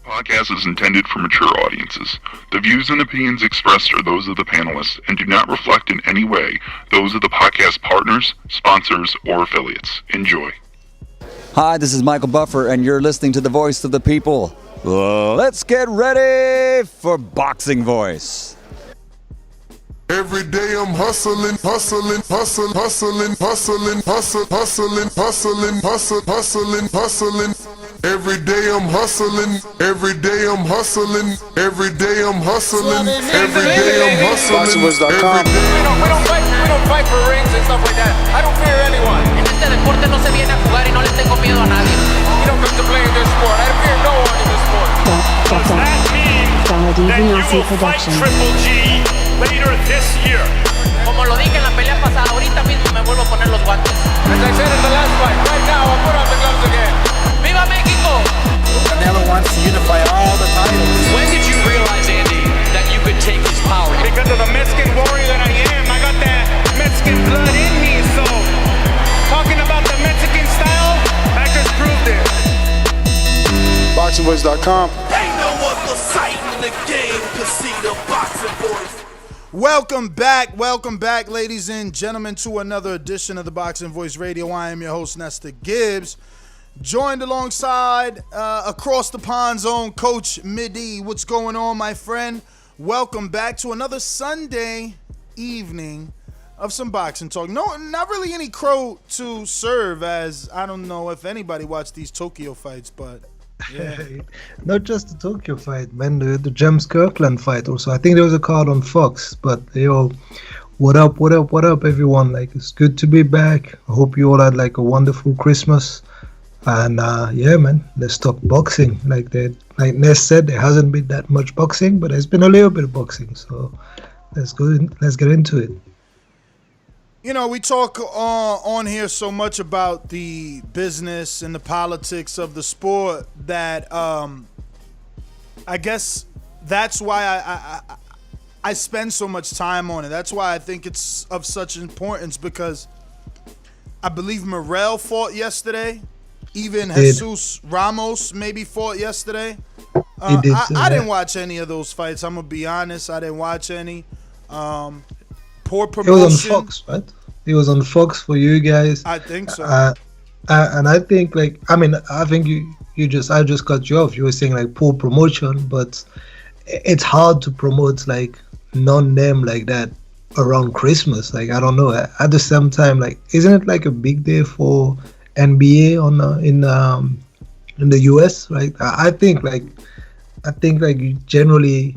Podcast is intended for mature audiences. The views and opinions expressed are those of the panelists and do not reflect in any way those of the podcast partners, sponsors, or affiliates. Enjoy. Hi, this is Michael Buffer, and you're listening to the Voice of the People. Let's get ready for Boxing Voice. Every day I'm hustling. Every day I'm hustling. Every day I'm hustling. Every day I'm hustling. Every day I'm hustling. BoxingVoice.com. We don't fight for rings and stuff like that. I don't fear anyone. En este deporte no se viene a jugar y no le tengo miedo a nadie. We don't come to play in this sport. I fear no one in this sport. Does that mean that you will fight Triple G later this year? Como lo dije en la pelea pasada, ahorita mismo me vuelvo a poner los guantes. As I said in the last fight, right now I'll put on the gloves again. ¡Viva México! Canelo wants to unify all the titles. When did you realize, Andy, that you could take his power? Because of the Mexican warrior that I am, I got that Mexican blood in me, so talking about the Mexican style, I just proved it. BoxingVoice.com. Ain't no other sight in the game to see the Boxing Voice. Welcome back, ladies and gentlemen, to another edition of the Boxing Voice Radio. I am your host, Nestor Gibbs, joined alongside across the pond zone, Coach Midi. What's going on, my friend? Welcome back to another Sunday evening of some boxing talk. No, not really any crow to serve, as I don't know if anybody watched these Tokyo fights, but yeah. Not just the Tokyo fight, man, the James Kirkland fight also. I think there was a card on Fox, but what up, everyone? Like, it's good to be back. I hope you all had like a wonderful Christmas. And yeah, man, let's talk boxing. Like Ness said, there hasn't been that much boxing, but there's been a little bit of boxing. So let's get into it. You know, we talk on here so much about the business and the politics of the sport that I guess that's why I spend so much time on it. That's why I think it's of such importance, because I believe Morrell fought yesterday. Even Jesus Ramos maybe fought yesterday. I didn't watch any of those fights. I'm going to be honest. I didn't watch any. Poor promotion. It was on Fox, right? It was on Fox for you guys. I think so. And I think, like, I mean, I think I just cut you off. You were saying like poor promotion, but it's hard to promote like non-name like that around Christmas. Like, I don't know. At the same time, like, isn't it like a big day for NBA in the US? Right? I think generally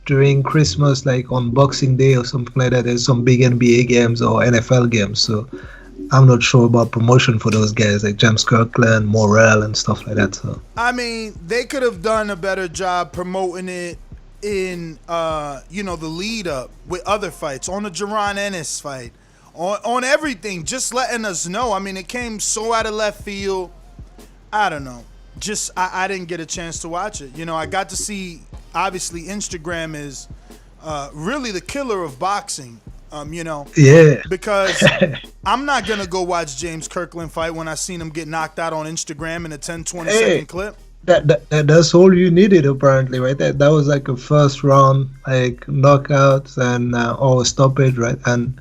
during Christmas, like on Boxing Day or something like that, there's some big NBA games or NFL games. So I'm not sure about promotion for those guys like James Kirkland, Morrell, and stuff like that. So I mean, they could have done a better job promoting it in the lead up with other fights, on the Jaron Ennis fight, on everything, just letting us know. I mean, it came so out of left field. I don't know. Just I didn't get a chance to watch it. You know, I got to see. Obviously, Instagram is really the killer of boxing, Yeah. Because I'm not going to go watch James Kirkland fight when I seen him get knocked out on Instagram in a 10-20 second clip. That's all you needed, apparently, right? That was like a first round, like, knockout and or stoppage, right? And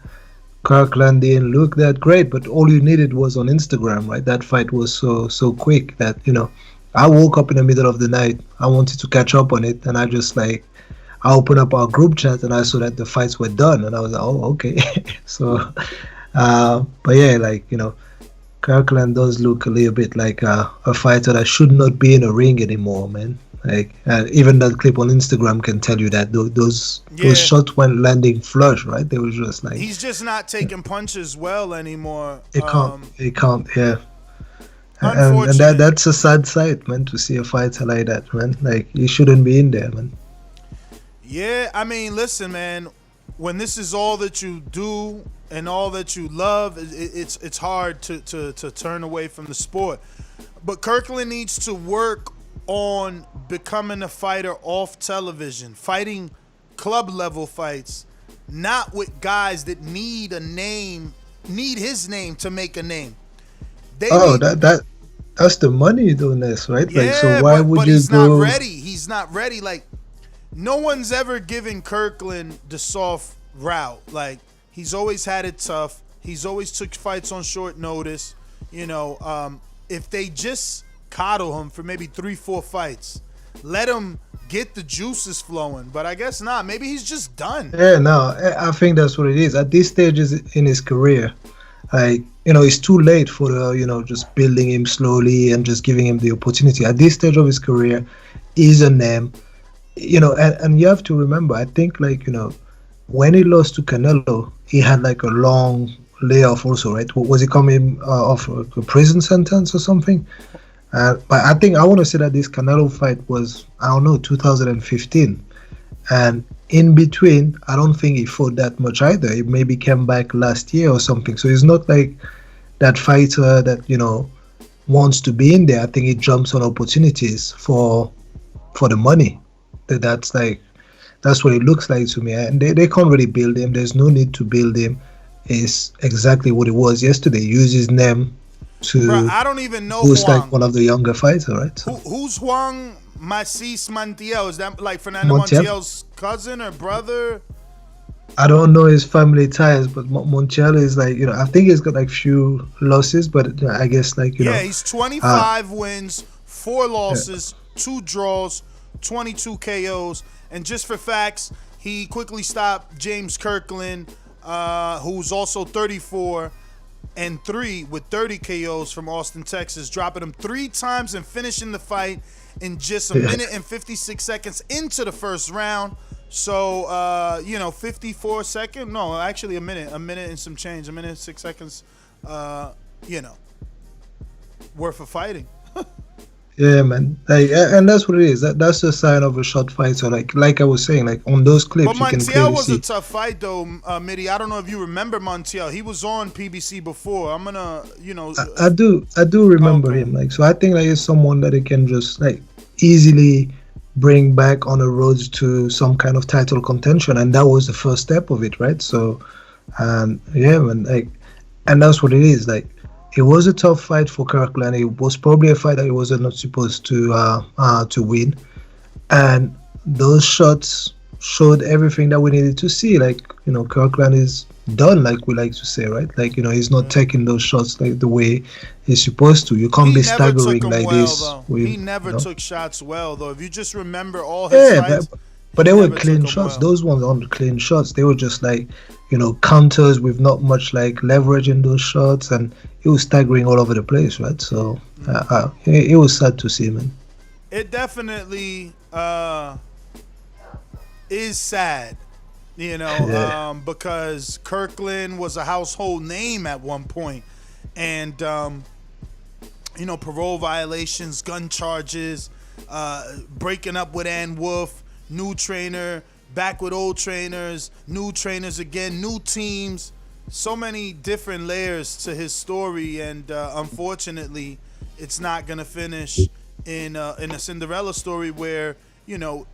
Kirkland didn't look that great, but all you needed was on Instagram, right? That fight was so quick that, I woke up in the middle of the night. I wanted to catch up on it, and I opened up our group chat and I saw that the fights were done, and I was like, oh, okay. So, but yeah, like, Kirkland does look a little bit like a fighter that should not be in a ring anymore, man. Like, even that clip on Instagram can tell you that those shots went landing flush, right? They was just like, he's just not taking punches well anymore. He can't, yeah. And that's a sad sight, man, to see a fighter like that, man. Like, he shouldn't be in there, man. Yeah, I mean, listen, man, when this is all that you do and all that you love, it's hard to turn away from the sport. But Kirkland needs to work on becoming a fighter off television, fighting club level fights, not with guys that need his name to make a name. That's the money doing this, right? Yeah, like, so why would but you he's go? not ready. he's not ready. Like, no one's ever given Kirkland the soft route. Like, he's always had it tough. He's always took fights on short notice. You know, if they just coddle him for maybe 3-4 fights, let him get the juices flowing. But I guess not. Maybe he's just done. Yeah, no, I think that's what it is. At this stage in his career, like, you know, it's too late for the, you know, just building him slowly and just giving him the opportunity. At this stage of his career, he's a name. You know, and you have to remember, I think, like, you know, when he lost to Canelo, he had like a long layoff also, right? Was he coming off a prison sentence or something? But I think I want to say that this Canelo fight was, I don't know, 2015. And in between, I don't think he fought that much either. He maybe came back last year or something. So he's not like that fighter that, you know, wants to be in there. I think he jumps on opportunities for the money. That's what it looks like to me. And they can't really build him. There's no need to build him. It's exactly what it was yesterday. Use his name to I don't even know who's Juan. like one of the younger fighters, right? So, Who's Juan Macis Montiel? Is that like Fernando Montiel's cousin or brother? I don't know his family ties, but Montiel is like, you know, I think he's got like few losses, but I guess like, you know. Yeah, he's 25 wins, 4 losses, 2 draws, 22 KOs. And just for facts, he quickly stopped James Kirkland, who's also 34-3 with 30 KOs from Austin, Texas, dropping him 3 times and finishing the fight in just a minute and 56 seconds into the first round. So, you know, 54 seconds. No, actually a minute and some change, a minute and 6 seconds, you know, worth of fighting. Yeah, man. Like, and that's what it is. That's a sign of a short fighter. Like I was saying, like on those clips, but you can Montiel clearly was see. a tough fight, though, Mitty. I don't know if you remember Montiel. He was on PBC before. I'm gonna, you know. I do remember him. Like, so I think like he's someone that they can just like easily bring back on the road to some kind of title contention, and that was the first step of it, right? So, yeah, man. Like, and that's what it is. Like, it was a tough fight for Kirkland. It was probably a fight that he was not supposed to win, and those shots showed everything that we needed to see. Like, you know, Kirkland is done, like we like to say, right? Like, you know, he's not taking those shots like the way he's supposed to. You can't be staggering like this. He never took shots well, though. If you just remember all his fights. But they were clean shots. Well. Those ones aren't clean shots. They were just like, you know, counters with not much like leverage in those shots, and he was staggering all over the place, right? So it was sad to see, man. It definitely is sad, you know, because Kirkland was a household name at one point, and you know, parole violations, gun charges, breaking up with Ann Wolf. New trainer, back with old trainers, new trainers again, new teams. So many different layers to his story, and unfortunately, it's not gonna finish in a Cinderella story where, you know,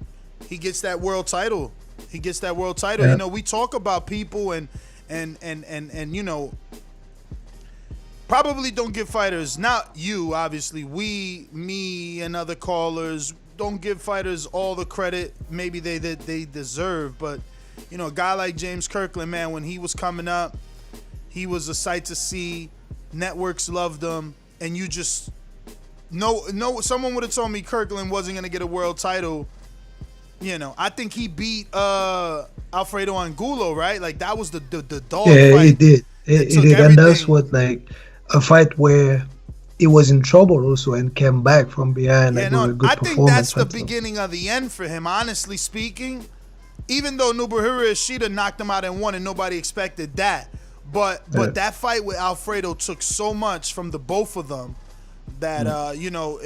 he gets that world title. Yeah. You know, we talk about people and you know, probably don't give fighters, not you, obviously, me, and other callers. Don't give fighters all the credit maybe they deserve, but you know, a guy like James Kirkland, man, when he was coming up, he was a sight to see. Networks loved him, and you just no. Someone would have told me Kirkland wasn't gonna get a world title. You know, I think he beat Alfredo Angulo, right? Like, that was the dog fight. Yeah, he did. He did, and that's what, like, a fight where he was in trouble also and came back from behind. Yeah, like, no, with a good I think performance, that's the beginning of the end for him, honestly speaking. Even though Nobuhiro Ishida knocked him out in 1 and nobody expected that. But that fight with Alfredo took so much from the both of them that, you know,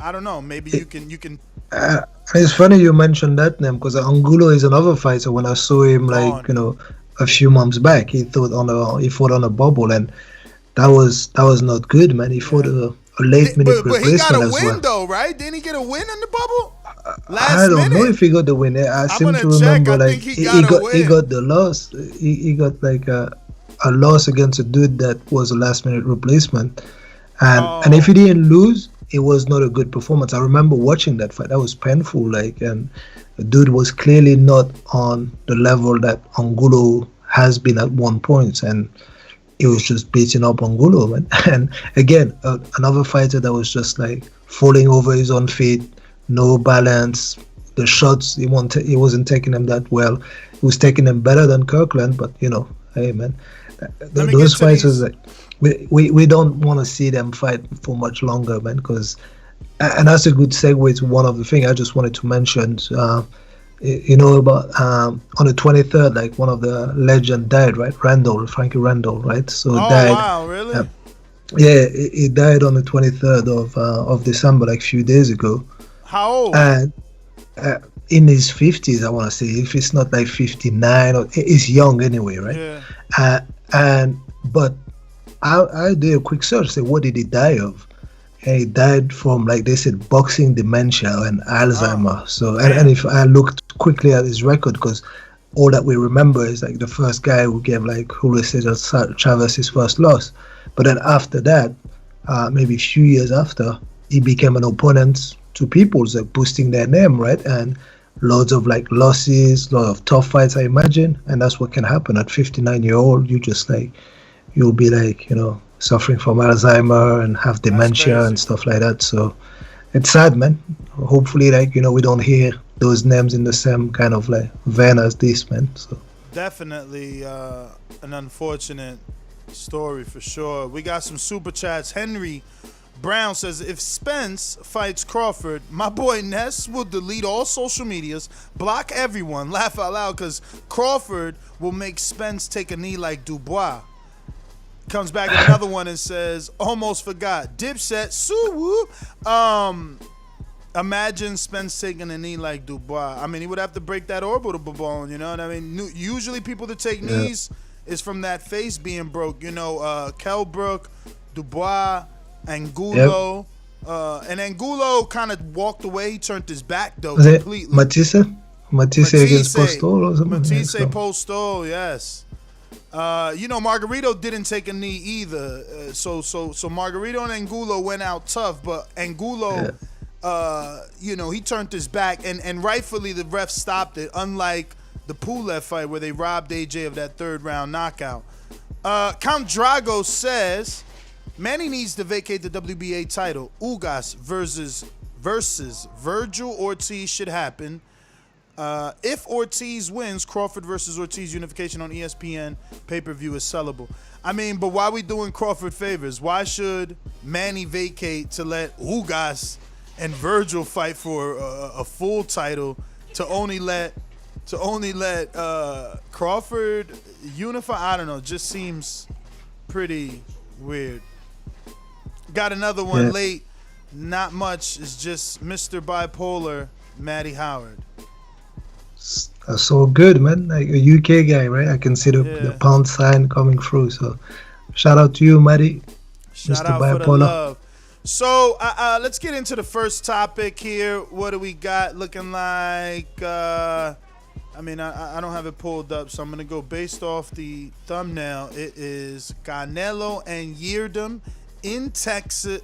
I don't know, maybe you can it's funny you mentioned that name, because Angulo is another fighter. When I saw him, like, you know, a few months back, he fought on a bubble, and that was not good, man. He fought a late minute replacement as well. But he got a win though, right? Didn't he get a win in the bubble? I don't know if he got the win. I seem to remember like he got the loss. He got like a loss against a dude that was a last minute replacement, and if he didn't lose, it was not a good performance. I remember watching that fight. That was painful. Like, and the dude was clearly not on the level that Angulo has been at one point, and he was just beating up Angulo, man. And again, another fighter that was just like falling over his own feet, no balance. The shots, he wasn't taking them that well. He was taking them better than Kirkland, but hey, man, those fighters, we don't want to see them fight for much longer, man. And that's a good segue to one of the things I just wanted to mention. About on the 23rd, like one of the legend died, right? Frankie Randall, right? So died. Oh wow, really? Yeah, he died on the 23rd of December, like a few days ago. How old? And in his 50s, I want to say. If it's not like 59, or he's young anyway, right? Yeah. But I did a quick search. Say, what did he die of? And he died from, like they said, boxing dementia and Alzheimer. Oh, so, and if I looked quickly at his record, because all that we remember is like the first guy who gave like Julio Cesar Chavez his first loss. But then after that, maybe a few years after, he became an opponent to people, like boosting their name, right? And loads of like losses, lot of tough fights, I imagine. And that's what can happen at 59-year-old. You'll be like, suffering from Alzheimer and have dementia and stuff like that. So it's sad, man. Hopefully, we don't hear those names in the same kind of like vein as this, man. So definitely an unfortunate story for sure. We got some super chats. Henry Brown says, if Spence fights Crawford, my boy Ness will delete all social medias, block everyone, laugh out loud, because Crawford will make Spence take a knee like Dubois. Comes back with another one and says, almost forgot. Dipset, soo-woo. Imagine Spence taking a knee like Dubois. I mean, he would have to break that orbital bone, you know what I mean? Usually people that take knees is from that face being broke. Kelbrook, Dubois, Angulo. And Angulo kind of walked away. He turned his back, though, completely. Matisse against Postol or something? Matisse Postol, yes. Margarito didn't take a knee either. So Margarito and Angulo went out tough, but Angulo, he turned his back, and rightfully the ref stopped it, unlike the Pulev fight where they robbed AJ of that third round knockout. Count Drago says, Manny needs to vacate the WBA title. Ugas versus Virgil Ortiz should happen. If Ortiz wins, Crawford versus Ortiz unification on ESPN pay-per-view is sellable. I mean, but why are we doing Crawford favors? Why should Manny vacate to let Ugas and Virgil fight for a full title to only let Crawford unify? I don't know. Just seems pretty weird. Got another one late. Not much. It's just Mr. Bipolar, Matty Howard. That's so good, man. Like a UK guy, right? I can see the pound sign coming through. So shout out to you, Matty. Shout out for the love. So let's get into the first topic here. What do we got looking like? I don't have it pulled up, so I'm going to go based off the thumbnail. It is Canelo and Yildirim in Texas,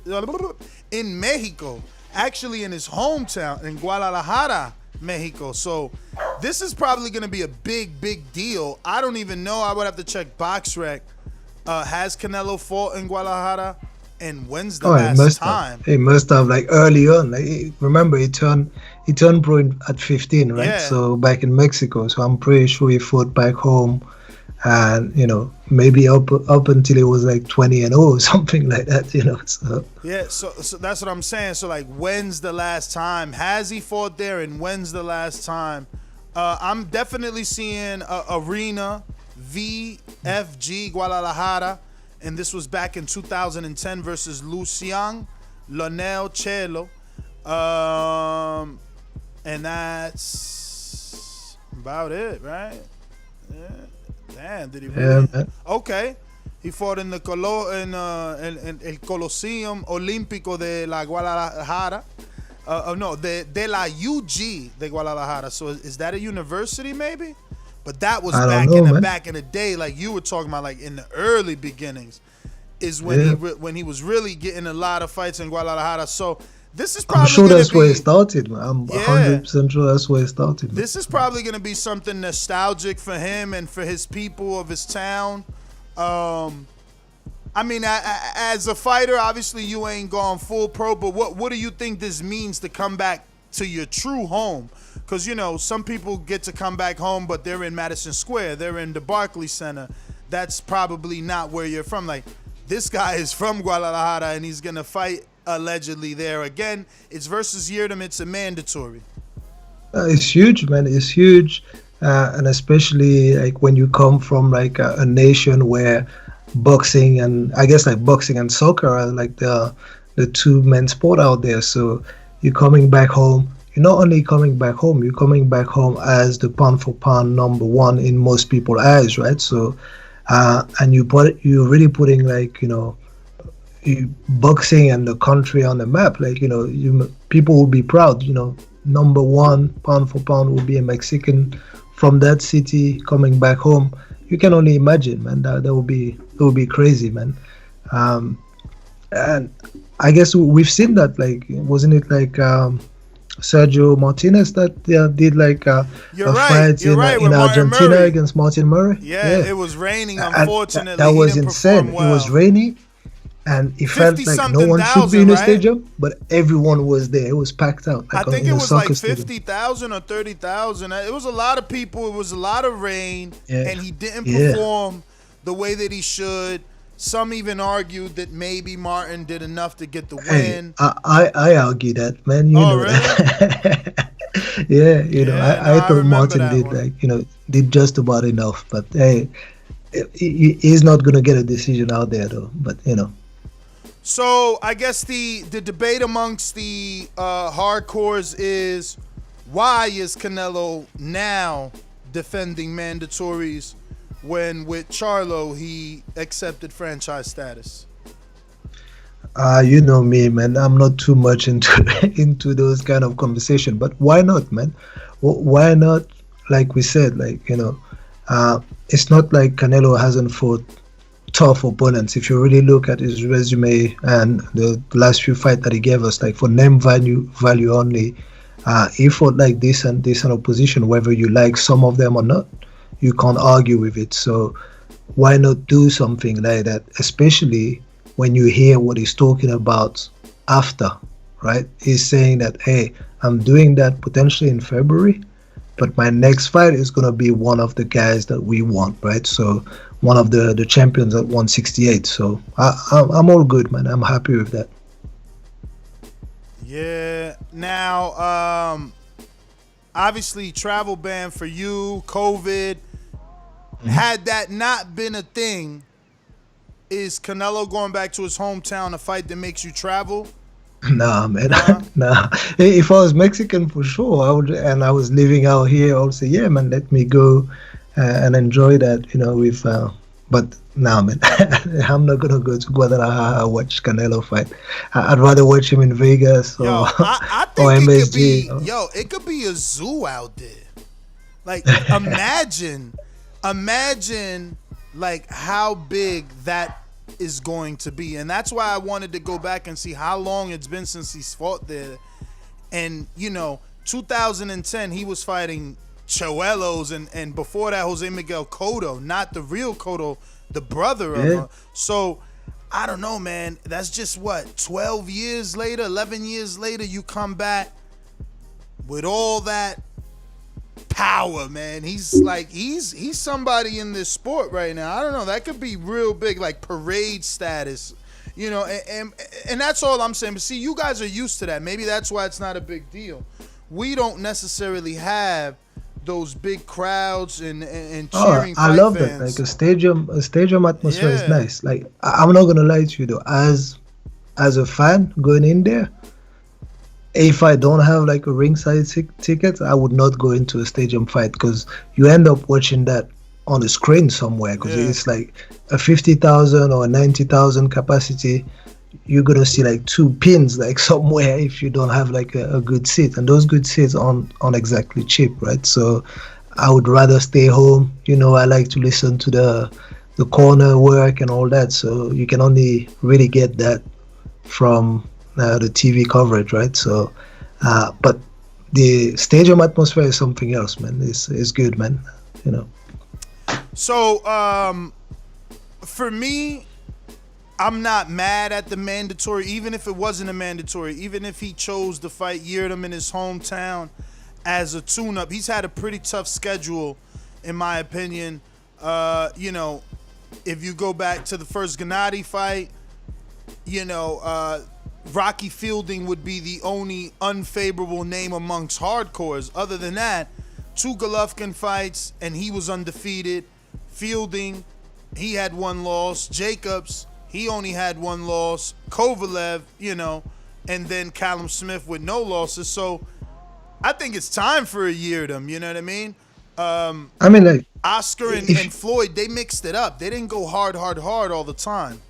in Mexico, actually in his hometown, in Guadalajara, Mexico. So this is probably going to be a big deal. I don't even know. I would have to check BoxRec. Has Canelo fought in Guadalajara? And when's the last time? He must have, like early on. Like, remember, he turned pro at 15, right? Yeah. So back in Mexico. So I'm pretty sure he fought back home, and maybe up until he was like 20-0 or something like that. So yeah. So that's what I'm saying. So like, when's the last time? Has he fought there? And when's the last time? I'm definitely seeing Arena VFG Guadalajara. And this was back in 2010 versus Lucian Lonel Chelo. And that's about it, right? Yeah. Damn, did he really? Yeah, Okay. He fought in the El Coliseum Olímpico de la Guadalajara. De la UG de Guadalajara. So is that a university maybe? But that was back in the day, like you were talking about, like in the early beginnings. is when when he was really getting a lot of fights in Guadalajara. So this is I'm probably sure that's be, where it started, man. I'm 100% sure that's where it started. Man. This is probably going to be something nostalgic for him and for his people of his town. I mean, as a fighter, obviously you ain't gone full pro, but what do you think this means to come back to your true home? Because, you know, some people get to come back home, but they're in Madison Square. They're in the Barclays Center. That's probably not where you're from. Like, this guy is from Guadalajara, and he's going to fight allegedly there again. It's versus Yildirim. It's a mandatory. It's huge, man. It's huge. And especially, like, when you come from, like, a nation where boxing and I guess like boxing and soccer are like the two main sport out there. So you're coming back home. You're not only coming back home, you're coming back home as the pound for pound number one in most people's eyes, right? So and you're really putting, like, you know, boxing and the country on the map. Like, you know, people will be proud. You know, number one pound for pound will be a Mexican from that city coming back home. You can only imagine, man. That will be crazy, man. And I guess we've seen that. Like, wasn't it like Sergio Martinez that did like a fight in Argentina against Martin Murray? Yeah, it was raining. Unfortunately, that was insane. Well. It was rainy, and it felt like no one should be in the stadium, but everyone was there. It was packed out. Like I think it was like 50,000 or 30,000. It was a lot of people. It was a lot of rain, and he didn't perform the way that he should. Some even argued that maybe Martin did enough to get the win. I argue that, man. You know really? that. Yeah, you know, I thought Martin did just about enough. But hey, he's not gonna get a decision out there though. But you know. So I guess the debate amongst the hardcores is, why is Canelo now defending mandatories when with Charlo he accepted franchise status? You know me, man. I'm not too much into those kind of conversation. But why not, man? Why not? Like we said, like, you know, it's not like Canelo hasn't fought tough opponents. If you really look at his resume and the last few fights that he gave us, like for name value only, he fought like decent opposition, whether you like some of them or not. You can't argue with it. So why not do something like that, especially when you hear what he's talking about after, right? He's saying that, hey, I'm doing that potentially in February, but my next fight is going to be one of the guys that we want, right? So one of the champions at 168. So I'm all good, man. I'm happy with that. Yeah. Now, obviously, travel ban for you, COVID. Had that not been a thing, is Canelo going back to his hometown a fight that makes you travel? Nah, man. Nah. If I was Mexican, for sure, I would, and I was living out here, I would say, yeah, man, let me go and enjoy that, you know, with. But nah, man, I'm not gonna go to Guadalajara and watch Canelo fight. I'd rather watch him in Vegas or, I think or it MSG. Could be, it could be a zoo out there. Like, imagine like how big that is going to be. And that's why I wanted to go back and see how long it's been since he's fought there. And, you know, 2010, he was fighting Choelos, and before that, Jose Miguel Cotto, not the real Cotto, the brother of him. So, I don't know, man. That's just what, 12 years later, 11 years later, you come back with all that power, man. He's somebody in this sport right now. I don't know. That could be real big, like parade status, you know. And that's all I'm saying. But see, you guys are used to that. Maybe that's why it's not a big deal. We don't necessarily have those big crowds and cheering. I love fans. that. Like a stadium atmosphere is nice. Like, I'm not gonna lie to you though. As a fan going in there, if I don't have like a ringside ticket, I would not go into a stadium fight, because you end up watching that on the screen somewhere, because it's like a 50,000 or 90,000 capacity. You're gonna see like two pins like somewhere if you don't have like a good seat, and those good seats aren't exactly cheap, right? So I would rather stay home. You know, I like to listen to the the corner work and all that. So you can only really get that from the TV coverage, right? So, but the stadium atmosphere is something else, man. It's good, man. You know. So, for me, I'm not mad at the mandatory, even if it wasn't a mandatory, even if he chose to fight Yildirim in his hometown as a tune-up. He's had a pretty tough schedule, in my opinion. You know, if you go back to the first Gennady fight, you know, Rocky Fielding would be the only unfavorable name amongst hardcores. Other than that, 2 Golovkin fights, and he was undefeated. Fielding, he had 1 loss. Jacobs, he only had 1 loss. Kovalev, you know, and then Callum Smith with no losses. So I think it's time for a Yildirim, you know what I mean? I mean, like, Oscar and Floyd, they mixed it up. They didn't go hard all the time.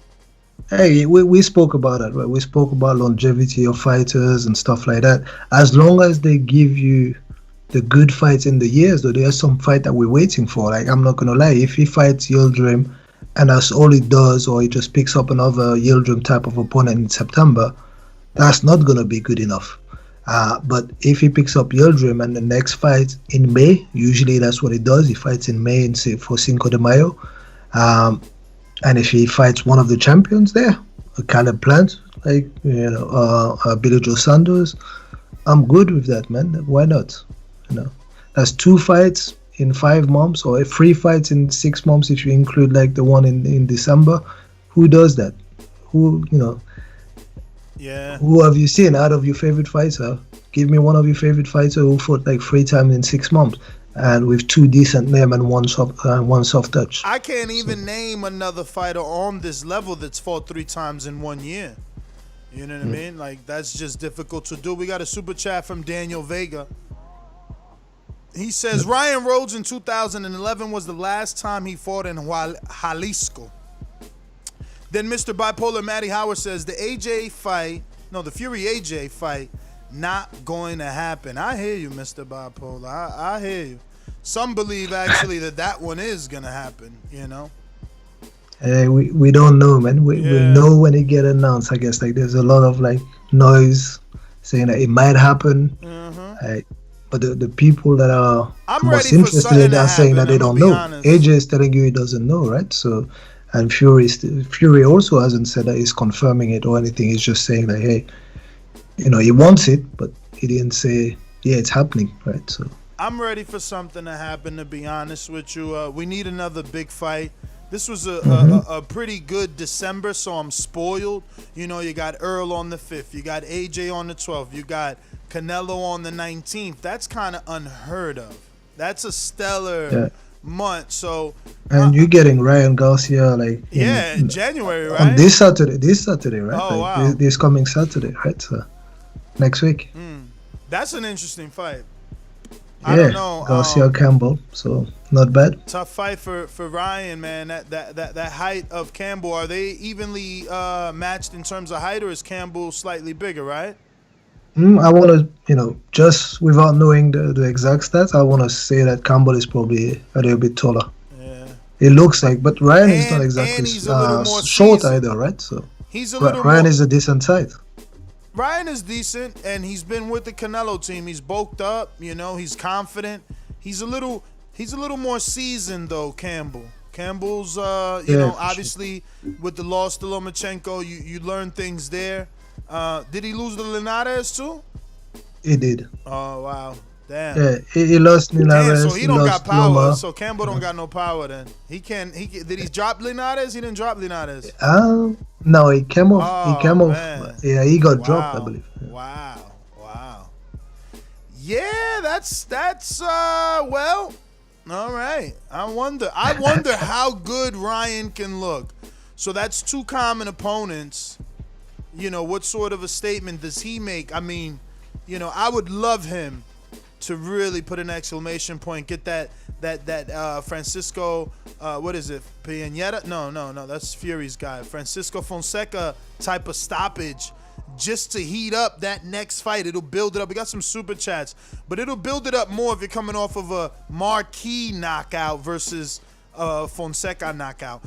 Hey, we spoke about that, right? We spoke about longevity of fighters and stuff like that. As long as they give you the good fights in the years, though, there's some fight that we're waiting for. Like, I'm not gonna lie, if he fights Yildirim and that's all he does, or he just picks up another Yildirim type of opponent in September, that's not gonna be good enough. But if he picks up Yildirim and the next fight in May, usually that's what he does. He fights in May and say for Cinco de Mayo. And if he fights one of the champions there, a Caleb Plant, like, you know, Billy Joe Sanders, I'm good with that, man. Why not? You know, that's 2 fights in 5 months, or 3 fights in 6 months if you include like the one in December. Who does that? Who, you know? Yeah. Who have you seen out of your favorite fighter? Give me one of your favorite fighters who fought like 3 times in 6 months. And with 2 decent names and one soft touch. I can't even name another fighter on this level that's fought 3 times in 1 year. You know what I mean? Like, that's just difficult to do. We got a super chat from Daniel Vega. He says, Ryan Rhodes in 2011 was the last time he fought in Jalisco. Then Mr. Bipolar Matty Howard says, the Fury AJ fight, not going to happen. I hear you, Mr. Bipolar. I hear you. Some believe actually that one is going to happen, you know? We don't know, man. We know when it get announced. I guess like there's a lot of like noise saying that it might happen. But the people that are most interested in that are saying that they don't know. AJ is telling you he doesn't know, right? So, and Fury also hasn't said that he's confirming it or anything. He's just saying that, hey, you know, he wants it, but he didn't say, yeah, it's happening, right? So I'm ready for something to happen, to be honest with you. We need another big fight. This was a pretty good December, so I'm spoiled. You know, you got Errol on the 5th. You got AJ on the 12th. You got Canelo on the 19th. That's kind of unheard of. That's a stellar month. So, and you're getting Ryan Garcia like in January, right? On this Saturday, right? Oh, like, wow. This coming Saturday, right? So next week. That's an interesting fight. Yeah, I don't know. Garcia Campbell, so not bad. Tough fight for Ryan, man. That height of Campbell, are they evenly matched in terms of height, or is Campbell slightly bigger, right? I want to, you know, just without knowing the exact stats, I want to say that Campbell is probably a little bit taller. Yeah. It looks like, but Ryan is not exactly short either, right? So Ryan is a decent size. Ryan is decent, and he's been with the Canelo team. He's bulked up, you know. He's confident. He's a little more seasoned though. Campbell's, you know, obviously with the loss to Lomachenko, you learn things there. Did he lose to Linares too? He did. Oh wow, damn. Yeah, he lost Linares. So he don't got power. Loma. So Campbell don't got no power. Then he can. Did he drop Linares? He didn't drop Linares. No, he came off. He came off. Yeah, he got dropped, I believe. Yeah. Wow. Yeah, that's well, all right. I wonder how good Ryan can look. So that's 2 common opponents. You know, what sort of a statement does he make? I mean, you know, I would love him to really put an exclamation point, get that Francisco, what is it, Piñera? No, that's Fury's guy. Francisco Fonseca type of stoppage just to heat up that next fight. It'll build it up. We got some super chats, but it'll build it up more if you're coming off of a marquee knockout versus Fonseca knockout.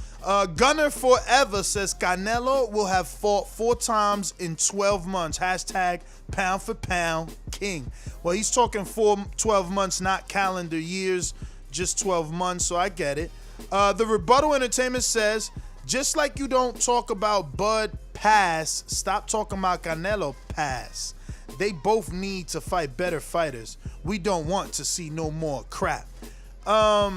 Gunner Forever says Canelo will have fought 4 times in 12 months. Hashtag pound for pound king. Well, he's talking 12 months, not calendar years, just 12 months, so I get it. The Rebuttal Entertainment says, just like you don't talk about Bud pass, stop talking about Canelo pass. They both need to fight better fighters. We don't want to see no more crap. I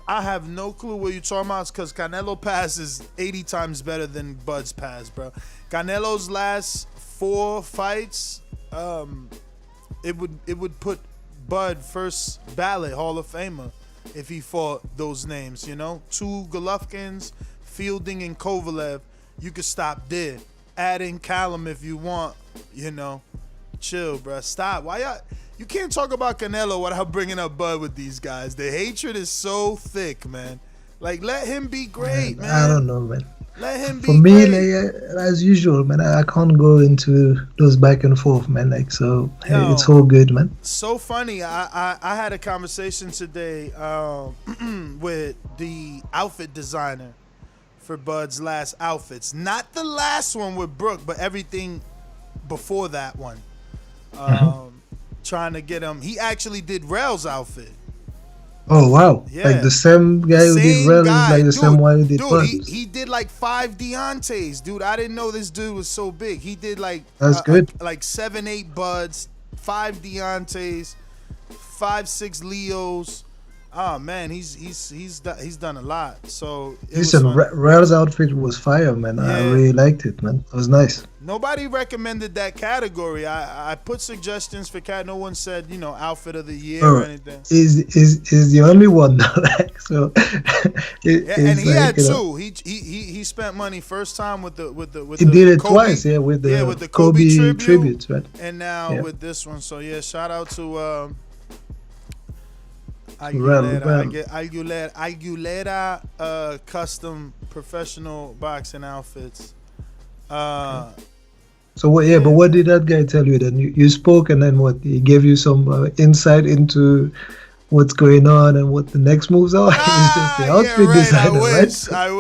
have no clue what you're talking about because Canelo pass is 80 times better than Bud's pass, bro. Canelo's last 4 fights, it would put Bud first ballot Hall of Famer if he fought those names, 2 Golovkins, Fielding and Kovalev. You could stop there. Add in Callum if you want, Chill, bro. Stop. Why y'all? You can't talk about Canelo without bringing up Bud with these guys. The hatred is so thick, man. Like, let him be great, man. I don't know, man. Let him be For me, great. as usual, man, I can't go into those back and forth, man. It's all good, man. So funny. I had a conversation today with the outfit designer for Bud's last outfits. Not the last one with Brooke, but everything before that one. Trying to get him. He actually did Rel's outfit. Oh wow! Yeah. Like the same guy who did Rel is like the same one who did Bud's. He did like 5 Deontays, dude. I didn't know this dude was so big. He did like that's good. Like 7, 8 Buds, 5 Deontays, 5, 6 Leos. Oh man, he's done a lot. So listen, Rel's outfit was fire, man. Yeah. I really liked it, man. It was nice. Nobody recommended that category. I put suggestions for cat. No one said outfit of the year or anything. Is the only one so. And he had 2. He spent money first time with the he did it Kobe, twice, with the Kobe tributes, right? And now with this one. So yeah, shout out to. Aguilera custom professional boxing outfits. So what? Yeah, but what did that guy tell you? Then you spoke, and then what? He gave you some insight into what's going on and what the next moves are. It's just the outfit designer, right? I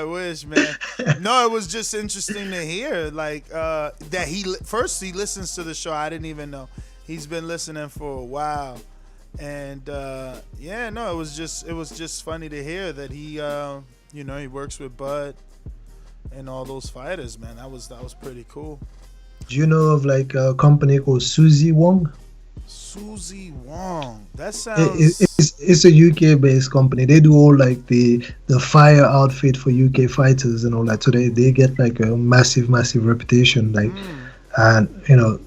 wish, man. No, it was just interesting to hear, like that he listens to the show. I didn't even know he's been listening for a while. And it was just funny to hear that he he works with Bud and all those fighters, man. That was pretty cool. Do you know of like a company called Suzy Wong? Suzy Wong. That sounds. It's a UK based company. They do all like the fire outfit for UK fighters and all that. So they get like a massive reputation. Like. And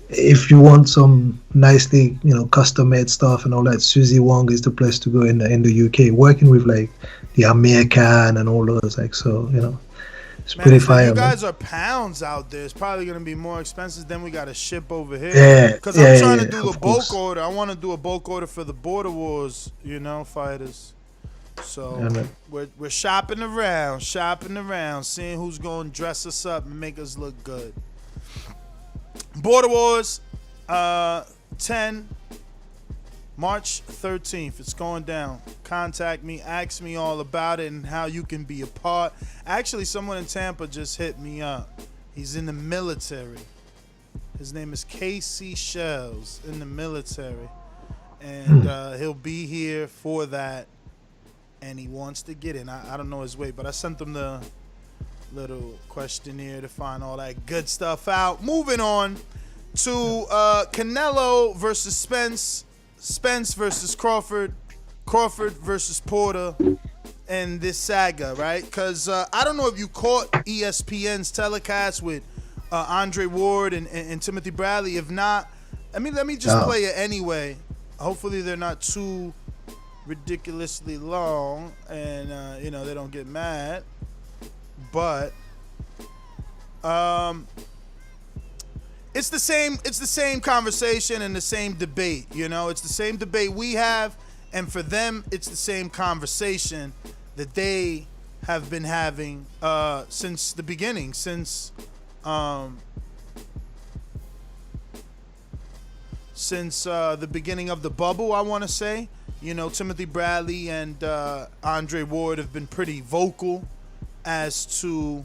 if you want some nicely custom made stuff and all that, Suzy Wong is the place to go in the UK, working with like the American and all those, like, so it's pretty fire. You guys are pounds out there. It's probably gonna be more expensive than we gotta ship over here. Yeah, because I'm trying to do a bulk order. I want to do a bulk order for the Border Wars fighters. So we're shopping around, seeing who's gonna dress us up and make us look good. Border Wars 10 March 13th. It's going down. Contact me, ask me all about it and how you can be a part. Actually, someone in Tampa just hit me up. He's in the military. His name is KC Shells, in the military. And he'll be here for that. And he wants to get in. I don't know his weight, but I sent him the little questionnaire to find all that good stuff out. Moving on to Canelo versus Spence versus Crawford versus Porter, and this saga, right? Because I don't know if you caught ESPN's telecast with Andre Ward and Timothy Bradley. If not, let me just play it anyway. Hopefully they're not too ridiculously long, and they don't get mad. But it's the same conversation and the same debate. It's the same debate we have, and for them, it's the same conversation that they have been having since the beginning, since the beginning of the bubble. I want to say, Timothy Bradley and Andre Ward have been pretty vocal as to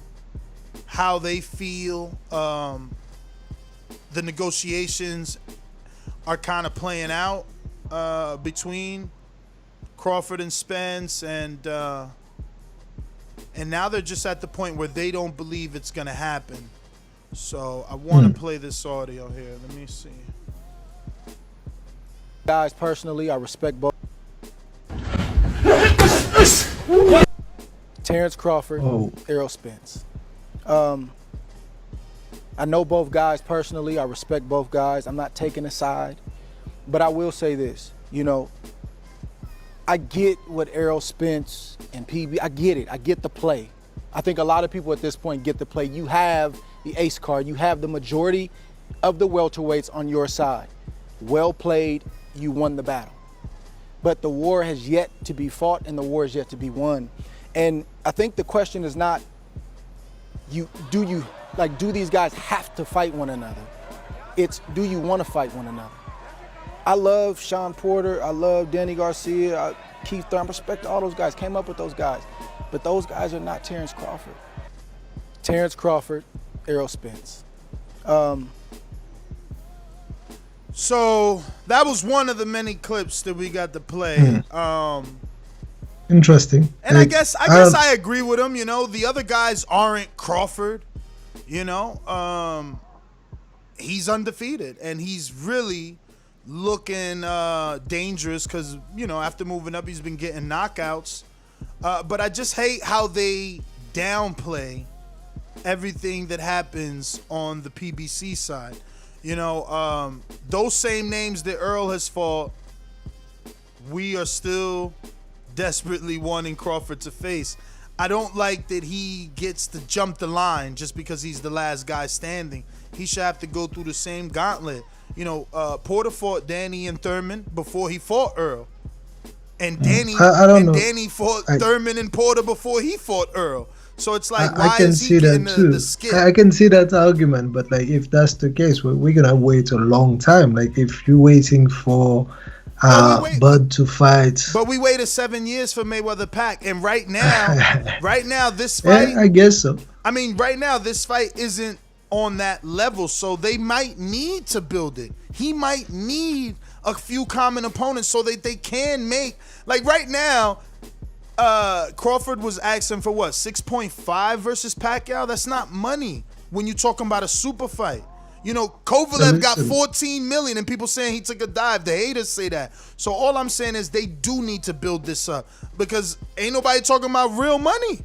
how they feel the negotiations are kind of playing out between Crawford and Spence, and now they're just at the point where they don't believe it's going to happen. So I want to play this audio here. Let me see. Guys, personally, I respect both. Terence Crawford, Errol Spence. I know both guys personally. I respect both guys. I'm not taking a side. But I will say this, I get what Errol Spence and PB, I get it. I get the play. I think a lot of people at this point get the play. You have the ace card. You have the majority of the welterweights on your side. Well played. You won the battle. But the war has yet to be fought and the war is yet to be won. And I think the question is not, do these guys have to fight one another? It's, do you want to fight one another? I love Sean Porter. I love Danny Garcia, Keith Thurman. I respect all those guys. Came up with those guys. But those guys are not Terence Crawford. Terence Crawford, Errol Spence. So that was one of the many clips that we got to play. Interesting. And I guess I agree with him. The other guys aren't Crawford. He's undefeated, and he's really looking dangerous because, after moving up, he's been getting knockouts. But I just hate how they downplay everything that happens on the PBC side. Those same names that Earl has fought, we are still desperately wanting Crawford to face. I don't like that he gets to jump the line just because he's the last guy standing. He should have to go through the same gauntlet. Porter fought Danny and Thurman before he fought Earl. And Danny fought Thurman and Porter before he fought Earl. So it's like, why is he getting the skip? I can see that argument, but if that's the case, we're gonna wait a long time. If you're waiting for Bud to fight, but we waited 7 years for Mayweather-Pac, and right now this fight, I guess so. I mean, right now this fight isn't on that level, so they might need to build it. He might need a few common opponents so that they can make, right now. Crawford was asking for what, 6.5 versus Pacquiao? That's not money when you're talking about a super fight. Kovalev got 14 million and people saying he took a dive. The haters say that. So all I'm saying is they do need to build this up because ain't nobody talking about real money.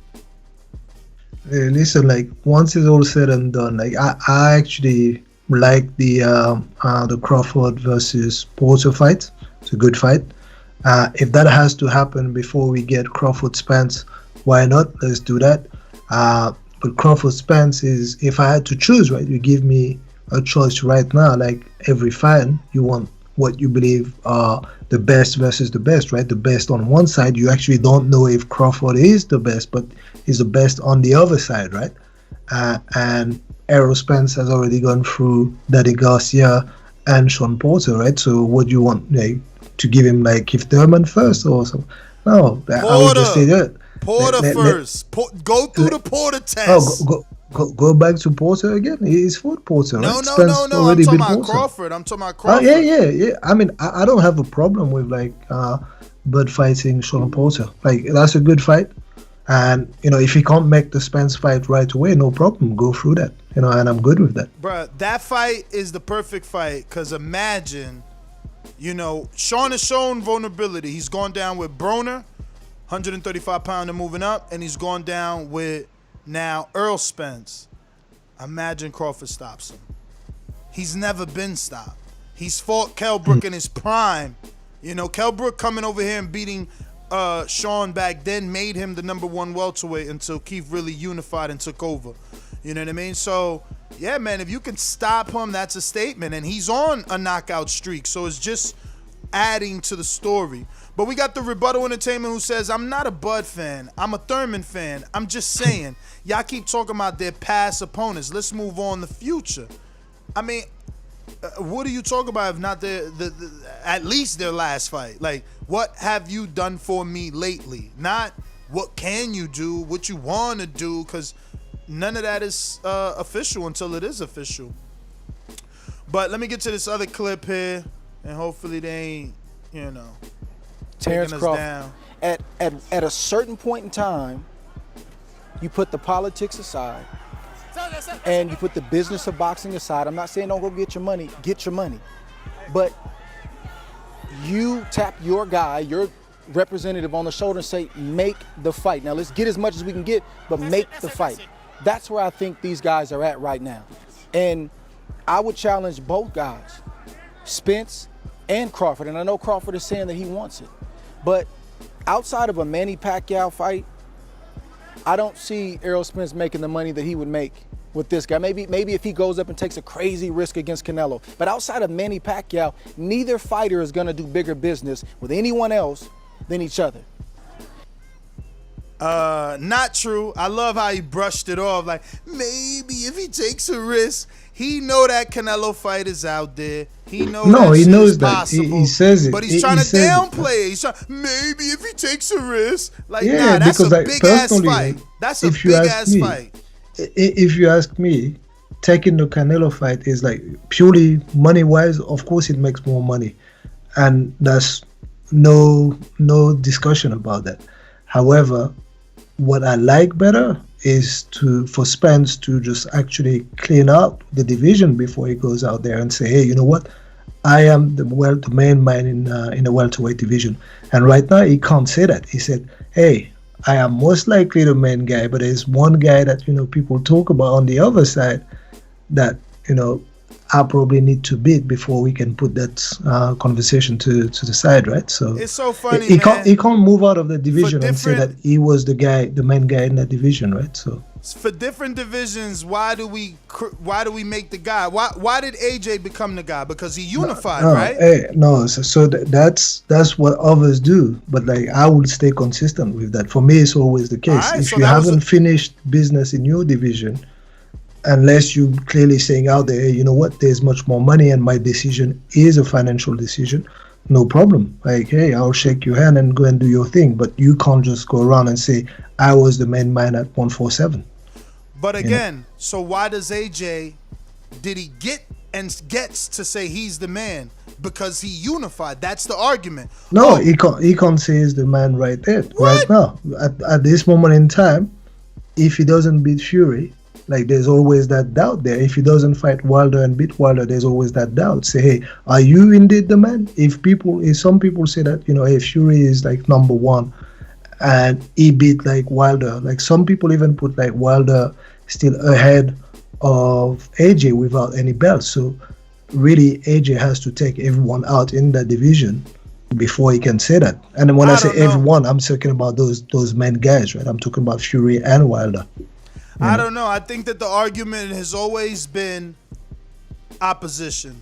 Hey, listen, once it's all said and done, I actually like the Crawford versus Porter fight. It's a good fight. If that has to happen before we get Crawford Spence, why not? Let's do that. But Crawford Spence is, if I had to choose, right, you give me a choice right now, every fan, you want what you believe are the best versus the best, right? The best on one side, you actually don't know if Crawford is the best, but he's the best on the other side, right? And Errol Spence has already gone through Danny Garcia and Sean Porter, right? So what do you want, to give him Keith Thurman first or something? No, I would just say that. Porter first. Go through the Porter test. Go back to Porter again. He's fought Porter. No, right? no. I'm talking about Crawford. Yeah. I mean, I don't have a problem with Bud fighting Sean Porter. That's a good fight. And if he can't make the Spence fight right away, no problem. Go through that. And I'm good with that. Bruh, that fight is the perfect fight because imagine. Sean has shown vulnerability. He's gone down with Broner, 135-pounder moving up, and he's gone down with now Errol Spence. Imagine Crawford stops him. He's never been stopped. He's fought Kell Brook in his prime. Kell Brook coming over here and beating Sean back then made him the #1 welterweight until Keith really unified and took over. You know what I mean? So, yeah, man, if you can stop him, that's a statement. And he's on a knockout streak, so it's just adding to the story. But we got the Rebuttal Entertainment who says, I'm not a Bud fan. I'm a Thurman fan. I'm just saying, y'all keep talking about their past opponents. Let's move on the future. I mean, What do you talk about if not at least their last fight? Like, what have you done for me lately? Not what can you do, what you want to do, because none of that is official until it is official. But let me get to this other clip here, and hopefully they ain't, Terence taking us Crawford. down. At a certain point in time, you put the politics aside and you put the business of boxing aside. I'm not saying don't go get your money, but you tap your guy, your representative on the shoulder and say, make the fight. Now let's get as much as we can get, but make the fight. That's where I think these guys are at right now. And I would challenge both guys, Spence and Crawford. And I know Crawford is saying that he wants it, but outside of a Manny Pacquiao fight, I don't see Errol Spence making the money that he would make with this guy. Maybe if he goes up and takes a crazy risk against Canelo. But outside of Manny Pacquiao, neither fighter is going to do bigger business with anyone else than each other. Not true. I love how he brushed it off. Like, maybe if he takes a risk, he know that Canelo fight is out there. He knows he knows that. Possible, he says it. But he's trying to downplay it. He's trying, maybe if he takes a risk. Like, nah, that's a big-ass fight. That's a big-ass fight. If you ask me, taking the Canelo fight is like purely money-wise, of course it makes more money. And there's no discussion about that. However, what I like better is for Spence to just actually clean out the division before he goes out there and say, hey, you know what? I am the main man in the welterweight division. And right now he can't say that. He said, hey, I am most likely the main guy, but there's one guy that, people talk about on the other side that, I probably need to beat before we can put that conversation to the side, right? So it's so funny, he can't move out of the division and say that he was the main guy in that division, right? So for different divisions, why do we make the guy? Why did AJ become the guy? Because he unified, right? So that's what others do. But like, I would stay consistent with that. For me, it's always the case. Right, if so you haven't finished business in your division, unless you clearly saying out there, hey, you know what, there's much more money and my decision is a financial decision, no problem. Like, hey, I'll shake your hand and go and do your thing. But you can't just go around and say, I was the main man at 147. But again, so why does AJ, did he gets to say he's the man? Because he unified. That's the argument. No, he can't say he's the man right now. At this moment in time, if he doesn't beat Fury, like, there's always that doubt there. If he doesn't fight Wilder and beat Wilder, there's always that doubt. Say, hey, are you indeed the man? If some people say that, hey, Fury is like number one and he beat like Wilder, like some people even put like Wilder still ahead of AJ without any belts. So really, AJ has to take everyone out in that division before he can say that. And when I say everyone, I'm talking about those main guys, right? I'm talking about Fury and Wilder. I don't know. I think that the argument has always been opposition.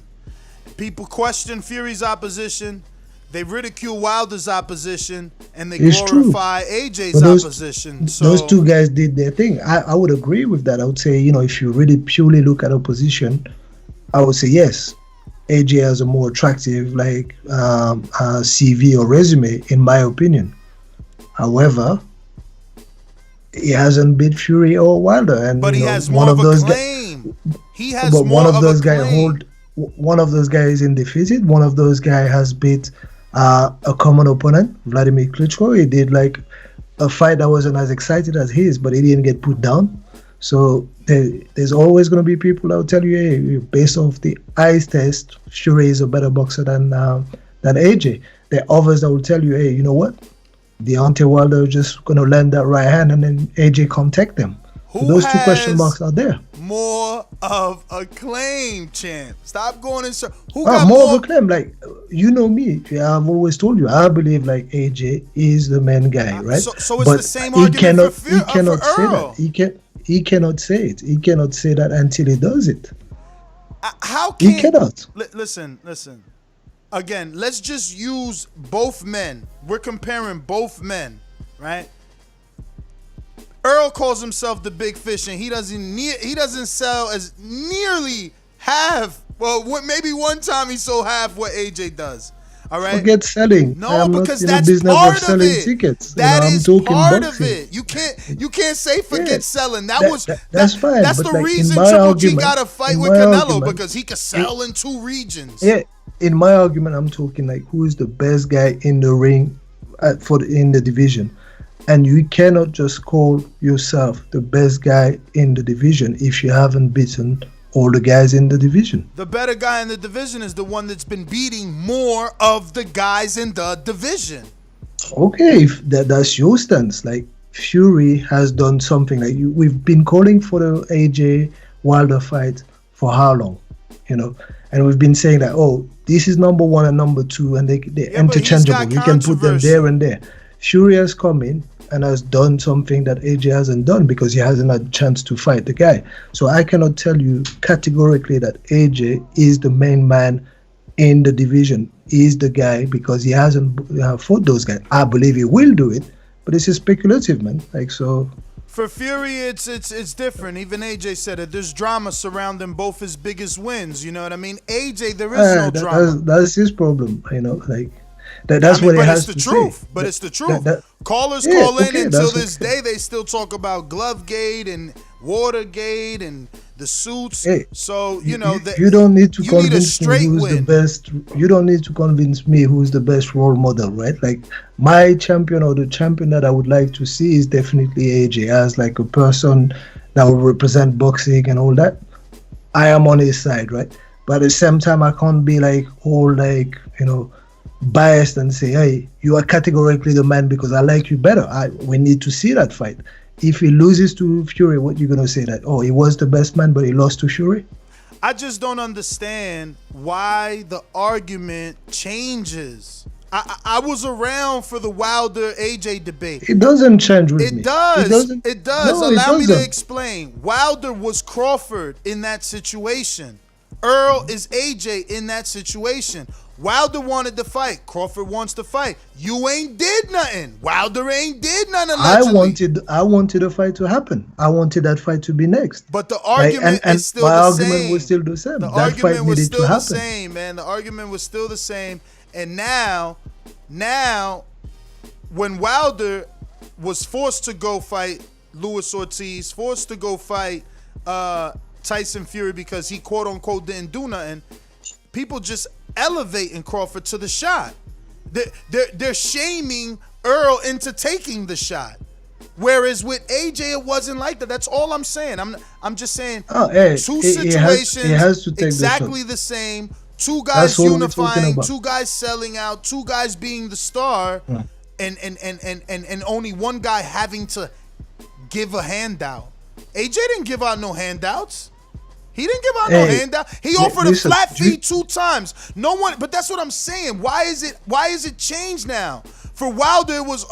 People question Fury's opposition. They ridicule Wilder's opposition, and they glorify AJ's opposition. So those two guys did their thing. I would agree with that. I would say, if you really purely look at opposition, I would say yes, AJ has a more attractive CV or resume, in my opinion. However, he hasn't beat Fury or Wilder, but he has more of a claim. He has more of a claim. But one of those guys in defeated. One of those guys has beat a common opponent, Vladimir Klitschko. He did like a fight that wasn't as excited as his, but he didn't get put down. So there's always going to be people that will tell you, hey, based off the eyes test, Fury is a better boxer than AJ. There are others that will tell you, hey, you know what? Deontay Wilder just going to land that right hand and then AJ can't take them. So those two question marks are there. More of a claim, champ. Stop going in. Who got more of a claim? Like, you know me. I've always told you, I believe like AJ is the main guy, right? So it's the same argument for Errol. He cannot say it. He cannot say that until he does it. He cannot. Listen. Again, let's just use both men. We're comparing both men, right? Errol calls himself the big fish, and he doesn't sell as nearly half Well, maybe one time he sold half what AJ does. All right. Forget selling. No, I'm because not in that's the business part of selling it. tickets. That I'm is talking part boxing. of it. You can't say forget selling. That's fine. That's but the like reason in my Triple argument, G got to fight in with my Canelo argument, because he could sell in 2 regions. Yeah, in my argument, I'm talking like who is the best guy in the ring in the division, and you cannot just call yourself the best guy in the division if you haven't beaten all the guys in the division. The better guy in the division is the one that's been beating more of the guys in the division. Okay, if that's your stance. Like Fury has done something like we've been calling for the AJ Wilder fight for how long, and we've been saying that this is number 1 and number 2, and they're interchangeable. You can put them there and there. Fury has come in and has done something that AJ hasn't done because he hasn't had a chance to fight the guy. So I cannot tell you categorically that AJ is the main man in the division. He is the guy because he hasn't fought those guys. I believe he will do it, but it's speculative, man. For Fury, it's different. Even AJ said it. There's drama surrounding both his biggest wins. You know what I mean? AJ, there is no drama. That's his problem. That's what he has to say. But it's the truth. Callers call in until this day. They still talk about Glovegate and Watergate and the suits. Hey, so you don't need to convince me who's the best. You don't need to convince me who's the best role model, right? Like my champion or the champion that I would like to see is definitely AJ as like a person that will represent boxing and all that. I am on his side, right? But at the same time, I can't be like all like biased and say, hey, you are categorically the man because I like you better. We need to see that fight. If he loses to Fury, what you gonna say? That he was the best man but he lost to Fury? I just don't understand why the argument changes. I was around for the Wilder AJ debate. It doesn't change with me. It does. It does. No, Allow me to explain. Wilder was Crawford in that situation. Errol is AJ in that situation. Wilder wanted to fight. Crawford wants to fight. You ain't did nothing. Wilder ain't did nothing. Allegedly. I wanted the fight to happen. I wanted that fight to be next. But the argument is still my the argument same. was still the same. The that argument fight was needed still to the happen. same, man. The argument was still the same. And now, when Wilder was forced to go fight Luis Ortiz, forced to go fight Tyson Fury because he quote unquote didn't do nothing, people just elevating Crawford to the shot. They're shaming Errol into taking the shot. Whereas with AJ, it wasn't like that. That's all I'm saying. I'm just saying two situations he has to take exactly the same. Two guys unifying, 2 guys selling out, 2 guys being the star, and only one guy having to give a handout. AJ didn't give out no handouts. He didn't give out no handout. He offered a flat fee 2 times. No one, but that's what I'm saying. Why is it changed now? For Wilder, it was,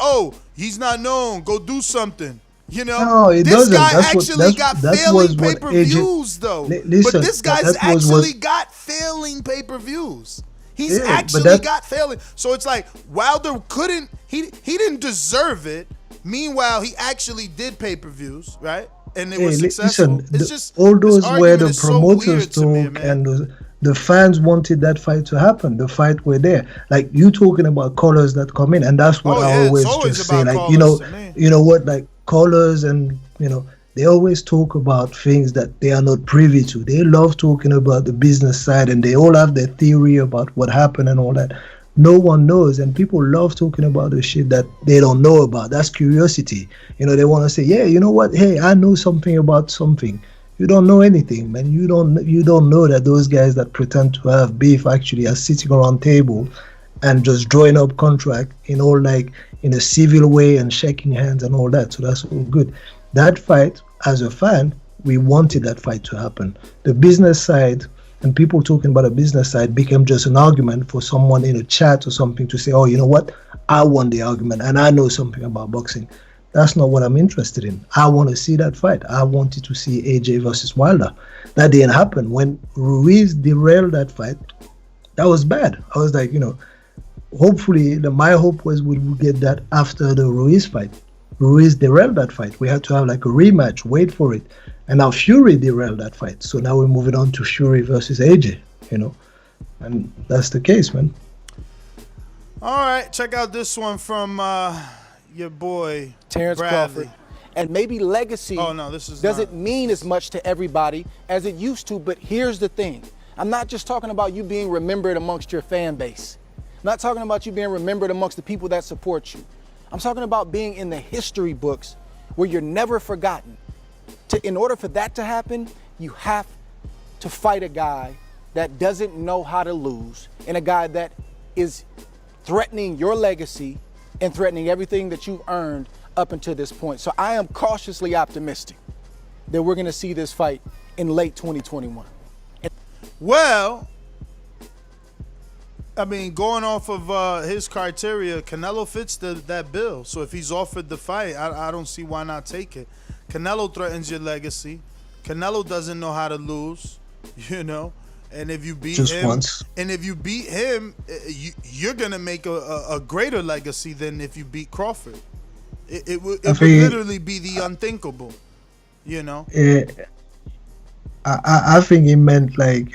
he's not known. Go do something. No, it this doesn't. guy actually got failing pay-per-views, though. Listen, but this guy's actually got failing pay-per-views. He's actually got failing. So it's like Wilder couldn't. He didn't deserve it. Meanwhile, he actually did pay-per-views, right? And it was successful. Listen, it's just all those where the so promoters talk and the fans wanted that fight to happen. The fight were there. Like you talking about callers that come in, and that's what I always just say. Like you know what, like callers and they always talk about things that they are not privy to. They love talking about the business side, and they all have their theory about what happened and all that. No one knows, and people love talking about the shit that they don't know about. That's curiosity. They want to say, yeah, you know what? Hey, I know something about something. You don't know anything, man. You don't know that those guys that pretend to have beef actually are sitting around table and just drawing up contract in a civil way and shaking hands and all that. So that's all good. That fight, as a fan, we wanted that fight to happen. The business side and people talking about the business side became just an argument for someone in a chat or something to say, oh, you know what? I won the argument and I know something about boxing. That's not what I'm interested in. I want to see that fight. I wanted to see AJ versus Wilder. That didn't happen. When Ruiz derailed that fight, that was bad. I was like, hopefully, my hope was we would get that after the Ruiz fight. Ruiz derailed that fight. We had to have like a rematch, wait for it. And now Fury derailed that fight. So now we're moving on to Fury versus AJ. and that's the case, man. All right, check out this one from your boy Terence Bradley. Crawford. And maybe legacy doesn't mean as much to everybody as it used to, but here's the thing. I'm not just talking about you being remembered amongst your fan base. I'm not talking about you being remembered amongst the people that support you. I'm talking about being in the history books where you're never forgotten. In order for that to happen, you have to fight a guy that doesn't know how to lose and a guy that is threatening your legacy and threatening everything that you've earned up until this point. So I am cautiously optimistic that we're going to see this fight in late 2021. Well, I mean, going off of his criteria, Canelo fits that bill. So if he's offered the fight, I don't see why not take it. Canelo threatens your legacy. Canelo doesn't know how to lose, And if you beat him, you're gonna make a greater legacy than if you beat Crawford. It would literally be the unthinkable, I think he meant like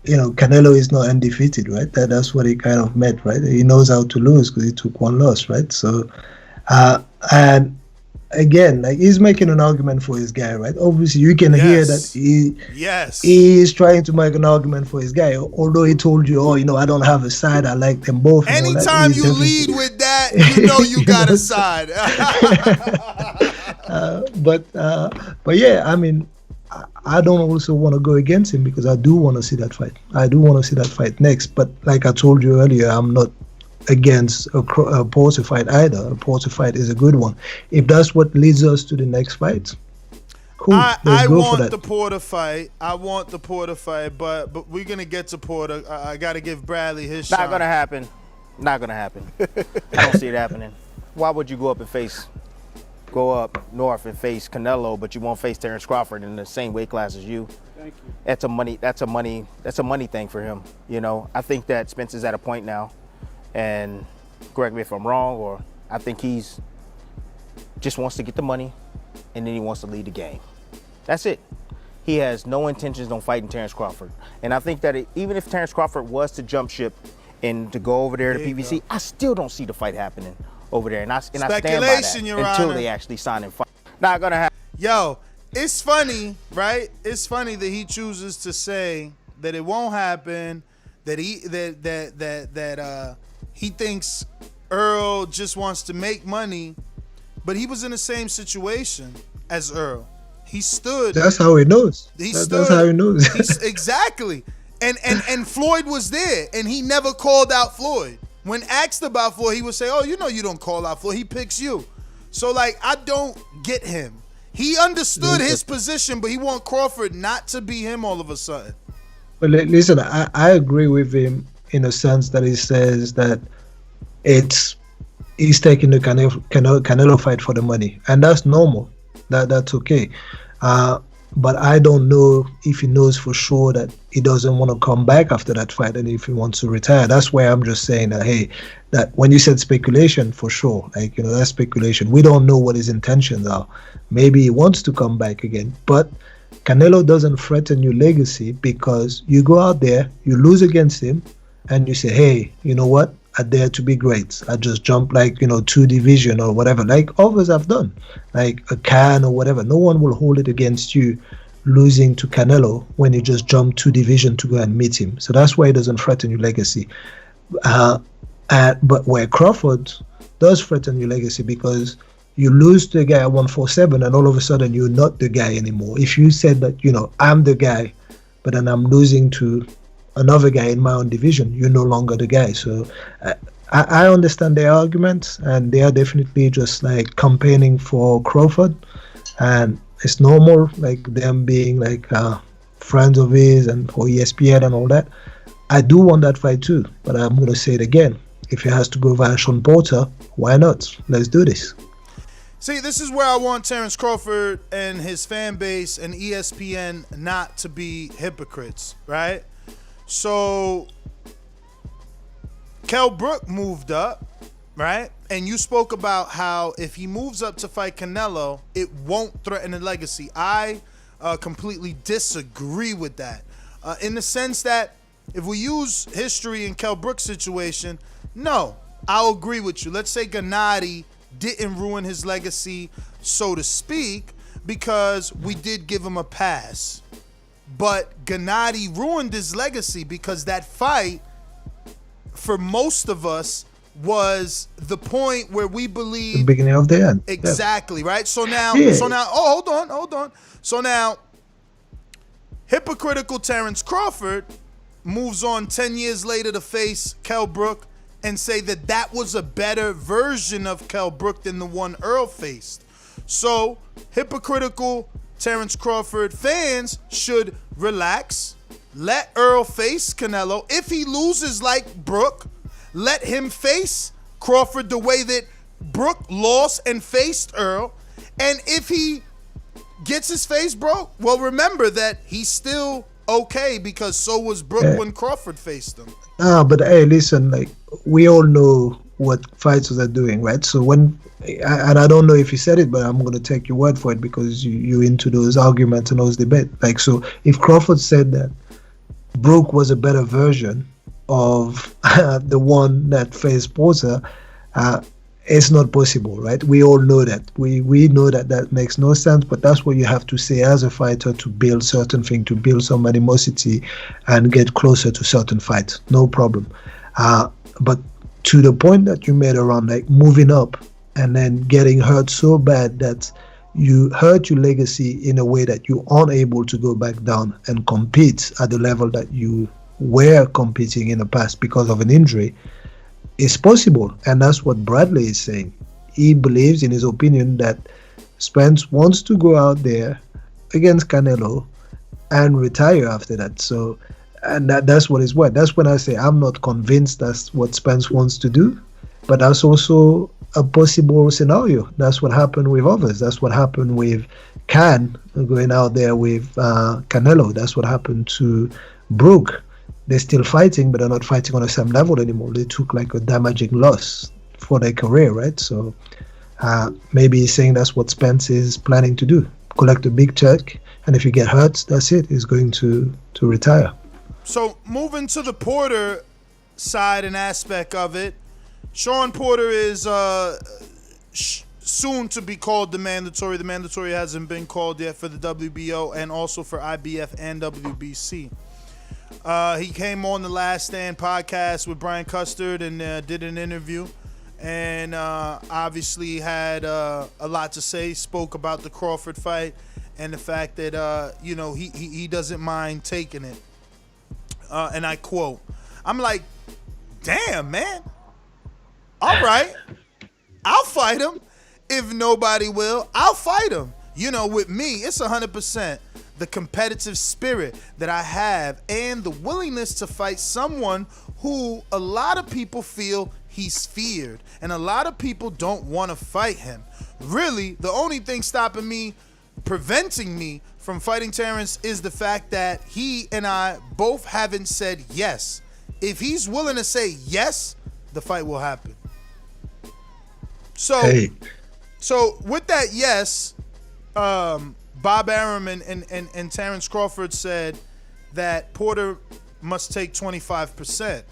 Canelo is not undefeated, right? That's what he kind of meant, right? He knows how to lose because he took one loss, right? So, and again, like he's making an argument for his guy, right? Obviously, you can hear that he is trying to make an argument for his guy, although he told you, I don't have a side, I like them both. Anytime you lead with that, you got a side. But yeah, I mean, I don't also want to go against him because I do want to see that fight. I do want to see that fight next. But like I told you earlier, I'm not against a Porter fight either. A Porter fight is a good one. If that's what leads us to the next fight, cool. I want the Porter fight. But we're gonna get to Porter. I gotta give Bradley his shot. Not gonna happen. I don't see it happening. Why would you go up north and face Canelo, but you won't face Terence Crawford in the same weight class as you? Thank you. That's a money thing for him. I think that Spence is at a point now. And correct me if I'm wrong, or I think he's just wants to get the money and then he wants to lead the game. That's it. He has no intentions on fighting Terence Crawford. And I think that even if Terence Crawford was to jump ship and to go over there to PBC, I still don't see the fight happening over there. And I stand by that until they actually sign and fight. Not gonna happen. Yo, it's funny, right? It's funny that he chooses to say that it won't happen, that he thinks Errol just wants to make money, but he was in the same situation as Errol. He stood. That's how he knows. That's how he knows. Exactly. And Floyd was there, and he never called out Floyd. When asked about Floyd, he would say, "Oh, you don't call out Floyd. He picks you." So, I don't get him. He understood his position, but he want Crawford not to be him all of a sudden. But listen, I agree with him in a sense that he says that he's taking the Canelo fight for the money, and that's normal. That's okay. But I don't know if he knows for sure that he doesn't want to come back after that fight and if he wants to retire. That's why I'm just saying that, hey, that when you said speculation, for sure, that's speculation. We don't know what his intentions are. Maybe he wants to come back again, but Canelo doesn't threaten your legacy because you go out there, you lose against him, and you say, hey, you know what? I dare to be great. I just jump 2 division or whatever, like others have done, like a Can or whatever. No one will hold it against you losing to Canelo when you just jump 2 division to go and meet him. So that's why it doesn't threaten your legacy. But where Crawford does threaten your legacy because you lose to a guy at 147 and all of a sudden you're not the guy anymore. If you said that, I'm the guy, but then I'm losing to another guy in my own division, you're no longer the guy. So I understand their arguments, and they are definitely just campaigning for Crawford, and it's normal, them being friends of his and for ESPN and all that. I do want that fight too, but I'm going to say it again. If it has to go via Sean Porter, why not? Let's do this. See, this is where I want Terence Crawford and his fan base and ESPN not to be hypocrites, right? So, Kell Brook moved up, right? And you spoke about how if he moves up to fight Canelo, it won't threaten the legacy. I completely disagree with that. In the sense that if we use history in Kell Brook's situation, no, I'll agree with you. Let's say Gennady didn't ruin his legacy, so to speak, because we did give him a pass. But Gennady ruined his legacy because that fight, for most of us, was the point where we believe the beginning of the end. Exactly, right? So now, Yeah. hold on. So now, hypocritical Terence Crawford moves on 10 years later to face Kell Brook and say that that was a better version of Kell Brook than the one Errol faced. So, hypocritical Terence Crawford fans should relax, let Errol face Canelo. If he loses like Brook, let him face Crawford the way that Brook lost and faced Errol. And if he gets his face broke, well, remember that he's still okay because so was Brook when Crawford faced him. But hey, listen, like, we all know what fighters are doing, right? So when, and I don't know if you said it, but I'm going to take your word for it because you're into those arguments and those debates. Like, so if Crawford said that Brook was a better version of the one that faced Porter, it's not possible, right? We all know that. We know that that makes no sense, but that's what you have to say as a fighter to build certain things, to build some animosity and get closer to certain fights. No problem. But to the point that you made around like moving up and then getting hurt so bad that you hurt your legacy in a way that you aren't able to go back down and compete at the level that you were competing in the past because of an injury, is possible. And that's what Bradley is saying. He believes, in his opinion, that Spence wants to go out there against Canelo and retire after that. So, and that's what is what. That's when I say I'm not convinced that's what Spence wants to do, but that's also a possible scenario. That's what happened with others. That's what happened with Can going out there with Canelo. That's what happened to Brook. They're still fighting, but they're not fighting on the same level anymore. They took like a damaging loss for their career, right? So maybe he's saying that's what Spence is planning to do. Collect a big check, and if you get hurt, that's it. He's going to retire. So moving to the Porter side and aspect of it, Sean Porter is soon to be called the mandatory. The mandatory hasn't been called yet for the WBO and also for IBF and WBC. He came on the Last Stand podcast with Brian Custard and did an interview, and obviously had a lot to say. Spoke about the Crawford fight and the fact that he doesn't mind taking it. And I quote, I'm like, damn, man. All right, I'll fight him. If nobody will, I'll fight him. You know, with me, it's 100% the competitive spirit that I have and the willingness to fight someone who a lot of people feel he's feared and a lot of people don't want to fight him. Really, the only thing preventing me from fighting Terence is the fact that he and I both haven't said yes. If he's willing to say yes, the fight will happen. So, so with that yes, Bob Arum and Terence Crawford said that Porter must take 25%.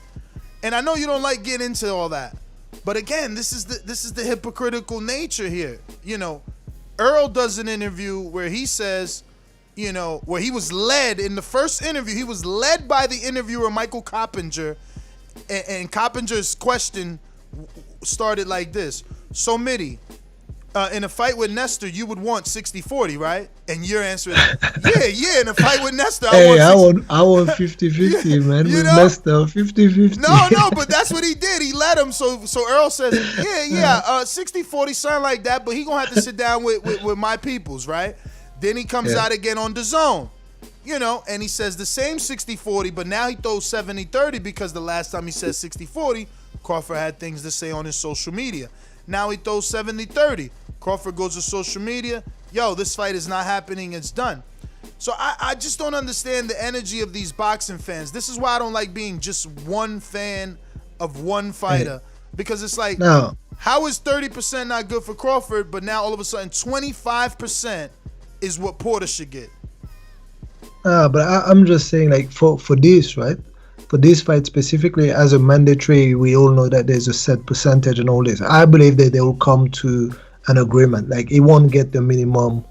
And I know you don't like getting into all that, but again, this is the hypocritical nature here. You know, Errol does an interview where he says, you know, where he was led in the first interview, he was led by the interviewer Michael Coppinger, and Coppinger's question started like this: so Mitty, in a fight with Nestor, you would want 60-40, right? And your answer is, yeah. In a fight with Nestor, I want 50-50, man. With Nestor, 50-50. No, but that's what he did. He let him. So Errol says, 60-40, something like that. But he gonna have to sit down with my peoples, right? Then he comes out again on Dazn, you know, and he says the same 60-40, but now he throws 70-30 because the last time he said 60-40, Crawford had things to say on his social media. Now he throws 70-30. Crawford goes to social media. Yo, this fight is not happening. It's done. So I just don't understand the energy of these boxing fans. This is why I don't like being just one fan of one fighter. Because it's like, how is 30% not good for Crawford, but now all of a sudden 25% is what Porter should get? But I'm just saying, like, for this, right? For this fight specifically, as a mandatory, we all know that there's a set percentage and all this. I believe that they will come to an agreement. Like, it won't get the minimum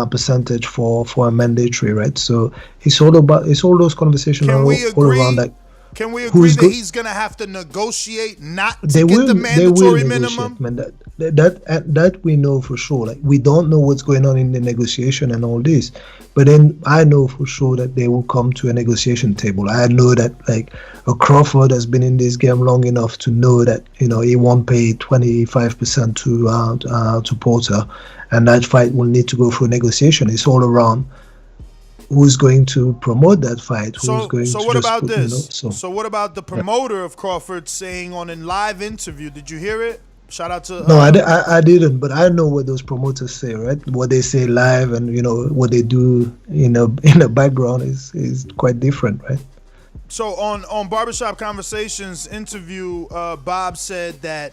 percentage for a mandatory, right? So it's all those conversations all around, like. Can we agree that he's going to have to negotiate not to get the mandatory minimum? Man. That we know for sure. Like, we don't know what's going on in the negotiation and all this, but then I know for sure that they will come to a negotiation table. I know that, like, a Crawford has been in this game long enough to know that, you know, he won't pay 25% to Porter, and that fight will need to go through negotiation. It's all around who's going to promote that fight. So what about this? So what about the promoter of Crawford saying on a live interview? Did you hear it? Shout out to. No, I didn't, but I know what those promoters say, right? What they say live, and you know what they do in the background is quite different, right? So on Barbershop Conversations interview, Bob said that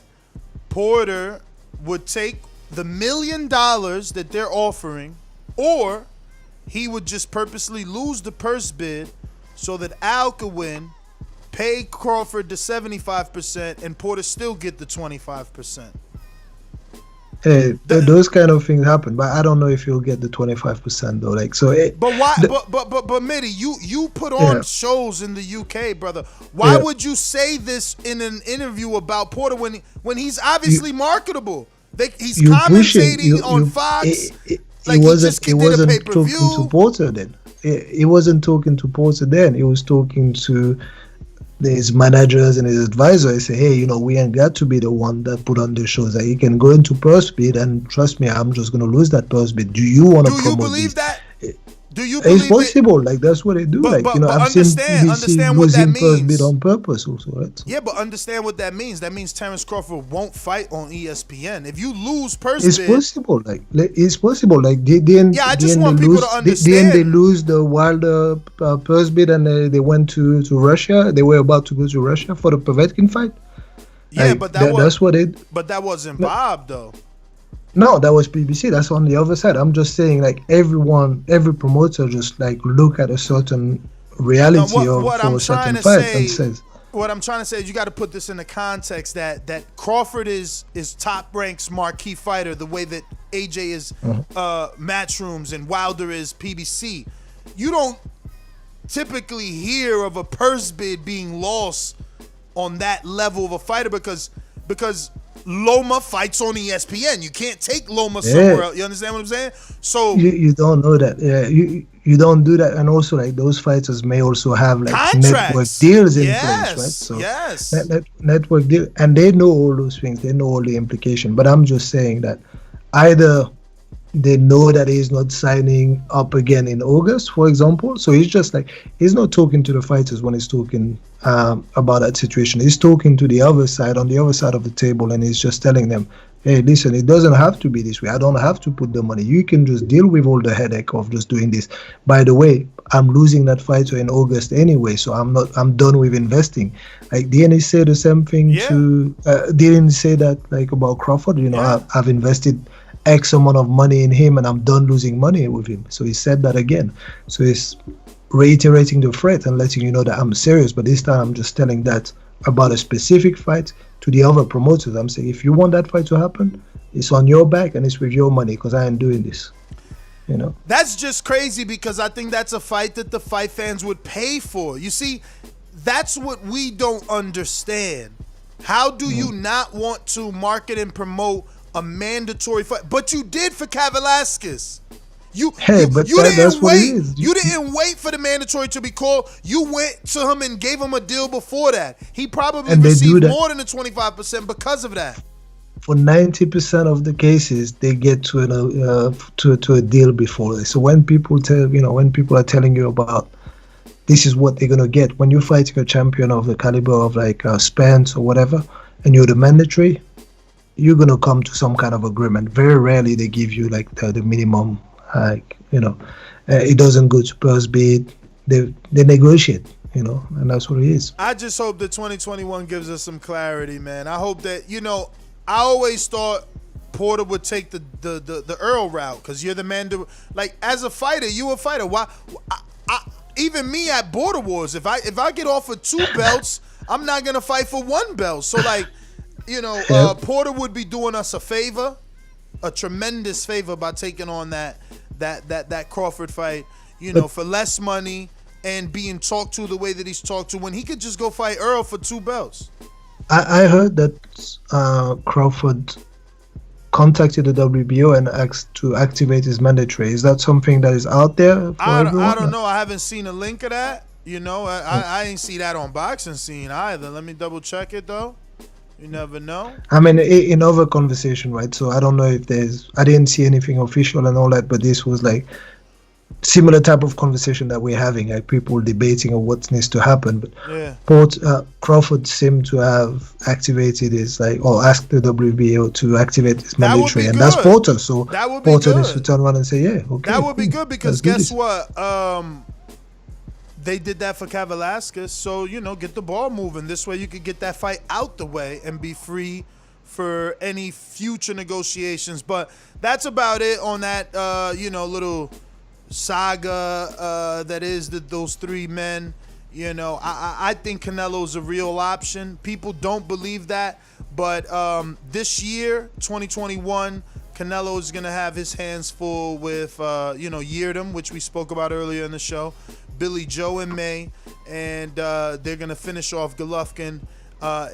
Porter would take the $1 million that they're offering, or he would just purposely lose the purse bid so that Al could win, pay Crawford the 75%, and Porter still get the 25%. Hey, those kind of things happen, but I don't know if you'll get the 25% though. Like, so. But why? But Mitty, you put on shows in the UK, brother. Why would you say this in an interview about Porter when he's obviously marketable? He's commentating on Fox. Like, he wasn't talking to Porter then. He wasn't talking to Porter then. He was talking to his managers and his advisor. He said, hey, you know, we ain't got to be the one that put on the shows. Like, he can go into purse bid, and trust me, I'm just going to lose that purse bid. Do you want to promote this? Do you believe that? Do you believe it's possible? Like, that's what they do. But, like, you know, I've seen what that means. Purse bid on purpose also, right? So. Yeah, but understand what that means. That means Terence Crawford won't fight on ESPN. If you lose purse bid, it's possible. Like, I just want people to understand. They lose the Wilder purse bid, and they went to Russia. They were about to go to Russia for the Povetkin fight. Yeah, like, but that's what it. But that wasn't Bob though. No, that was BBC. That's on the other side. I'm just saying, like, every promoter just, like, look at a certain reality for a certain fight and says. What I'm trying to say is you got to put this in the context that Crawford is Top Rank's marquee fighter the way that AJ is Matchrooms and Wilder is PBC. You don't typically hear of a purse bid being lost on that level of a fighter because Loma fights on ESPN. You can't take Loma somewhere else. You understand what I'm saying? So you don't know that. Yeah, you don't do that. And also, like, those fighters may also have, like, contracts. Network deals in place, right? So network deal, and they know all those things. They know all the implication. But I'm just saying that either they know that he's not signing up again in August, for example. So he's just like, he's not talking to the fighters when he's talking about that situation. He's talking to the other side, on the other side of the table, and he's just telling them, hey, listen, it doesn't have to be this way. I don't have to put the money. You can just deal with all the headache of just doing this. By the way, I'm losing that fighter in August anyway, so I'm done with investing. Like, didn't he say the same thing didn't he say that, like, about Crawford? You know, I've invested X amount of money in him and I'm done losing money with him. So he said that again. So he's reiterating the threat and letting you know that I'm serious, but this time I'm just telling that about a specific fight to the other promoters. I'm saying, if you want that fight to happen, it's on your back and it's with your money, because I ain't doing this. You know, that's just crazy, because I think that's a fight that the fight fans would pay for. You see, that's what we don't understand. How do you not want to market and promote a mandatory fight? But you did for Velasquez. You didn't wait. You didn't wait for the mandatory to be called. You went to him and gave him a deal before that. He probably received more than the 25% because of that. For 90% of the cases, they get to a deal before. So when people are telling you about this is what they're gonna get when you're fighting a champion of the caliber of like Spence or whatever, and you're the mandatory, you're gonna come to some kind of agreement. Very rarely they give you like the minimum. It doesn't go to purse bid. They negotiate, and that's what it is. I just hope that 2021 gives us some clarity, man. I hope that, I always thought Porter would take the Errol route, because you're the man to, like, as a fighter, you a fighter. even me at Border Wars, if I get offered 2 belts, I'm not gonna fight for 1 belt. So like, Porter would be doing us a favor, a tremendous favor by taking on that Crawford fight, for less money and being talked to the way that he's talked to, when he could just go fight Errol for 2 belts. I heard that Crawford contacted the WBO and asked to activate his mandatory. Is that something that is out there for everyone? I don't know. I haven't seen a link of that. I ain't see that on Boxing Scene either. Let me double check it though. You never know. I mean, in other conversation, right? So I don't know if I didn't see anything official and all that, but this was like similar type of conversation that we're having, like people debating on what needs to happen. But Crawford seemed to have activated his or asked the WBO to activate his mandatory, and that's Porter. So Porter needs to turn around and say, yeah, okay. That would be good because guess what? They did that for Velasquez, so get the ball moving. This way, you could get that fight out the way and be free for any future negotiations. But that's about it on that, little saga that is those 3 men. I think Canelo's a real option. People don't believe that, but this year, 2021, Canelo is gonna have his hands full with Yildirim, which we spoke about earlier in the show, Billy Joe in May, and they're gonna finish off Golovkin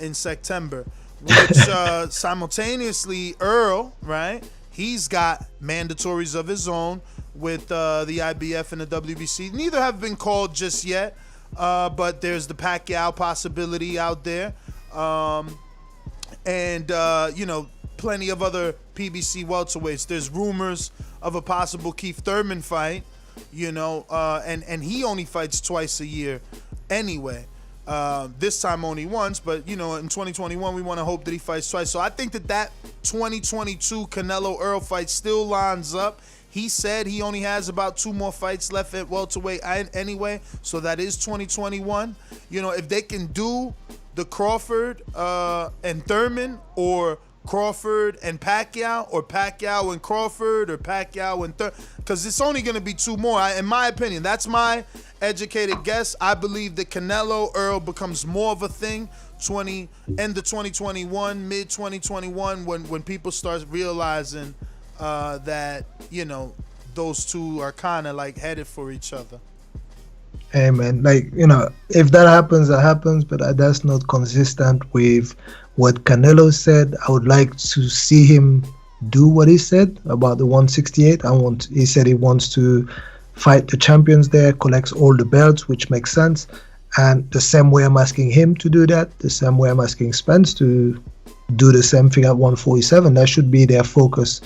in September. Which simultaneously, Errol, right? He's got mandatories of his own with the IBF and the WBC. Neither have been called just yet, but there's the Pacquiao possibility out there, and plenty of other PBC welterweights. There's rumors of a possible Keith Thurman fight, and he only fights twice a year anyway. This time only once, but in 2021 we want to hope that he fights twice. So I think that 2022 Canelo Errol fight still lines up. He said he only has about 2 more fights left at welterweight anyway, so that is 2021. If they can do the Crawford and Thurman, or Crawford and Pacquiao, or Pacquiao and Crawford, or Pacquiao and Thurman, because it's only going to be 2 more. In my opinion, that's my educated guess. I believe that Canelo Errol becomes more of a thing end of 2021, mid 2021, when people start realizing that those 2 are kind of like headed for each other. Hey man, if that happens, that happens, but that's not consistent with what Canelo said. I would like to see him do what he said about the 168. He said he wants to fight the champions there, collects all the belts, which makes sense. And the same way I'm asking him to do that, the same way I'm asking Spence to do the same thing at 147. That should be their focus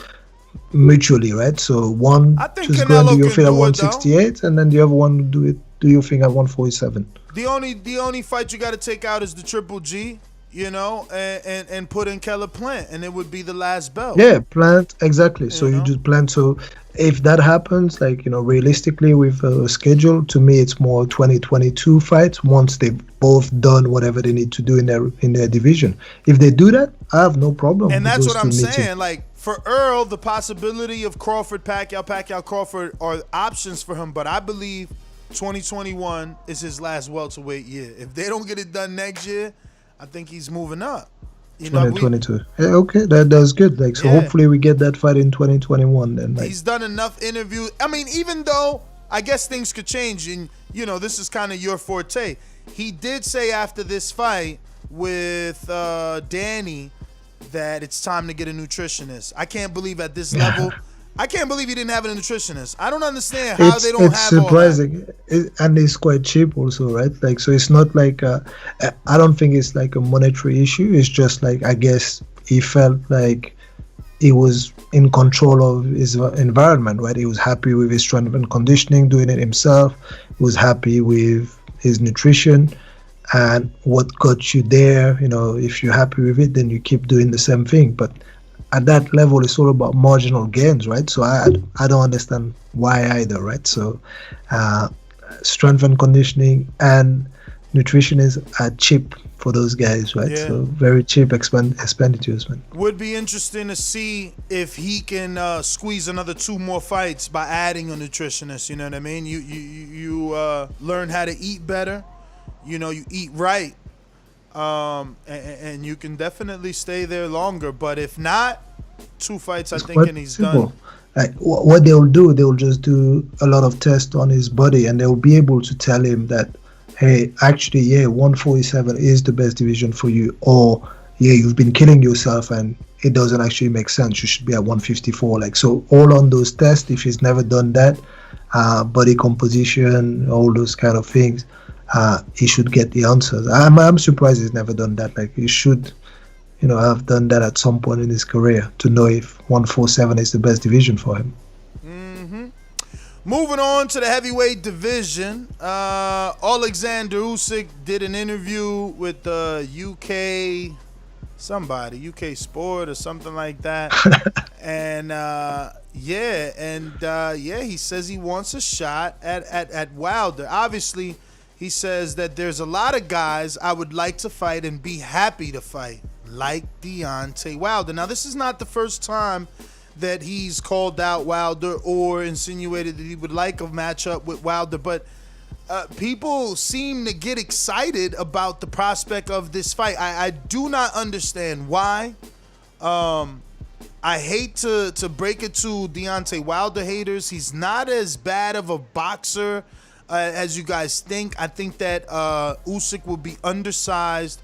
mutually, right? So one just go and do your thing at 168, and then the other one do your thing at 147. The only fight you got to take out is the Triple G, and put in Keller Plant, and it would be the last belt. Yeah, Plant, exactly. So you just Plant. So if that happens, realistically with a schedule, to me it's more 2022 fights once they've both done whatever they need to do in their division. If they do that, I have no problem. And that's what I'm saying. For Earl, the possibility of Crawford, Pacquiao, Crawford are options for him, but I believe 2021 is his last welterweight year. If they don't get it done next year, I think he's moving up. 2022. Okay, that's good. Hopefully we get that fight in 2021 then. He's done enough interviews. I mean, even though I guess things could change, and this is kind of your forte. He did say after this fight with Danny that it's time to get a nutritionist. I can't believe at this level. I can't believe he didn't have a nutritionist. I don't understand how they don't have. It's surprising, and it's quite cheap also, right? So it's not like I don't think it's like a monetary issue. It's just I guess he felt like he was in control of his environment, right? He was happy with his strength and conditioning, doing it himself. He was happy with his nutrition, and what got you there. If you're happy with it, then you keep doing the same thing. But at that level, it's all about marginal gains, right? So I don't understand why either, right? So strength and conditioning and nutritionists are cheap for those guys, right? Yeah. So very cheap expenditures, man. Would be interesting to see if he can squeeze another 2 more fights by adding a nutritionist. You know what I mean? You learn how to eat better. You know, you eat right, and you can definitely stay there longer. But if not, 2 fights, I think, and he's done. Like what they'll do, they'll just do a lot of tests on his body, and they'll be able to tell him that, hey, actually, yeah, 147 is the best division for you, or yeah, you've been killing yourself and it doesn't actually make sense. You should be at 154. Like, so all on those tests, if he's never done that, body composition, all those kind of things, he should get the answers. I'm surprised he's never done that. Like, he should, you know, have done that at some point in his career to know if 147 is the best division for him. Moving on to the heavyweight division, Oleksandr Usyk did an interview with the UK Sport or something like that, and he says he wants a shot at Wilder. Obviously, he says that there's a lot of guys I would like to fight and be happy to fight, like Deontay Wilder. Now, this is not the first time that he's called out Wilder or insinuated that he would like a matchup with Wilder, but people seem to get excited about the prospect of this fight. I do not understand why. I hate to break it to Deontay Wilder haters. He's not as bad of a boxer as you guys think. I think that Usyk will be undersized,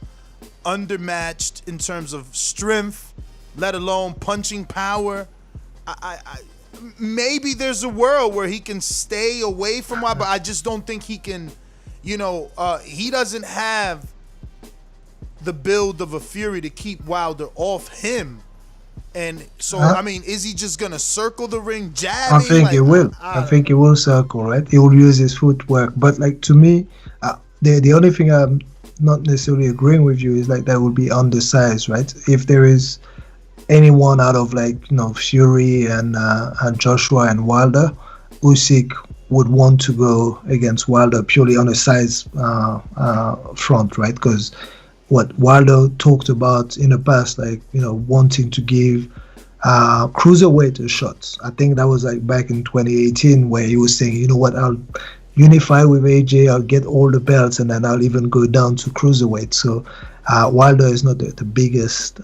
undermatched in terms of strength, let alone punching power. I maybe there's a world where he can stay away from Wilder, but I just don't think he can. You know, he doesn't have the build of a Fury to keep Wilder off him. And so, I mean, is he just gonna circle the ring, jabbing? I think he will. I think he will circle, right? He will use his footwork. But like, to me, the only thing I'm not necessarily agreeing with you is like that would be undersized, right? If there is anyone out of, like, you know, Fury and Joshua and Wilder, Usyk would want to go against Wilder purely on a size front, right? Because what Wilder talked about in the past, like, you know, wanting to give cruiserweight a shot. I think that was like back in 2018, where he was saying, you know what, I'll unify with AJ, I'll get all the belts, and then I'll even go down to cruiserweight. So Wilder is not the biggest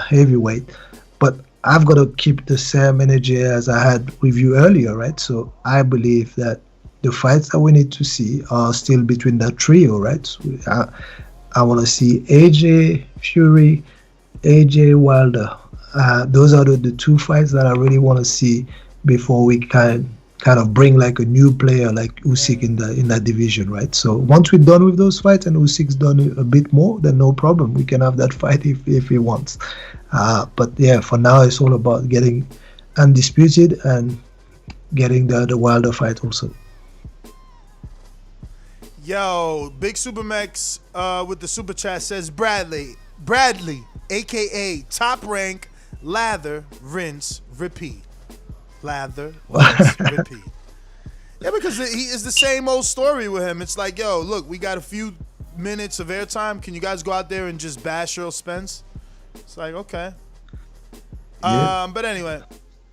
heavyweight, but I've got to keep the same energy as I had with you earlier, right? So I believe that the fights that we need to see are still between that trio, right? So I want to see AJ Fury, AJ Wilder. Those are the 2 fights that I really want to see before we kind of bring like a new player like Usyk in that division, right? So once we're done with those fights and Usyk's done a bit more, then no problem. We can have that fight if he wants. But yeah, for now it's all about getting undisputed and getting the Wilder fight also. Yo, Big Supermax with the super chat says Bradley, aka Top Rank, lather, rinse, repeat. Lather, rinse, repeat. Yeah, because he is the same old story with him. It's like, yo, look, we got a few minutes of airtime. Can you guys go out there and just bash Errol Spence? It's like, okay. Yeah. But anyway.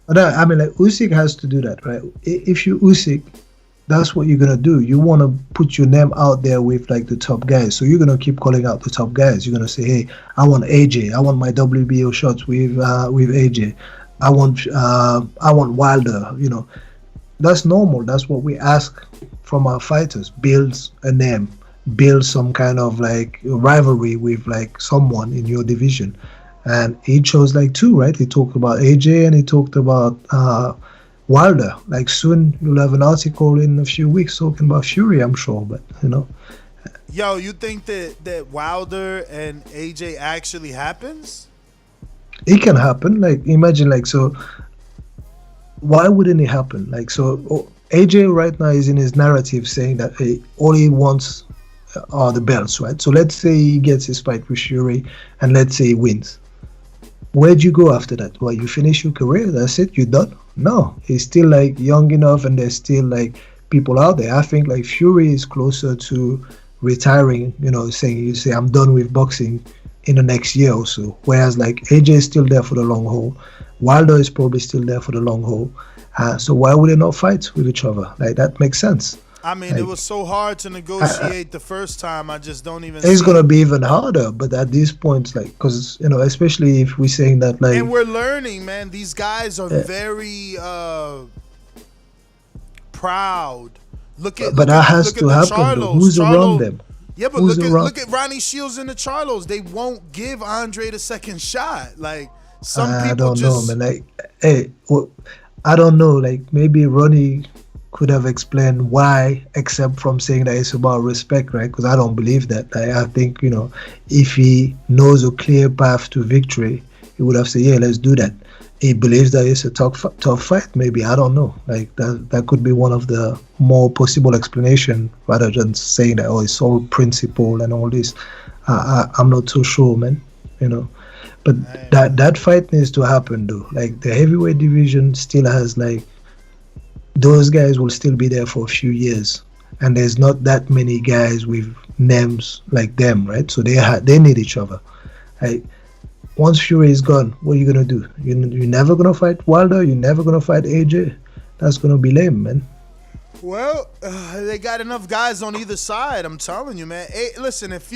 But I mean, like, Usyk has to do that, right? If you Usyk, that's what you're gonna do. You want to put your name out there with like the top guys. So you're gonna keep calling out the top guys. You're gonna say, hey, I want AJ. I want my WBO shots with AJ. I want Wilder. You know, that's normal. That's what we ask from our fighters. Build a name. Build some kind of like rivalry with like someone in your division. And he chose like 2, right? He talked about AJ and he talked about Wilder. Like, soon you'll have an article in a few weeks talking about Fury, I'm sure. But you know, yo, you think that Wilder and AJ actually happens? It can happen. Like, imagine, like, so why wouldn't it happen? Like, so AJ right now is in his narrative saying that, hey, all he wants are the belts, right? So let's say he gets his fight with Fury and let's say he wins. Where'd you go after that? Well, you finish your career, that's it, you're done? No, he's still like young enough and there's still like people out there. I think like Fury is closer to retiring, saying you say I'm done with boxing in the next year or so. Whereas like AJ is still there for the long haul, Wilder is probably still there for the long haul. So why would they not fight with each other? Like that makes sense. I mean, like, it was so hard to negotiate the first time. I just don't even. It's gonna be even harder. But at this point, like, because especially if we're saying that, like, and we're learning, man. These guys are very proud. But that has to happen. Who's around them? Yeah, but look at Ronnie Shields and the Charlos. They won't give Andre the second shot. Like some people I don't just. know, man. Like, hey, I don't know. Like maybe Ronnie could have explained why, except from saying that it's about respect, right? Because I don't believe that. I think if he knows a clear path to victory, he would have said, "Yeah, let's do that." He believes that it's a tough fight. Maybe, I don't know. Like that could be one of the more possible explanation rather than saying that it's all principle and all this. I'm not so sure, man. But that fight needs to happen though. Like the heavyweight division still has like those guys will still be there for a few years, and there's not that many guys with names like them, right? So they need each other. Like once Fury is gone, what are you gonna do? You're never gonna fight Wilder. You're never gonna fight AJ. That's gonna be lame, man. Well, they got enough guys on either side. I'm telling you, man. Hey, listen, if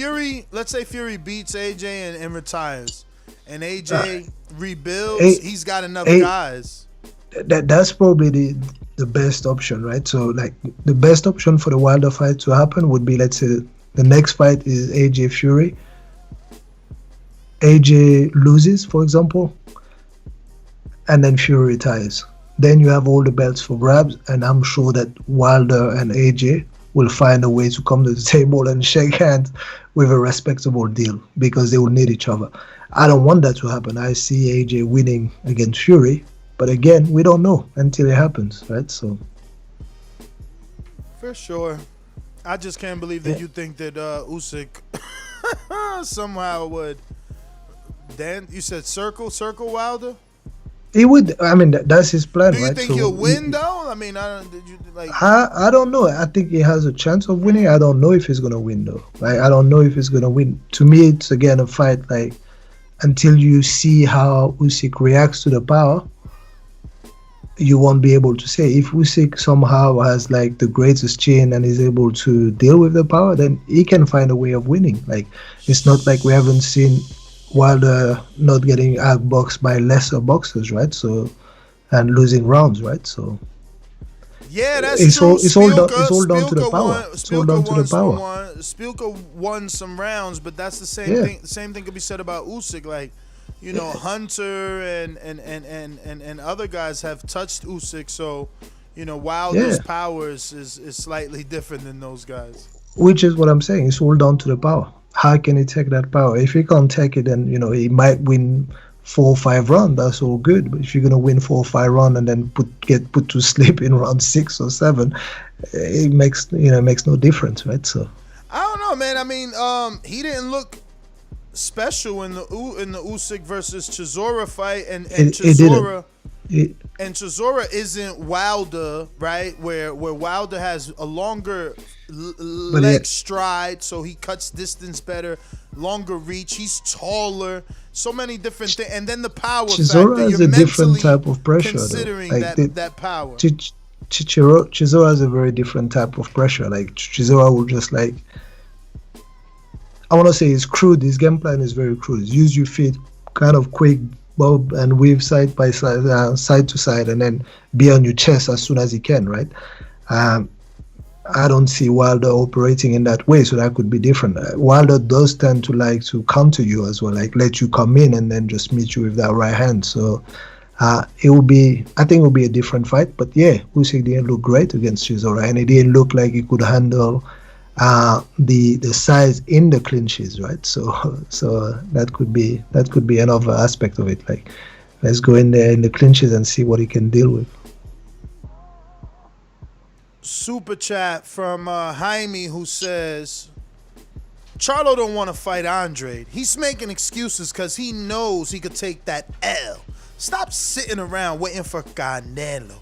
let's say Fury beats AJ and retires, and AJ rebuilds, he's got enough guys. That's probably the best option, right? So like the best option for the Wilder fight to happen would be, let's say the next fight is AJ Fury. AJ loses, for example, and then Fury retires. Then you have all the belts for grabs, and I'm sure that Wilder and AJ will find a way to come to the table and shake hands with a respectable deal because they will need each other. I don't want that to happen. I see AJ winning against Fury, but again, we don't know until it happens, right? So for sure, I just can't believe that you think that Usyk somehow would. Dan, you said circle Wilder. He would. I mean, that's his plan, right? Do you think he'll win though? I mean, I don't know. I think he has a chance of winning. I don't know if he's gonna win though. Like, I don't know if he's gonna win. To me, it's again a fight. Like until you see how Usyk reacts to the power, you won't be able to say. If Usyk somehow has like the greatest chin and is able to deal with the power, then he can find a way of winning. Like it's not like we haven't seen Wilder not getting outboxed by lesser boxers, right? So, and losing rounds, right? So, yeah, that's true. It's all down to the power. It's all down to the power. Spilka won some rounds, but that's the same thing. The same thing could be said about Usyk. Like, Hunter and other guys have touched Usyk, so Wilder's powers is slightly different than those guys. Which is what I'm saying. It's all down to the power. How can he take that power? If he can't take it, then he might win 4 or 5 rounds. That's all good. But if you're gonna win 4 or 5 rounds and then get put to sleep in round 6 or 7, it makes no difference, right? So I don't know, man. I mean, he didn't look special in the Usyk versus Chisora fight, and Chisora. And Chisora isn't Wilder, right? Where Wilder has a longer leg stride, so he cuts distance better, longer reach. He's taller, so many different things. And then the power Chisora factor. has a different type of pressure, considering like that power. Chisora has a very different type of pressure. Like Chisora will just like, I want to say it's crude. His game plan is very crude. Use your feet, kind of quick, bob and weave side by side, side to side, and then be on your chest as soon as he can, right? I don't see Wilder operating in that way, so that could be different. Wilder does tend to like to counter you as well, like let you come in and then just meet you with that right hand. So I think it will be a different fight. But yeah, Usyk didn't look great against Chisora, and it didn't look like he could handle the size in the clinches, right? So that could be another aspect of it. Like, let's go in there in the clinches and see what he can deal with. Super chat from Jaime, who says Charlo don't want to fight Andre. He's making excuses because he knows he could take that L. Stop sitting around waiting for Canelo.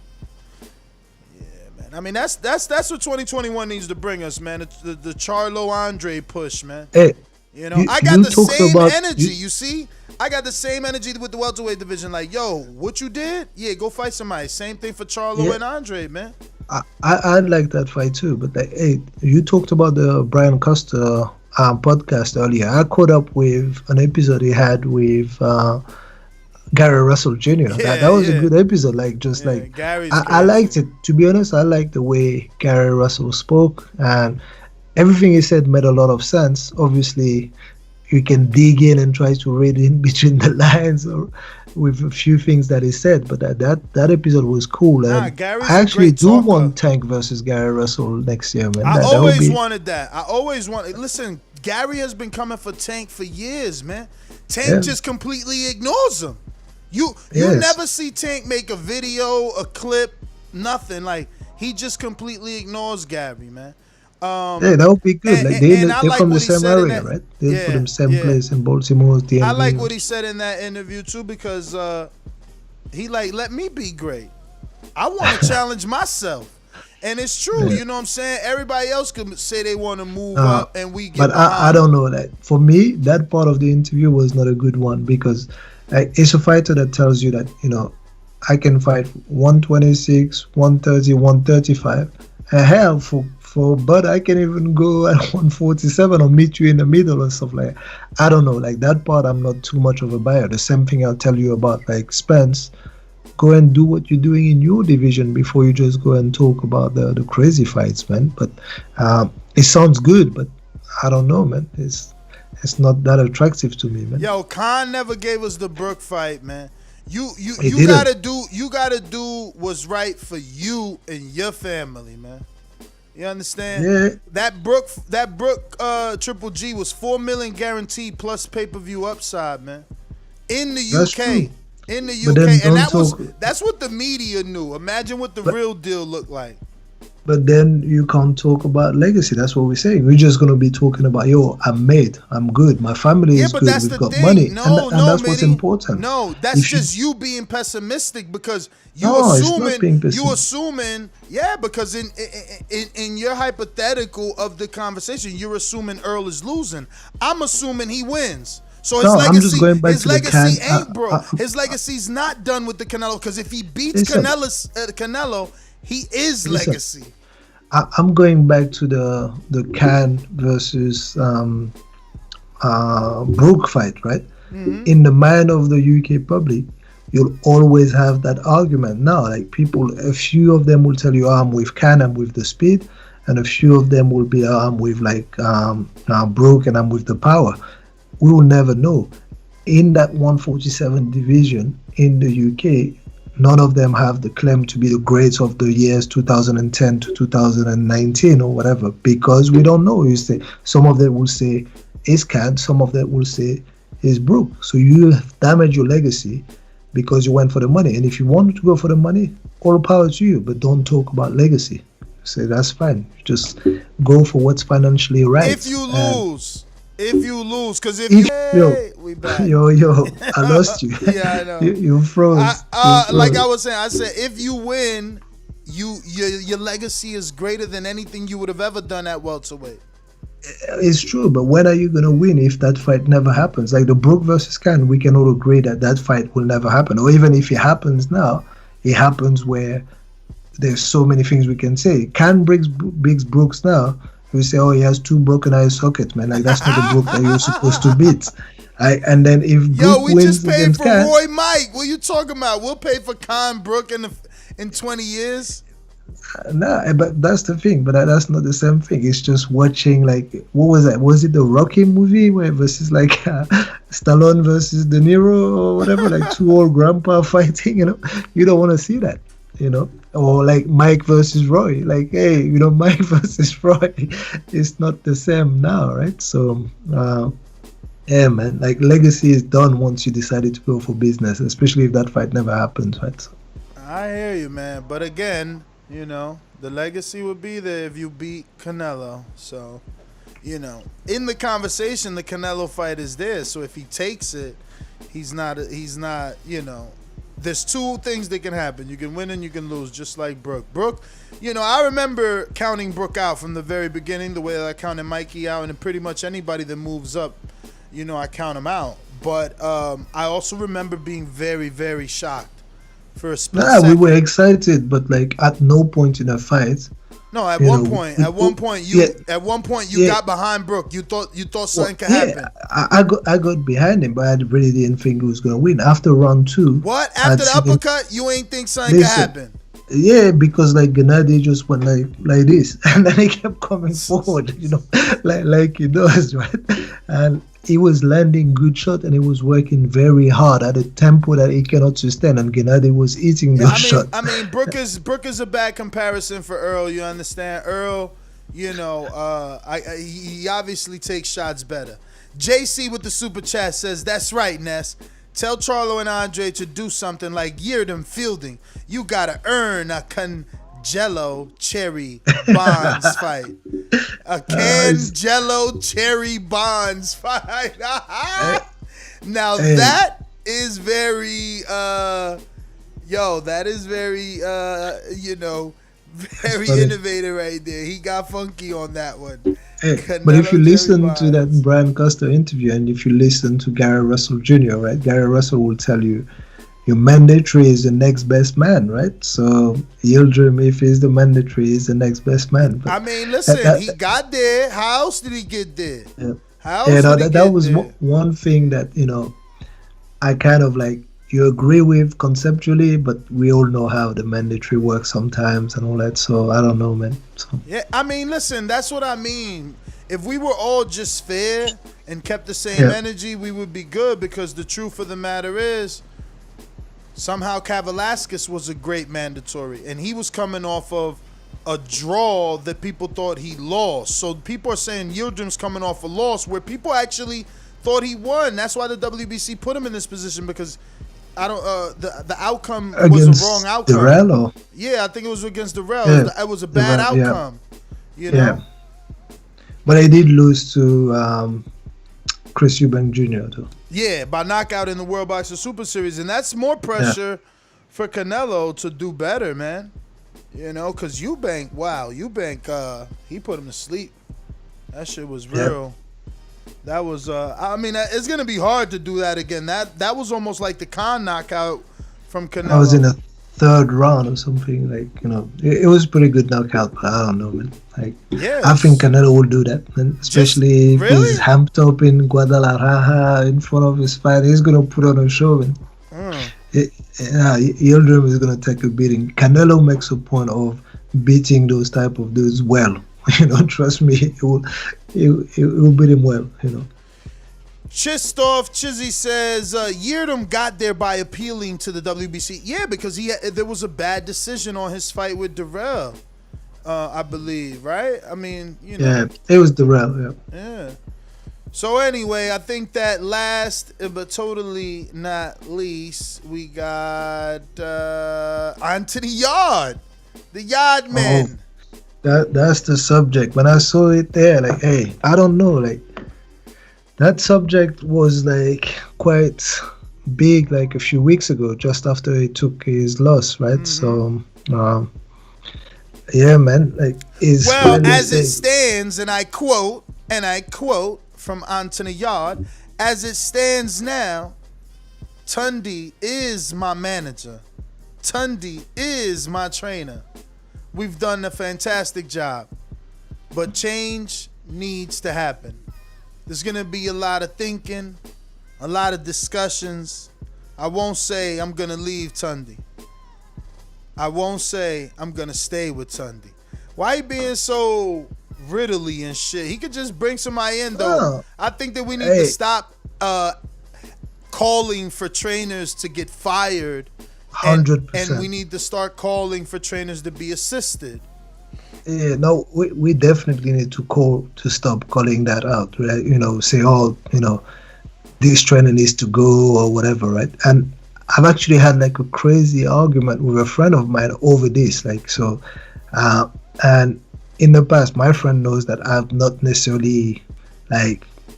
Yeah, man. man. I mean, that's what 2021 needs to bring us, man. The Charlo Andre push, man. Hey, you know, I got the same energy. You see, I got the same energy with the welterweight division. Like, yo, what you did? Yeah, go fight somebody. Same thing for Charlo and Andre, man. I'd like that fight too, but like, hey, you talked about the Brian Costa podcast earlier. I caught up with an episode he had with Gary Russell Jr. That was a good episode. Like, just like I liked it. To be honest, I liked the way Gary Russell spoke, and everything he said made a lot of sense. Obviously, you can dig in and try to read in between the lines or with a few things that he said, but that episode was cool. And I actually do want Tank versus Gary Russell next year, man. I always wanted that. Listen, Gary has been coming for Tank for years, man. Tank just completely ignores him. You never see Tank make a video, a clip, nothing. Like, he just completely ignores Gary, man. That would be good. They're from the same area, right? They're from the same place in Baltimore. I like what he said in that interview too, because he let me be great. I want to challenge myself, and it's true. You know what I'm saying? Everybody else could say they want to move up, and we get. But I don't know that. For me, that part of the interview was not a good one, because it's a fighter that tells you that, you know, I can fight 126, 130, 135. Hell, but I can even go at 147 or meet you in the middle and stuff like that. I don't know, like that part I'm not too much of a buyer. The same thing I'll tell you about like Spence. Go and do what you're doing in your division before you just go and talk about the crazy fights, man. But it sounds good, but I don't know, man. It's not that attractive to me, man. Yo, Khan never gave us the Brook fight, man. You gotta do what's right for you and your family, man. You understand? Yeah. That Brook Triple G was $4 million guaranteed plus pay-per-view upside, man. In the That's UK. True. In the UK. And that's what the media knew. Imagine what the real deal looked like. But then you can't talk about legacy. That's what we're saying. We're just going to be talking about, yo, I'm good. My family is good. We've got money. And that's what's important. No, that's just you being pessimistic, because because in your hypothetical of the conversation, you're assuming Earl is losing. I'm assuming he wins. So his legacy ain't broke. His legacy's not done with the Canelo, because if he beats Canelo, he is legacy. I'm going back to the Khan versus Brook fight, right? Mm-hmm. In the mind of the UK public, you'll always have that argument. Now, like, a few of them will tell you, I'm with Khan, I'm with the speed, and a few of them will be, I'm with Brook, and I'm with the power. We will never know. In that 147 division in the UK, none of them have the claim to be the greats of the years 2010 to 2019 or whatever, because we don't know. You say some of them will say is Khan, some of them will say is Brook. So you have damaged your legacy because you went for the money. And if you want to go for the money, all power to you, but don't talk about legacy. Say that's fine. Just go for what's financially right. If you lose, because we back. Yo, I lost you. Yeah, I know. You froze. Like I was saying, I said if you win, your legacy is greater than anything you would have ever done at welterweight. It's true, but when are you gonna win if that fight never happens? Like the Brook versus Khan, we can all agree that fight will never happen. Or even if it happens now, it happens where there's so many things we can say. Khan beats Brooks now. We say, oh, he has 2 broken eye sockets, man. Like, that's not the Brook that you're supposed to beat. And then if Brook we wins just paid against for Khan, Roy Mike. What are you talking about? We'll pay for Khan Brook in 20 years. Nah, but that's the thing. But that's not the same thing. It's just watching, like, what was that? Was it the Rocky movie where versus like Stallone versus De Niro or whatever? Like 2 old grandpa fighting. You know, you don't want to see that. You know, or like Mike versus Roy. Like, hey, Mike versus Roy. It's not the same now, right? So, yeah, man. Like, legacy is done once you decided to go for business, especially if that fight never happens, right? So. I hear you, man. But again, the legacy would be there if you beat Canelo. So, in the conversation, the Canelo fight is there. So if he takes it, he's not, there's two things that can happen. You can win and you can lose, just like Brooke. Brooke, I remember counting Brooke out from the very beginning, the way that I counted Mikey out, and pretty much anybody that moves up, I count them out. But I also remember being very, very shocked for a split second. We were excited, but like at no point in a fight. No, at one point, you got behind Brooke. You thought something could happen. I got behind him, but I really didn't think he was gonna win. After round 2, what? After the uppercut, you ain't think something could happen? Yeah, because like Gennady just went like this, and then he kept coming forward, like he does, right? And he was landing good shot, and he was working very hard at a tempo that he cannot sustain, and Gennady was eating those shots. I mean, Brooke is a bad comparison for Errol. You understand? Errol, he obviously takes shots better. JC with the super chat says, "That's right, Ness. Tell Charlo and Andre to do something like Yildirim fielding. You gotta earn a Canelo Cherry Bonds fight. A Canelo Cherry Bonds fight." Now that is very very innovative right there. He got funky on that one. But if you listen to that Brian Costa interview, and if you listen to Gary Russell Jr., right, Gary Russell will tell you your mandatory is the next best man, right? So Yildirim, if he's the mandatory, is the next best man. But, listen, he got there. How else did he get there? That was one thing that, I kind of like, you agree with conceptually, but we all know how the mandatory works sometimes and all that. So I don't know, man. So. Yeah, listen, that's what I mean. If we were all just fair and kept the same energy, we would be good, because the truth of the matter is, somehow Kavalaskis was a great mandatory, and he was coming off of a draw that people thought he lost. So people are saying Yildirim's coming off a loss where people actually thought he won. That's why the WBC put him in this position, because the outcome was a wrong outcome. Darrell? Yeah, I think it was against Darrell. It was a bad outcome. Yeah. But he did lose to Chris Eubank Jr. too. Yeah, by knockout in the World Boxing Super Series, and that's more pressure for Canelo to do better, man. Because Eubank, he put him to sleep. That shit was real. That was, it's going to be hard to do that again. That was almost like the Khan knockout from Canelo. I was in the 3rd round or something. It was a pretty good knockout, but I don't know, man. I think Canelo will do that, man. Especially if he's hamped up in Guadalajara in front of his fight. He's going to put on a show, man. Yildirim is going to take a beating. Canelo makes a point of beating those type of dudes well. Trust me, it will beat him well, Chistov Chizzy says Yildirim got there by appealing to the WBC. Yeah, because there was a bad decision on his fight with Darrell, I believe, right? Yeah, it was Darrell, yeah. So anyway, I think that last but totally not least, we got Anthony Yarde, the Yard man. That's the subject. When I saw it there, I don't know, that subject was quite big a few weeks ago, just after he took his loss, right? So yeah, man, as it stands, and I quote from Anthony Yarde, as it stands now, Tunde is my manager. Tunde is my trainer. We've done a fantastic job, but change needs to happen. There's going to be a lot of thinking, a lot of discussions. I won't say I'm going to leave Tunde. I won't say I'm going to stay with Tunde. Why you being so riddly and shit? He could just bring somebody in, though. I think that we need to stop calling for trainers to get fired. 100%. And we need to start calling for trainers to be assisted. Yeah, no, we definitely need to stop calling that out, right? Say, this trainer needs to go or whatever, right? And I've actually had a crazy argument with a friend of mine over this, and in the past, my friend knows that I've not necessarily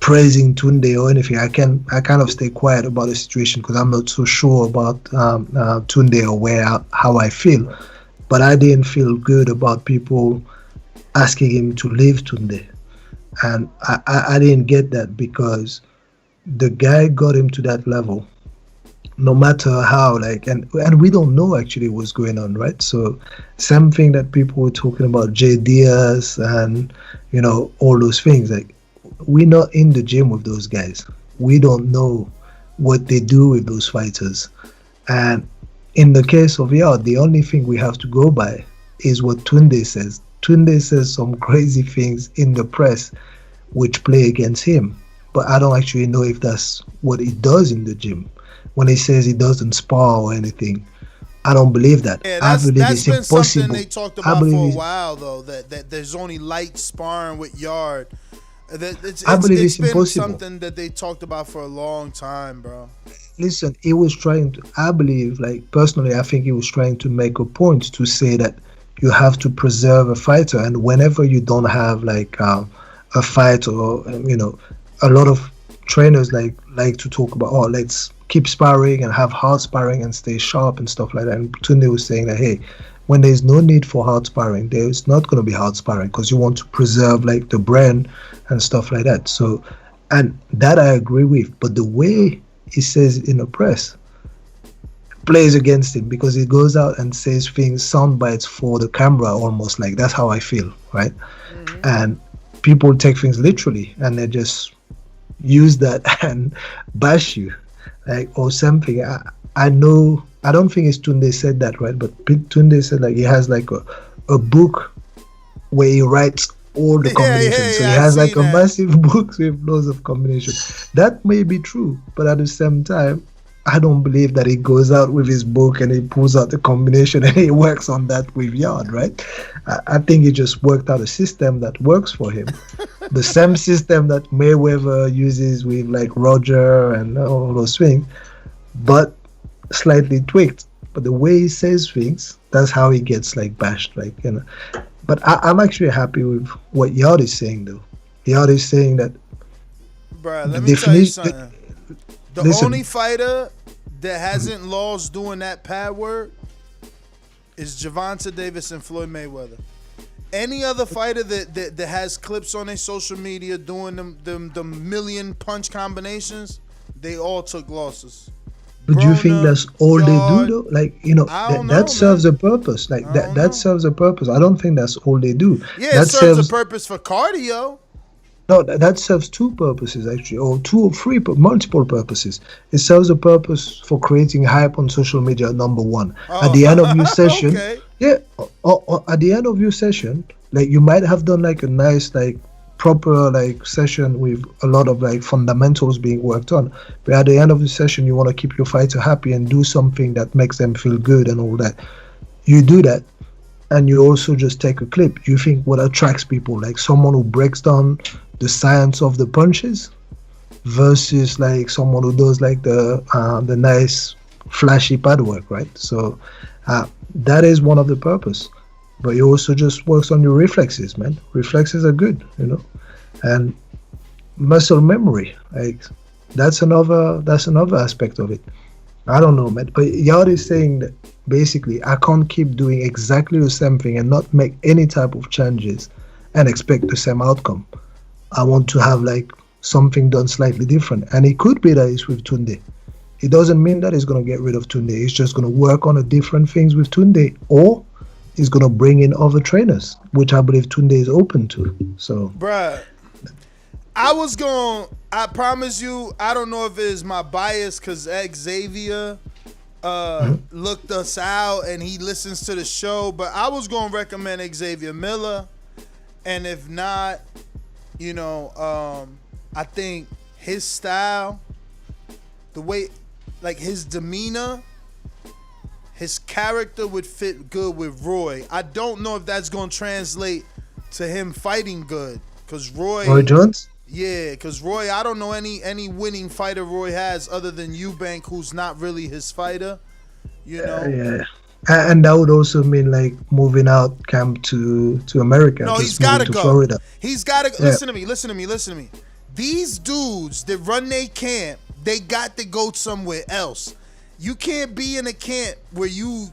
praising Tunde or anything. I kind of stay quiet about the situation because I'm not so sure about Tunde or how I feel. But I didn't feel good about people asking him to leave Tunde, and I didn't get that because the guy got him to that level. No matter how, and we don't know actually what's going on, right? So same thing that people were talking about, Jay Diaz and all those things. Like, we're not in the gym with those guys. We don't know what they do with those fighters. And in the case of Yarde, the only thing we have to go by is what Tunde says. Tunde says some crazy things in the press which play against him. But I don't actually know if that's what he does in the gym. When he says he doesn't spar or anything, I don't believe that. Yeah, I believe that's it's been impossible. something they talked about for a while, though, that there's only light sparring with Yarde. I believe it's been impossible. Something that they talked about for a long time, bro. Listen, he was trying to, I believe, personally, I think he was trying to make a point to say that you have to preserve a fighter, and whenever you don't have a fight, or a lot of trainers like to talk about, let's keep sparring and have hard sparring and stay sharp and stuff like that. And Tunde was saying that, hey, when there's no need for hard sparring, there's not going to be hard sparring because you want to preserve the brand and stuff like that. So, and that I agree with, but the way he says it in the press plays against him because he goes out and says things, sound bites for the camera almost. Like, that's how I feel, right? Mm-hmm. And people take things literally and they just use that and bash you, or something. I know, I don't think it's Tunde said that, right? But Tunde said he has a book where he writes all the combinations. So he has a massive book with loads of combinations. That may be true, but at the same time, I don't believe that he goes out with his book and he pulls out the combination and he works on that with Yarde, right? I think he just worked out a system that works for him. The same system that Mayweather uses with Roger and all those things, but slightly tweaked. But the way he says things, that's how he gets bashed, But I'm actually happy with what Yarde is saying, though. Yarde is saying that. Bruh, let me tell you something. The only fighter that hasn't lost doing that pad work is Gervonta Davis and Floyd Mayweather. Any other fighter that has clips on their social media doing the million punch combinations, they all took losses. But do you think that's all they do, though? That serves a purpose. That serves a purpose. I don't think that's all they do. Yeah, that it serves a purpose for cardio. No, that serves two purposes, actually, or two or three, multiple purposes. It serves a purpose for creating hype on social media, number one. At the end of your session, or at the end of your session, you might have done a nice, proper session with a lot of fundamentals being worked on, but at the end of the session you want to keep your fighter happy and do something that makes them feel good and all that. You do that, and you also just take a clip. You think what attracts people, someone who breaks down the science of the punches versus someone who does the nice flashy pad work, right? So that is one of the purpose. But he also just works on your reflexes, man. Reflexes are good, and muscle memory. That's another aspect of it. I don't know, man. But Yarde is saying that basically I can't keep doing exactly the same thing and not make any type of changes and expect the same outcome. I want to have something done slightly different. And it could be that it's with Tunde. It doesn't mean that he's going to get rid of Tunde. He's just going to work on the different things with Tunde, or he's going to bring in other trainers, which I believe Tunde is open to. So, bruh, I promise you, I don't know if it's my bias because Xavier looked us out and he listens to the show, but I was going to recommend Xavier Miller. And if not, I think his style, the way, his demeanor, his character would fit good with Roy. I don't know if that's going to translate to him fighting good. Because Roy Jones? Yeah, because Roy, I don't know any winning fighter Roy has other than Eubank, who's not really his fighter. Yeah. And that would also mean moving out camp to America. No, he's got to go. Florida. He's got to. Listen to me. These dudes that run their camp, they got to go somewhere else. You can't be in a camp where you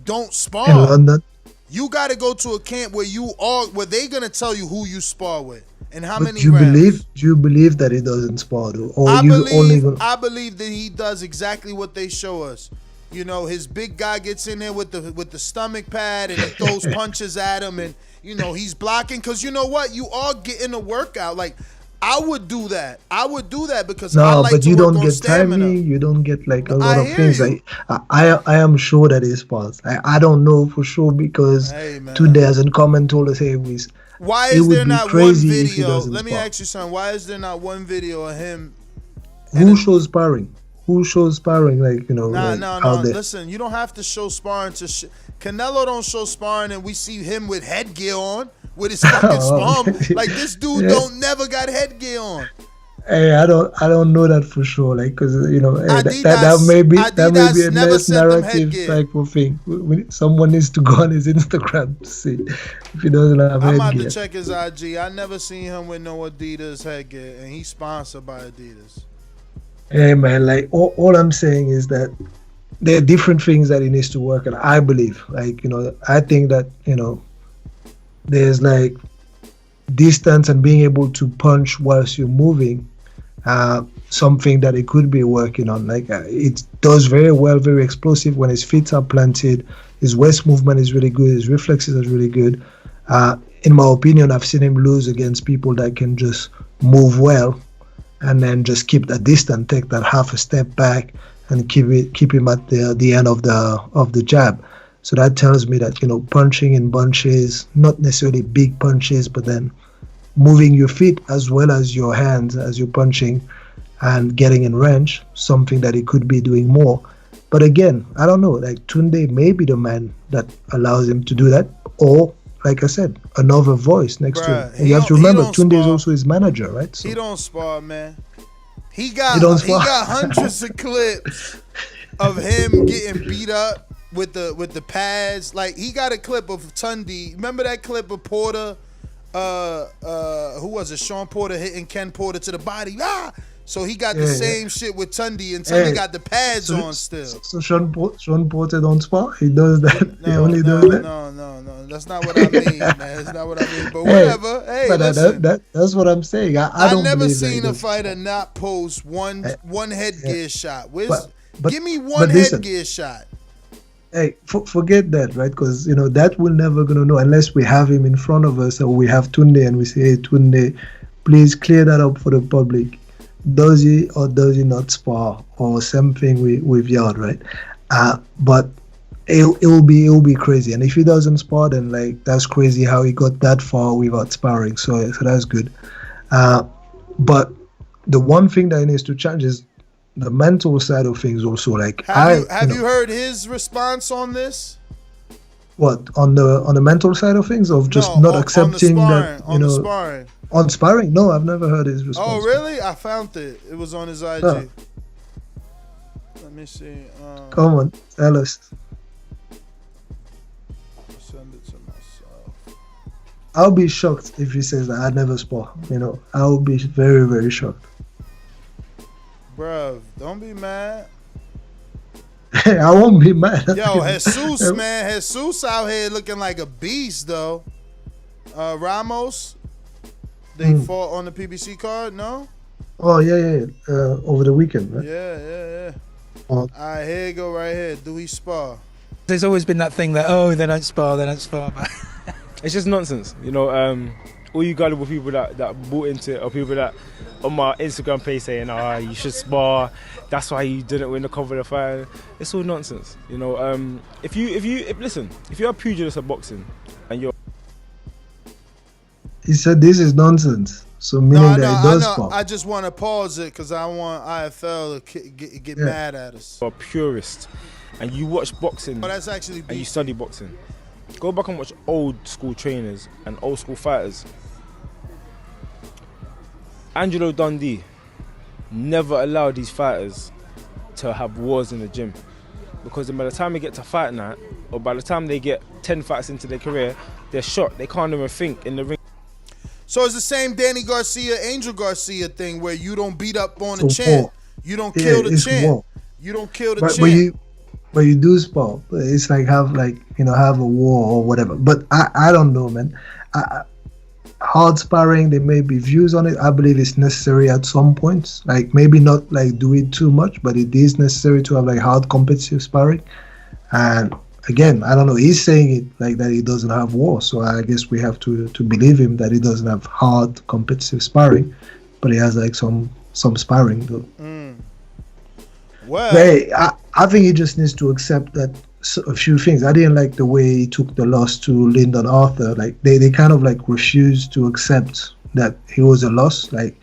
don't spar. In London. You got to go to a camp where where they gonna tell you who you spar with and how But many do rounds. you believe that he doesn't spar, though? Or I only gonna... believe that he does exactly what they show us. You know, his big guy gets in there with the stomach pad and he throws punches at him, and you know he's blocking. Cause you know what, you are getting a workout. Like I would do that. I would do that because I like but to you work don't on get stamina. timing. You don't get like a lot I of hear things. you. I am sure that he spars. I don't know for sure because Tunde hasn't come and told us, hey, Why it is would there be not one crazy if he video? doesn't Let me spar. ask you something. Why is there not one video of him? Who shows sparring? Who shows sparring? Like, you know, like No. out there? Listen, you don't have to show sparring to. Canelo don't show sparring, and we see him with headgear on with his fucking spar. Like this dude don't never got headgear on. Hey, I don't know that for sure. Like, cause you know, that may be a nice narrative type of thing. Someone needs to go on his Instagram to see if he doesn't have I'm about headgear. to check his IG. I never seen him with no Adidas headgear, and he's sponsored by Adidas. Hey man, like all I'm saying is that there are different things that he needs to work on. I believe, like, you know, I think that, you know, there's like distance and being able to punch whilst you're moving, something that he could be working on. Like it does very well, very explosive when his feet are planted. His waist movement is really good. His reflexes are really good. In my opinion, I've seen him lose against people that can just move well and then just keep that distance, take that half a step back, and keep him at the end of the jab. So that tells me that, you know, punching in bunches, not necessarily big punches, but then moving your feet as well as your hands as you're punching and getting in range, something that he could be doing more. But again, I don't know, like Tunde may be the man that allows him to do that, or like I said, another voice next to him. And you have to remember, Tunde is also his manager, right? So he don't spar, man. He got hundreds of clips of him getting beat up with the pads. Like he got a clip of Tunde. Remember that clip of Porter? Who was it? Sean Porter hitting Ken Porter to the body. So he got the same shit with Tunde, and Tunde got the pads on still. So Sean Porter don't spar? He does that? He only does that? No. That's not what I mean, man. That's not what I mean. But whatever. Hey, but listen. that's what I'm saying. I don't never believe seen that a fighter not post one headgear shot. Give me but one headgear shot. Hey, forget that, right? Because, you know, that we're never going to know unless we have him in front of us, or we have Tunde and we say, hey, Tunde, please clear that up for the public. Does he or does he not spar, or something with Yarde, right? But it'll be crazy. And if he doesn't spar, then like that's crazy how he got that far without sparring. So that's good. But the one thing that he needs to change is the mental side of things also. Like have you heard his response on this? What, on the mental side of things, of just not accepting that, you know, sparring. On sparring? No, I've never heard his response. Oh really? I found it. It was on his IG. Oh. Let me see. Come on, tell us. Send it to myself. I'll be shocked if he says that I never spar. You know, I'll be very, very shocked. Bruv, don't be mad. I won't be mad. Yo, Jesus, man. Jesus out here looking like a beast, though. Ramos, they fought on the PBC card, no? Oh, yeah. Over the weekend, right? Yeah. Oh. All right, here you go right here. Do he spar? There's always been that thing that, they don't spar. It's just nonsense, you know. All you gullible people that bought into it, or people that on my Instagram page saying, you should spar, that's why you didn't win the cover of the fight. It's all nonsense, you know. If you're a pugilist of boxing and you're... He said this is nonsense, so meaning that he does spar. I just want to pause it because I want IFL to get mad at us. You're a purist and you watch boxing, that's actually and you study boxing. Go back and watch old school trainers and old school fighters. Angelo Dundee never allowed these fighters to have wars in the gym, because by the time they get to fight night, or by the time they get 10 fights into their career, they're shot. They can't even think in the ring. So it's the same Danny Garcia, Angel Garcia thing where you don't beat up on the It's a champ. war. You don't kill the it's champ. war. You don't kill the But champ. you do spar. It's like have a war or whatever. But I don't know, man. Hard sparring, there may be views on it. I believe it's necessary at some points. Like maybe not like do it too much, but it is necessary to have like hard competitive sparring. And again, I don't know. He's saying it like that he doesn't have war, so I guess we have to believe him that he doesn't have hard competitive sparring, but he has like some sparring though. Well, But I think he just needs to accept that a few things. I didn't like the way he took the loss to Lyndon Arthur. Like they kind of like refused to accept that he was a loss. Like,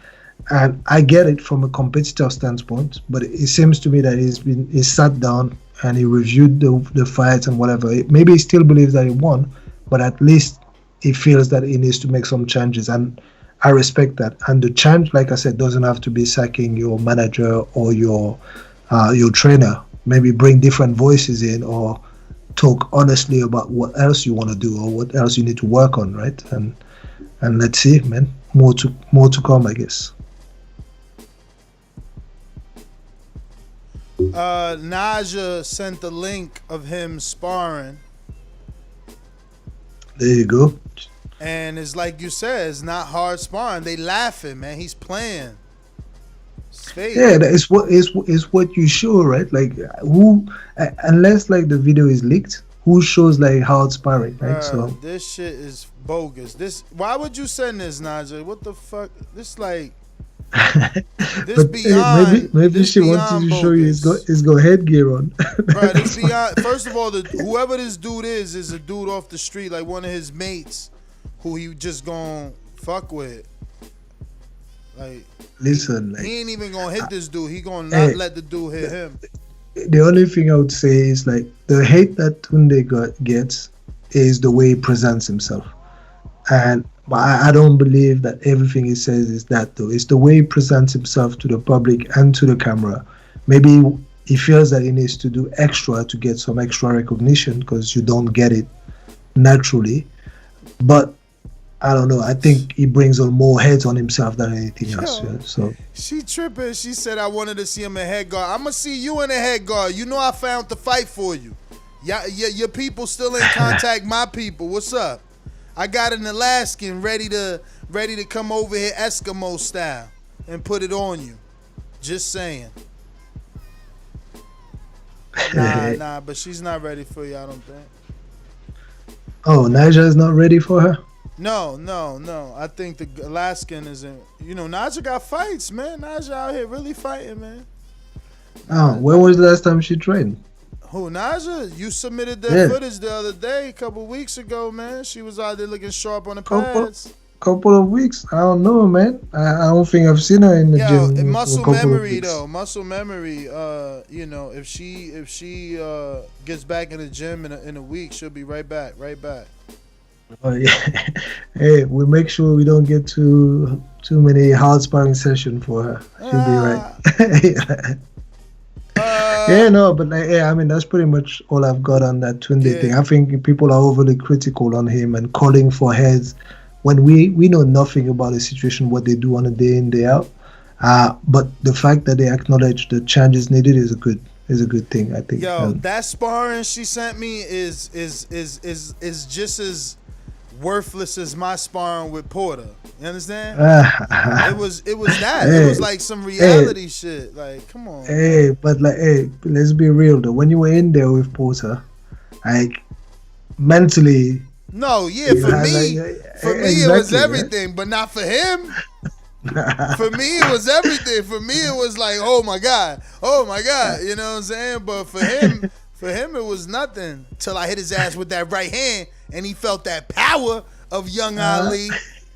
and I get it from a competitor standpoint, but it seems to me that he's sat down and he reviewed the fights and whatever. Maybe he still believes that he won, but at least he feels that he needs to make some changes, and I respect that. And the change, like I said, doesn't have to be sacking your manager or your trainer. Maybe bring different voices in, or talk honestly about what else you want to do or what else you need to work on, right? And let's see, man. More to come, I guess. Naja sent the link of him sparring, There you go. and it's like you said, it's not hard sparring. They laughing, man. He's playing. It's fake. Yeah, it's what you show, right? Like who, unless like the video is leaked, who shows like hard sparring, right? So This shit is bogus. Why would you send this, Naja? What the fuck? This like this but beyond. maybe this she wanted to beyond show you bogus. he's got headgear on. Bro, this beyond. First of all, whoever this dude is a dude off the street, like one of his mates, who he just gonna fuck with. Like, Listen, like, he ain't even gonna hit this dude. He gonna not let the dude hit him. the only thing I would say is like the hate that Tunde gets is the way he presents himself, and but I don't believe that everything he says is that though. It's the way he presents himself to the public and to the camera. Maybe he feels that he needs to do extra to get some extra recognition because you don't get it naturally, but I don't know. I think he brings on more heads on himself than anything else. Yeah? So She tripping. She said I wanted to see him in head guard. I'm gonna see you in a head guard. You know I found the fight for you. Your people still in contact. My people. What's up? I got an Alaskan ready to come over here Eskimo style and put it on you. Just saying. Nah, but she's not ready for you, I don't think. oh, Naja is not ready for her. No. I think the Alaskan isn't. You know, Naja got fights, man. Naja out here really fighting, man. Oh, when was the last time she trained? Who, Naja? You submitted that footage the other day, a couple weeks ago, man. She was out there looking sharp on the pads. Couple of weeks. I don't know, man. I don't think I've seen her in the gym. And for muscle a couple of memory weeks. though. Muscle memory. You know, if she gets back in the gym in a week, she'll be right back. Oh yeah. Hey, we make sure we don't get too many hard sparring sessions for her. She'll be right. Yeah, no, but like, yeah, I mean that's pretty much all I've got on that Tunde thing. I think people are overly critical on him and calling for heads when we know nothing about the situation, what they do on a day in, day out. But the fact that they acknowledge the changes needed is a good thing, I think. Yo, that sparring she sent me is just as worthless as my sparring with Porter. You understand? It was that. Hey, it was like some reality shit. Like, come on. Hey, but like, hey, let's be real though. When you were in there with Porter, like mentally. No, yeah, for me, it was everything, right? But not for him. For me, it was everything. For me, it was like, oh my god, you know what I'm saying? But for him, it was nothing till I hit his ass with that right hand, and he felt that power of young Ali.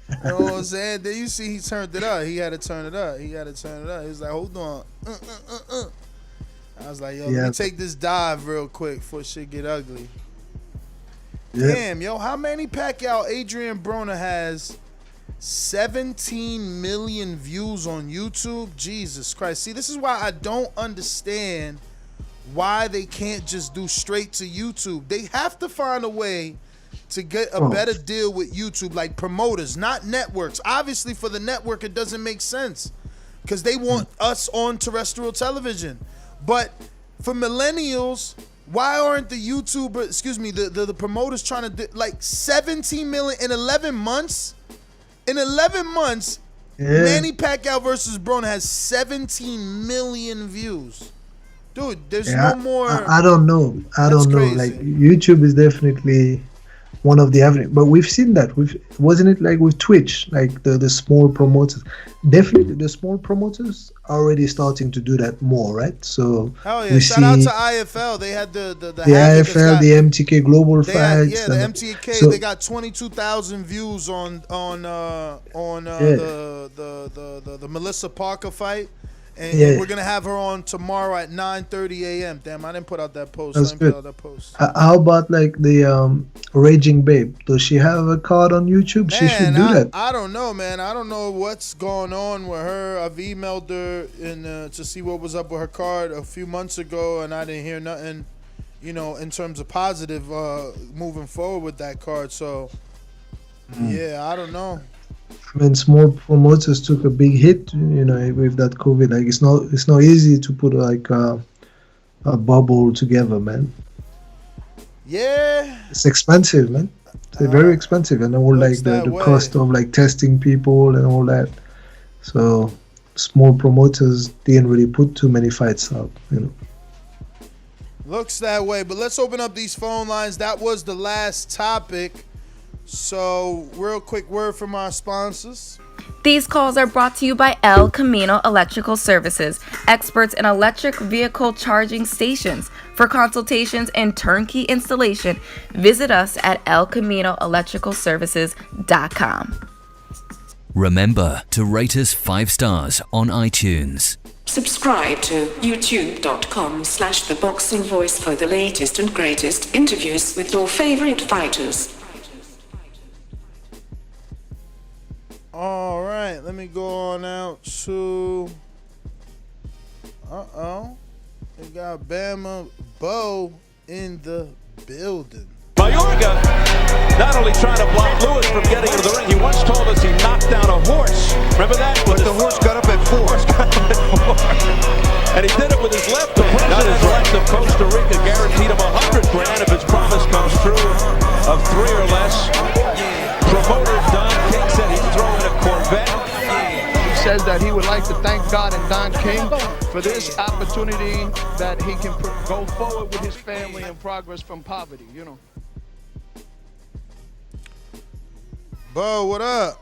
You know what I'm saying? Then you see he turned it up. He had to turn it up. He was like, hold on. I was like, yo, let me take this dive real quick before shit get ugly. Yeah. Damn, yo, how many Pacquiao Adrian Broner has 17 million views on YouTube? Jesus Christ. See, this is why I don't understand why they can't just do straight to YouTube. They have to find a way to get a better deal with YouTube, like promoters, not networks. Obviously, for the network, it doesn't make sense because they want us on terrestrial television. But for millennials, why aren't the the promoters trying to like 17 million in 11 months? In 11 months, Manny Pacquiao versus Broner has 17 million views. Dude, there's no more. I don't know. I don't know. Like YouTube is definitely one of the avenues, but we've seen that. Wasn't it like with Twitch, like the small promoters? Definitely, the small promoters are already starting to do that more, right? So hell yeah! Shout out to IFL. They had the IFL, the MTK Global Fights. The MTK. So, they got 22,000 views on the Melissa Parker fight. And we're going to have her on tomorrow at 9:30 a.m. Damn, I didn't put out that post. That's good. How about like the Raging Babe? Does she have a card on YouTube? She should do that. I don't know, man. I don't know what's going on with her. I've emailed her to see what was up with her card a few months ago, and I didn't hear nothing, in terms of positive moving forward with that card. So, yeah, I don't know. I mean, small promoters took a big hit, with that COVID. Like, it's not easy to put like a bubble together, man. Yeah. It's expensive, man. It's very expensive, and all like the cost of like testing people and all that. So small promoters didn't really put too many fights up, Looks that way, but let's open up these phone lines. That was the last topic. So, real quick word from our sponsors. These calls are brought to you by El Camino Electrical Services, experts in electric vehicle charging stations. For consultations and turnkey installation, visit us at elcaminoelectricalservices.com. Remember to rate us 5 stars on iTunes. Subscribe to youtube.com/theboxingvoice for the latest and greatest interviews with your favorite fighters. All right, let me go on out to. We got Bama Bo in the building. Mayorga not only trying to block Lewis from getting into the ring, he once told us he knocked down a horse. Remember that? But the horse got up at 4. And he did it with his left. The president-elect of Costa Rica guaranteed him $100,000 if his promise comes true of 3 or less. Promoter Don King said he's throwing a Corvette. He says that he would like to thank God and Don King for this opportunity that he can go forward with his family and progress from poverty, Bo, what up?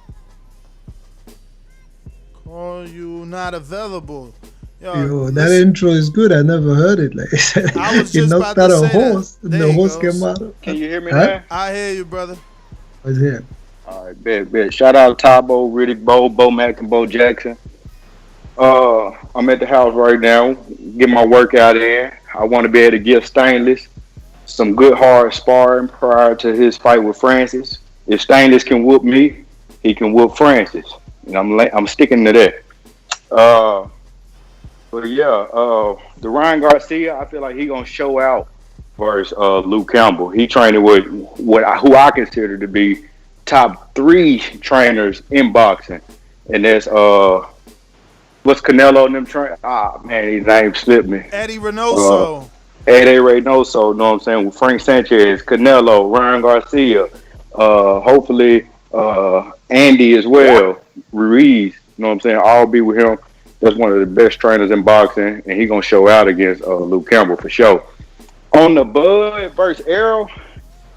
Call you not available. Yo, that intro is good. I never heard it. Like I was he just knocked about out to a say horse, that. and the horse came out. Can you hear me now? I hear you, brother. What's here? All right, bet. Shout out to Tabo, Riddick, Bo Mack, and Bo Jackson. I'm at the house right now, get my workout in. I want to be able to give Stainless some good hard sparring prior to his fight with Francis. If Stainless can whoop me, he can whoop Francis. And I'm sticking to that. But yeah, the Ryan Garcia, I feel like he gonna show out versus Luke Campbell. He training with who I consider to be top 3 trainers in boxing, and that's what's Canelo and them train? Man, his name slipped me. Eddie Reynoso. Eddie Reynoso, know what I'm saying? With Frank Sanchez, Canelo, Ryan Garcia, hopefully Andy as well, Ruiz, know what I'm saying? I'll be with him. That's one of the best trainers in boxing, and he gonna show out against Luke Campbell for sure. On the Bud versus Errol,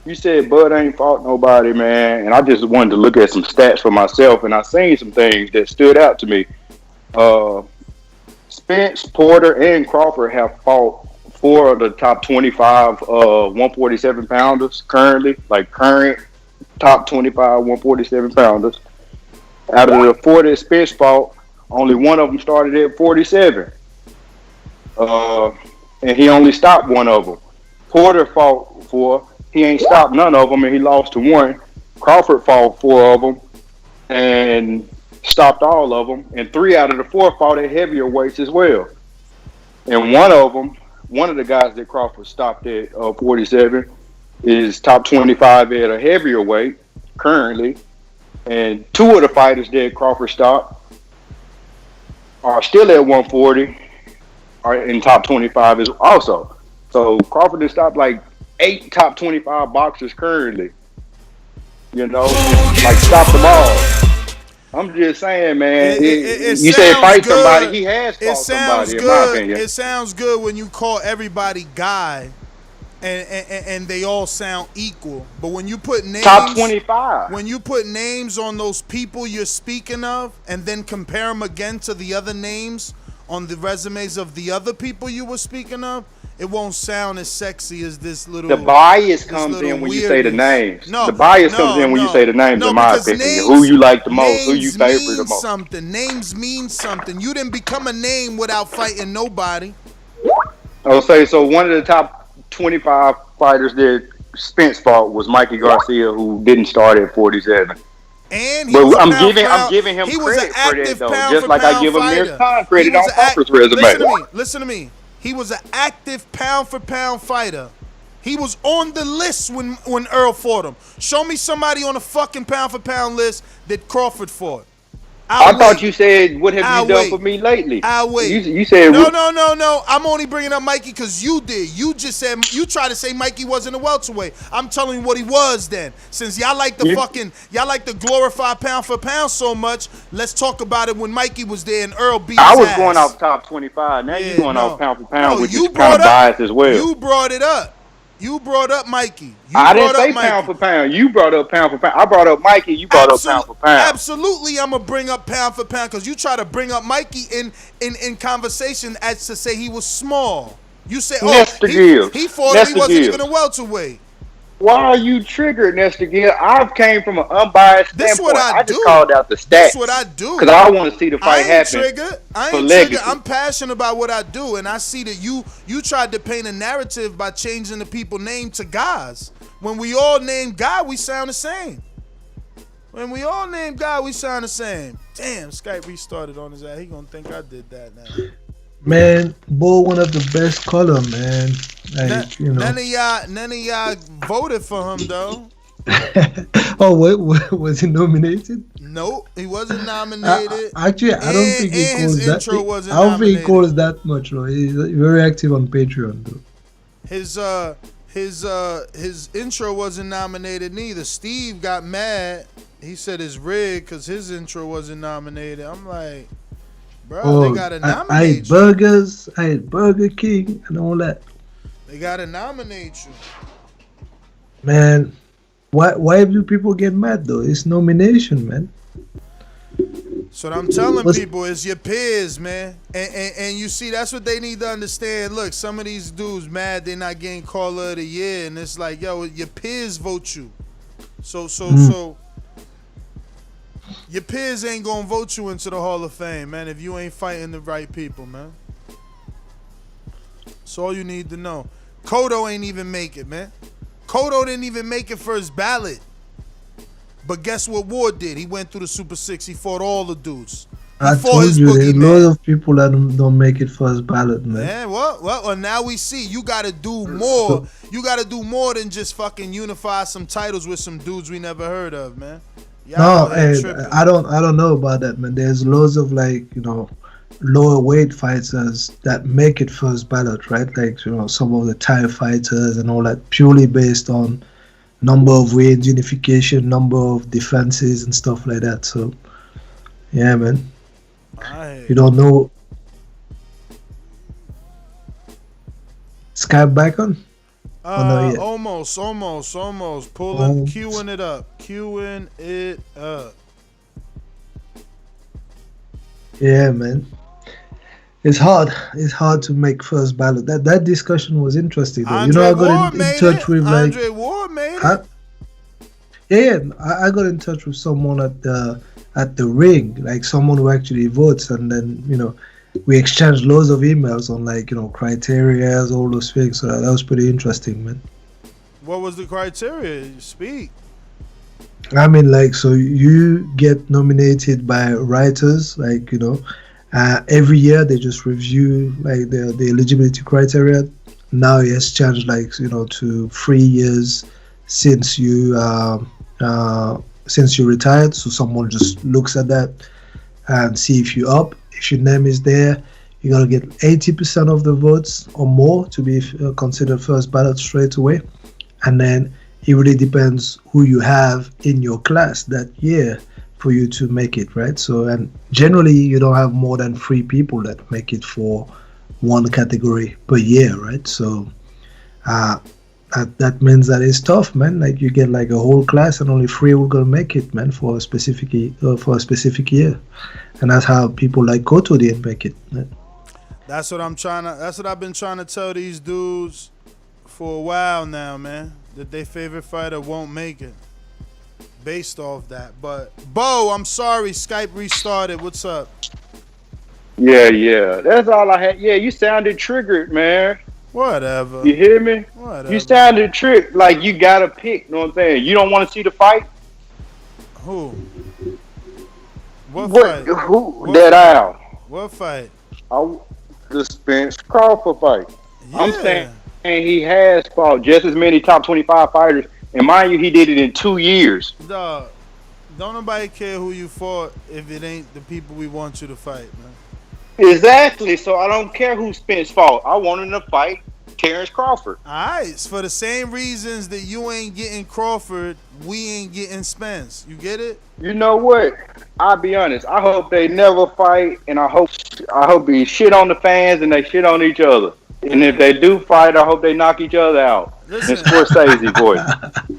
you said Bud ain't fought nobody, man, and I just wanted to look at some stats for myself, and I seen some things that stood out to me. Spence, Porter, and Crawford have fought 4 of the top 25 147 pounders currently, like current top 25 147 pounders. Out of the 4 that Spence fought, only one of them started at 47. And he only stopped one of them. Porter fought 4. He ain't stopped none of them, and he lost to 1. Crawford fought 4 of them and stopped all of them. And 3 out of the 4 fought at heavier weights as well. And one of the guys that Crawford stopped at 47, is top 25 at a heavier weight currently, and 2 of the fighters that Crawford stopped are still at 140, are in top 25 as also. So Crawford has stopped like 8 top 25 boxers currently. You know, like stop them all. I'm just saying, man. You say fight good. somebody, he has fought somebody, in my opinion. It sounds good when you call everybody guy, and they all sound equal. But when you put names, top 25. When you put names on those people you're speaking of, and then compare them again to the other names on the resumes of the other people you were speaking of, it won't sound as sexy as this little. The bias comes in when you say the names. The bias comes in when you say the names, in my opinion. Who you like the most, who you favor the most. Names mean something. You didn't become a name without fighting nobody. I'll say, so one of the top 25 fighters that Spence fought was Mikey Garcia, who didn't start at 47. And I'm giving him credit for that, though. Just like I give Amir Khan credit on Crawford's resume. Listen to me. He was an active pound-for-pound fighter. He was on the list when Errol fought him. Show me somebody on a fucking pound-for-pound list that Crawford fought. I thought you said, what have you done for me lately? I'll wait. You said... No. I'm only bringing up Mikey because you did. You just said... You tried to say Mikey wasn't a welterweight. I'm telling you what he was then. Since y'all like y'all like the glorified pound-for-pound so much, let's talk about it when Mikey was there and Errol beat his ass. I was going off top 25. Now you're going off pound-for-pound, which is kind of biased as well. You brought it up. You brought up Mikey. I didn't say pound for pound. You brought up pound for pound. I brought up Mikey. You brought up pound for pound. Absolutely, I'm gonna bring up pound for pound because you try to bring up Mikey in conversation as to say he was small. You say, he fought him. He wasn't even a welterweight. Why are you triggered, Nestor Gill? I came from an unbiased standpoint. This what I do. Just called out the stats. That's what I do. Because I want to see the fight happen. I ain't triggered. I'm passionate about what I do, and I see that you tried to paint a narrative by changing the people name to guys. When we all name God, we sound the same. When we all name God, we sound the same. Damn, Skype restarted on his ass. He gonna think I did that now. Man, Bo, one of the best color, man. Like, none of y'all voted for him though. Oh, wait, was he nominated? Nope, he wasn't nominated. Actually, I don't think he calls that. I don't think he calls that much, though. He's very active on Patreon, though. His intro wasn't nominated neither. Steve got mad. He said it's rigged because his intro wasn't nominated. I'm like, bro, they gotta nominate I ate burgers, I ate Burger King, and all that. They gotta nominate you. Man, why do people get mad though? It's nomination, man. So I'm telling people, it's your peers, man. And you see, that's what they need to understand. Look, some of these dudes mad they're not getting Caller of the Year, and it's like, yo, your peers vote you. So your peers ain't gonna vote you into the Hall of Fame, man, if you ain't fighting the right people, man. That's all you need to know. Cotto ain't even make it, man. Cotto didn't even make it first ballot. But guess what Ward did? He went through the Super 6. He fought all the dudes. I told you, there's a lot of people that don't make it first ballot, man. Man, well, now we see. You got to do more. You got to do more than just fucking unify some titles with some dudes we never heard of, man. No, I don't know about that, man. There's loads of lower weight fighters that make it first ballot, right? Like, some of the Thai fighters and all that, purely based on number of wins, unification, number of defenses and stuff like that. So, yeah, man. You don't know. Skype back on? Almost. Pulling, queuing it up. Yeah, man. It's hard to make first ballot. That discussion was interesting, though. I got in touch with Andre Ward made it. Yeah, I got in touch with someone at the ring, like someone who actually votes, and then we exchanged loads of emails on criteria, all those things. So that was pretty interesting, man. What was the criteria? Speak. I mean, so you get nominated by writers, every year they just review the eligibility criteria, now it has changed, like, to 3 years since you retired. So someone just looks at that and see if you're up. If your name is there, you gotta get 80% of the votes or more to be considered first ballot straight away. And then it really depends who you have in your class that year for you to make it, right? So, and generally you don't have more than 3 people that make it for one category per year, right? So that means that it's tough, man. Like, you get like a whole class and only 3 will gonna make it, man, for a specific year. And that's how people like Cotto didn't make it, man. That's what I've been trying to tell these dudes for a while now, man. That their favorite fighter won't make it based off that. But Bo, I'm sorry, Skype restarted. What's up? Yeah. That's all I had. Yeah, you sounded triggered, man. Whatever. You hear me? Whatever. You sounded triggered. Like, you gotta pick. You know what I'm saying? You don't want to see the fight? Who? What fight? Who? That Al. What fight? The Spence Crawford fight. Yeah. I'm saying he has fought just as many top 25 fighters. And mind you, he did it in 2 years. Dog, don't nobody care who you fought if it ain't the people we want you to fight, man. Exactly. So I don't care who Spence fought. I want him to fight Terence Crawford. Alright, for the same reasons that you ain't getting Crawford, we ain't getting Spence. You get it? You know what? I'll be honest. I hope they never fight, and I hope they shit on the fans and they shit on each other. And if they do fight, I hope they knock each other out. Listen. In Scorsese voice.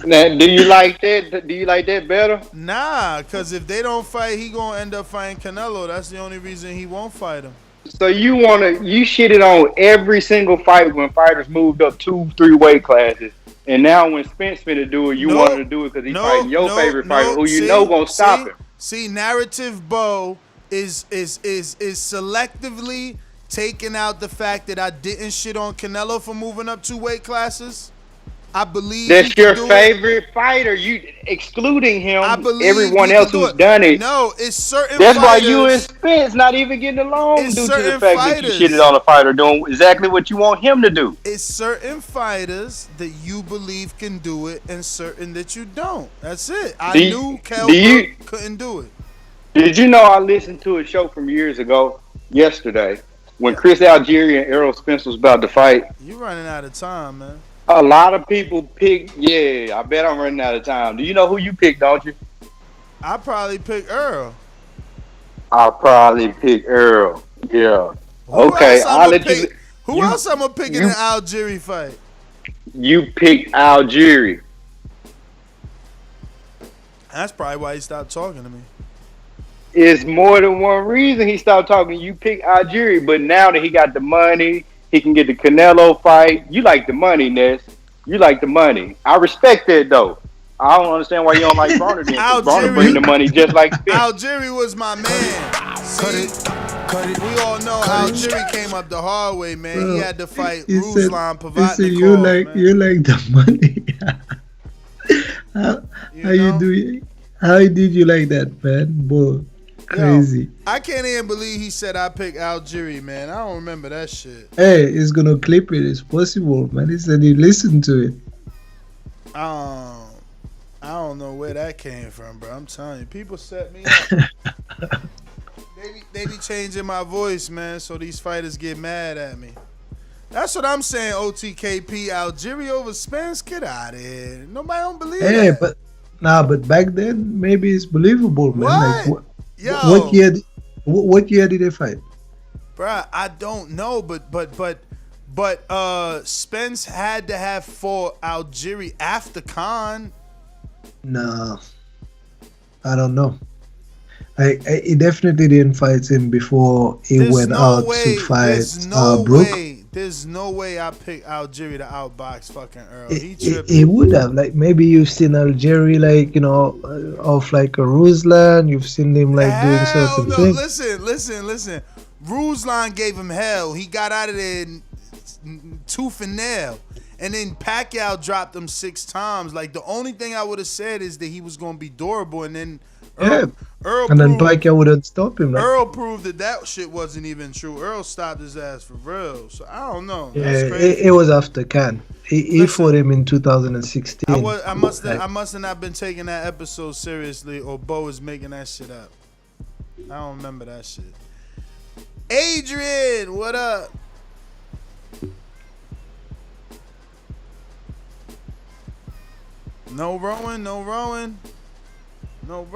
Now, do you like that? Do you like that better? Nah, because if they don't fight, he gonna end up fighting Canelo. That's the only reason he won't fight him. So you shitted on every single fight when fighters moved up 2-3 weight classes, and now when Spence finna do it, you wanted to do it because he's fighting your favorite fighter, who you know gonna stop him. See, narrative Bo is selectively taking out the fact that I didn't shit on Canelo for moving up 2 weight classes. I believe that's your favorite fighter. You excluding him. I believe everyone else who's done it. No, it's certain. That's fighters, why you and Spence not even getting along it's due to the fact that you fighters. shitted on a fighter doing exactly what you want him to do. It's certain fighters that you believe can do it, and certain that you don't. That's it. I knew Kelvin couldn't do it. Did you know I listened to a show from years ago, yesterday, when Chris Algieri and Errol Spence was about to fight? You running out of time, man. A lot of people pick. Yeah, I bet I'm running out of time. Do you know who you picked, don't you? I probably pick Errol. I'll probably pick Errol. Yeah. Okay, I'll let you. Who else I'm gonna pick in an Algieri fight? You picked Algieri. That's probably why he stopped talking to me. It's more than one reason he stopped talking. You picked Algieri, but now that he got the money, he can get the Canelo fight. You like the money, Ness. You like the money. I respect that, though. I don't understand why you don't like Broner then. Broner bring the money just like Spence. Algieri was my man. See, we all know Algieri came up the hard way, man. Bro, he had to fight Ruslan Pavatnikov. You like the money. How did you like that, man? Boy, crazy. Yo, I can't even believe he said I picked Algieri, man. I don't remember that shit. Hey, he's gonna clip it. It's possible, man. He said he listened to it. I don't know where that came from, bro. I'm telling you, people set me up. they be changing my voice, man, so these fighters get mad at me. That's what I'm saying. OTKP, Algieri over Spence, get out of here. Nobody don't believe that. But back then maybe it's believable, man. What? Like, what year did they fight? Bruh, I don't know, but Spence had to have fought Algieri after Khan. No, I don't know. He definitely didn't fight him before he went out to fight Brook. There's no way I picked Algieri to outbox fucking Errol. He would have. Like, maybe you've seen Algieri, like, off like a Ruslan. You've seen him like doing certain things. Listen. Ruslan gave him hell. He got out of there tooth and nail. And then Pacquiao dropped him 6 times. Like, the only thing I would have said is that he was going to be durable. And then Earl and then proved, Pacquiao wouldn't stop him. Right? Earl proved that shit wasn't even true. Earl stopped his ass for real. So I don't know. Yeah, That's crazy. it was after Can. He fought him in 2016. I must have not been taking that episode seriously, or Bo is making that shit up. I don't remember that shit. Adrian, what up? No rowing. Oh,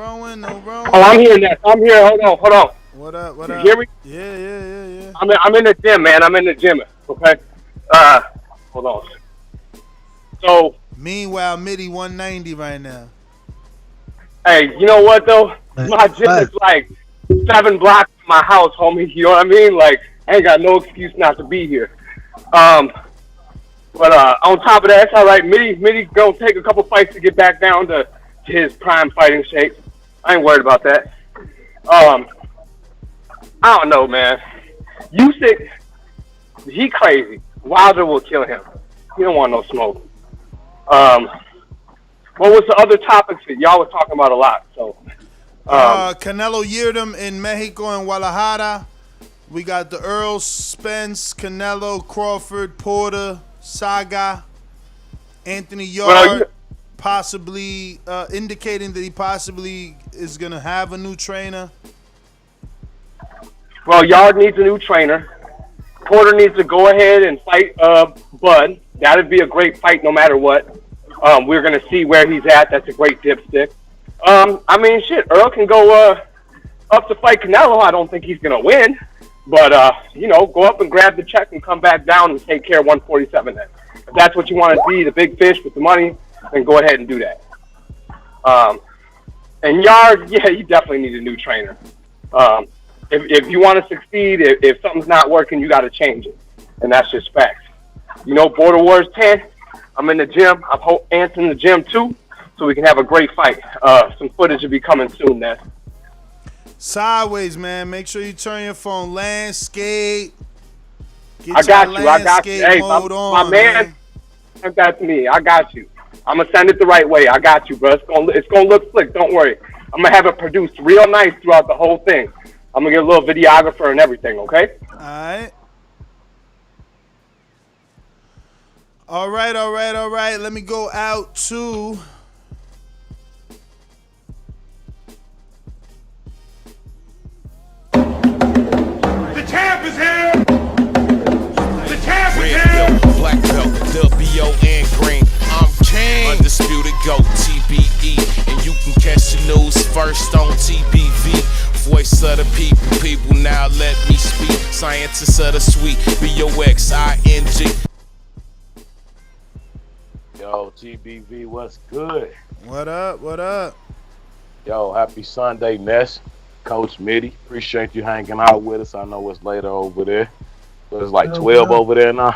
I'm hearing that. I'm here. Hold on. What up? You hear me? Yeah. I'm in the gym, man. I'm in the gym. Okay. Hold on. So. Meanwhile, Mitty 190 right now. Hey, you know what though? My gym is like 7 blocks from my house, homie. You know what I mean? Like, I ain't got no excuse not to be here. But on top of that, it's all right. Mitty gonna take a couple fights to get back down to his prime fighting shape. I ain't worried about that. I don't know, man. Usyk, he crazy. Wilder will kill him. He don't want no smoke. What was the other topics that y'all was talking about a lot? So, Canelo Yildirim in Mexico and Guadalajara. We got the Errol, Spence, Canelo, Crawford, Porter, Saga, Anthony Yarde, possibly indicating that he possibly is gonna have a new trainer. Well, Yarde needs a new trainer. Porter needs to go ahead and fight Bud. That'd be a great fight no matter what. We're going to see where he's at. That's a great dipstick. I mean, shit, Earl can go up to fight Canelo. I don't think he's going to win. But, go up and grab the check and come back down and take care of 147 then. If that's what you want to be, the big fish with the money, then go ahead and do that. And Yarde, yeah, you definitely need a new trainer. If you want to succeed, if something's not working, you got to change it. And that's just facts. Border Wars 10, I'm in the gym. I'm Ant's in the gym too, so we can have a great fight. Some footage will be coming soon, man. Sideways, man. Make sure you turn your phone landscape. I got you. Hey, my man, send that to me. I got you. I'm going to send it the right way. I got you, bro. It's gonna look slick. Don't worry. I'm going to have it produced real nice throughout the whole thing. I'm going to get a little videographer and everything, okay? All right. Let me go out to the champ is here. The champ is here. Black belt, WON green. I'm king. Undisputed GOAT, TBE. And you can catch the news first on TBV. Voice of the people now let me speak. Scientists of the sweet, BOXING. Yo, TBV, what's good? What up? Yo, happy Sunday, Ness. Coach Mitty, appreciate you hanging out with us. I know it's later over there. So it's like 12 over there now.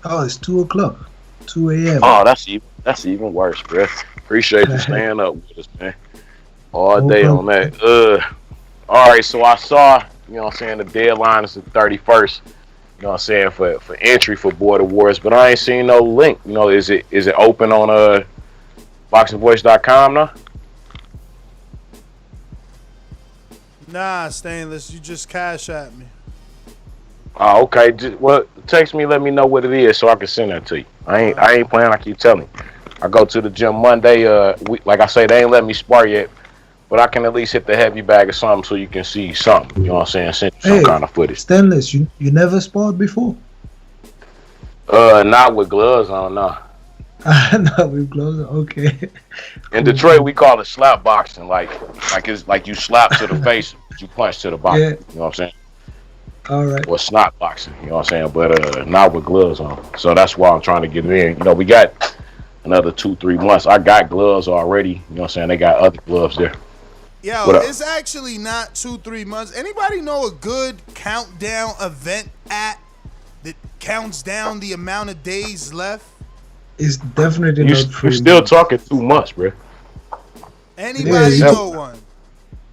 Oh, it's 2 o'clock. 2 a.m. Oh, that's even worse, bro. Appreciate you staying up with us, man. All day on that. All right, so I saw, the deadline is the 31st. For entry for Border Wars, but I ain't seen no link. Is it open on boxingvoice.com now? Nah, Stainless, you just cash at me. Oh, okay. Text me, let me know what it is so I can send that to you. I ain't playing, I keep telling you. I go to the gym Monday, like I say, they ain't let me spar yet, but I can at least hit the heavy bag or something so you can see something. You know what I'm saying? Send you some kind of footage. Stainless, you never sparred before? Not with gloves on, no. Not with gloves on, okay. In Detroit, we call it slap boxing. Like it's like you slap to the face, but you punch to the body. Yeah. You know what I'm saying? All right. Or snot boxing, you know what I'm saying? But not with gloves on. So that's why I'm trying to get it in. We got another 2-3 months. I got gloves already. You know what I'm saying? They got other gloves there. Yo, it's actually not 2-3 months. Anybody know a good countdown event app that counts down the amount of days left? It's definitely not 3 months. You're still talking 2 months, bro. Anybody know one?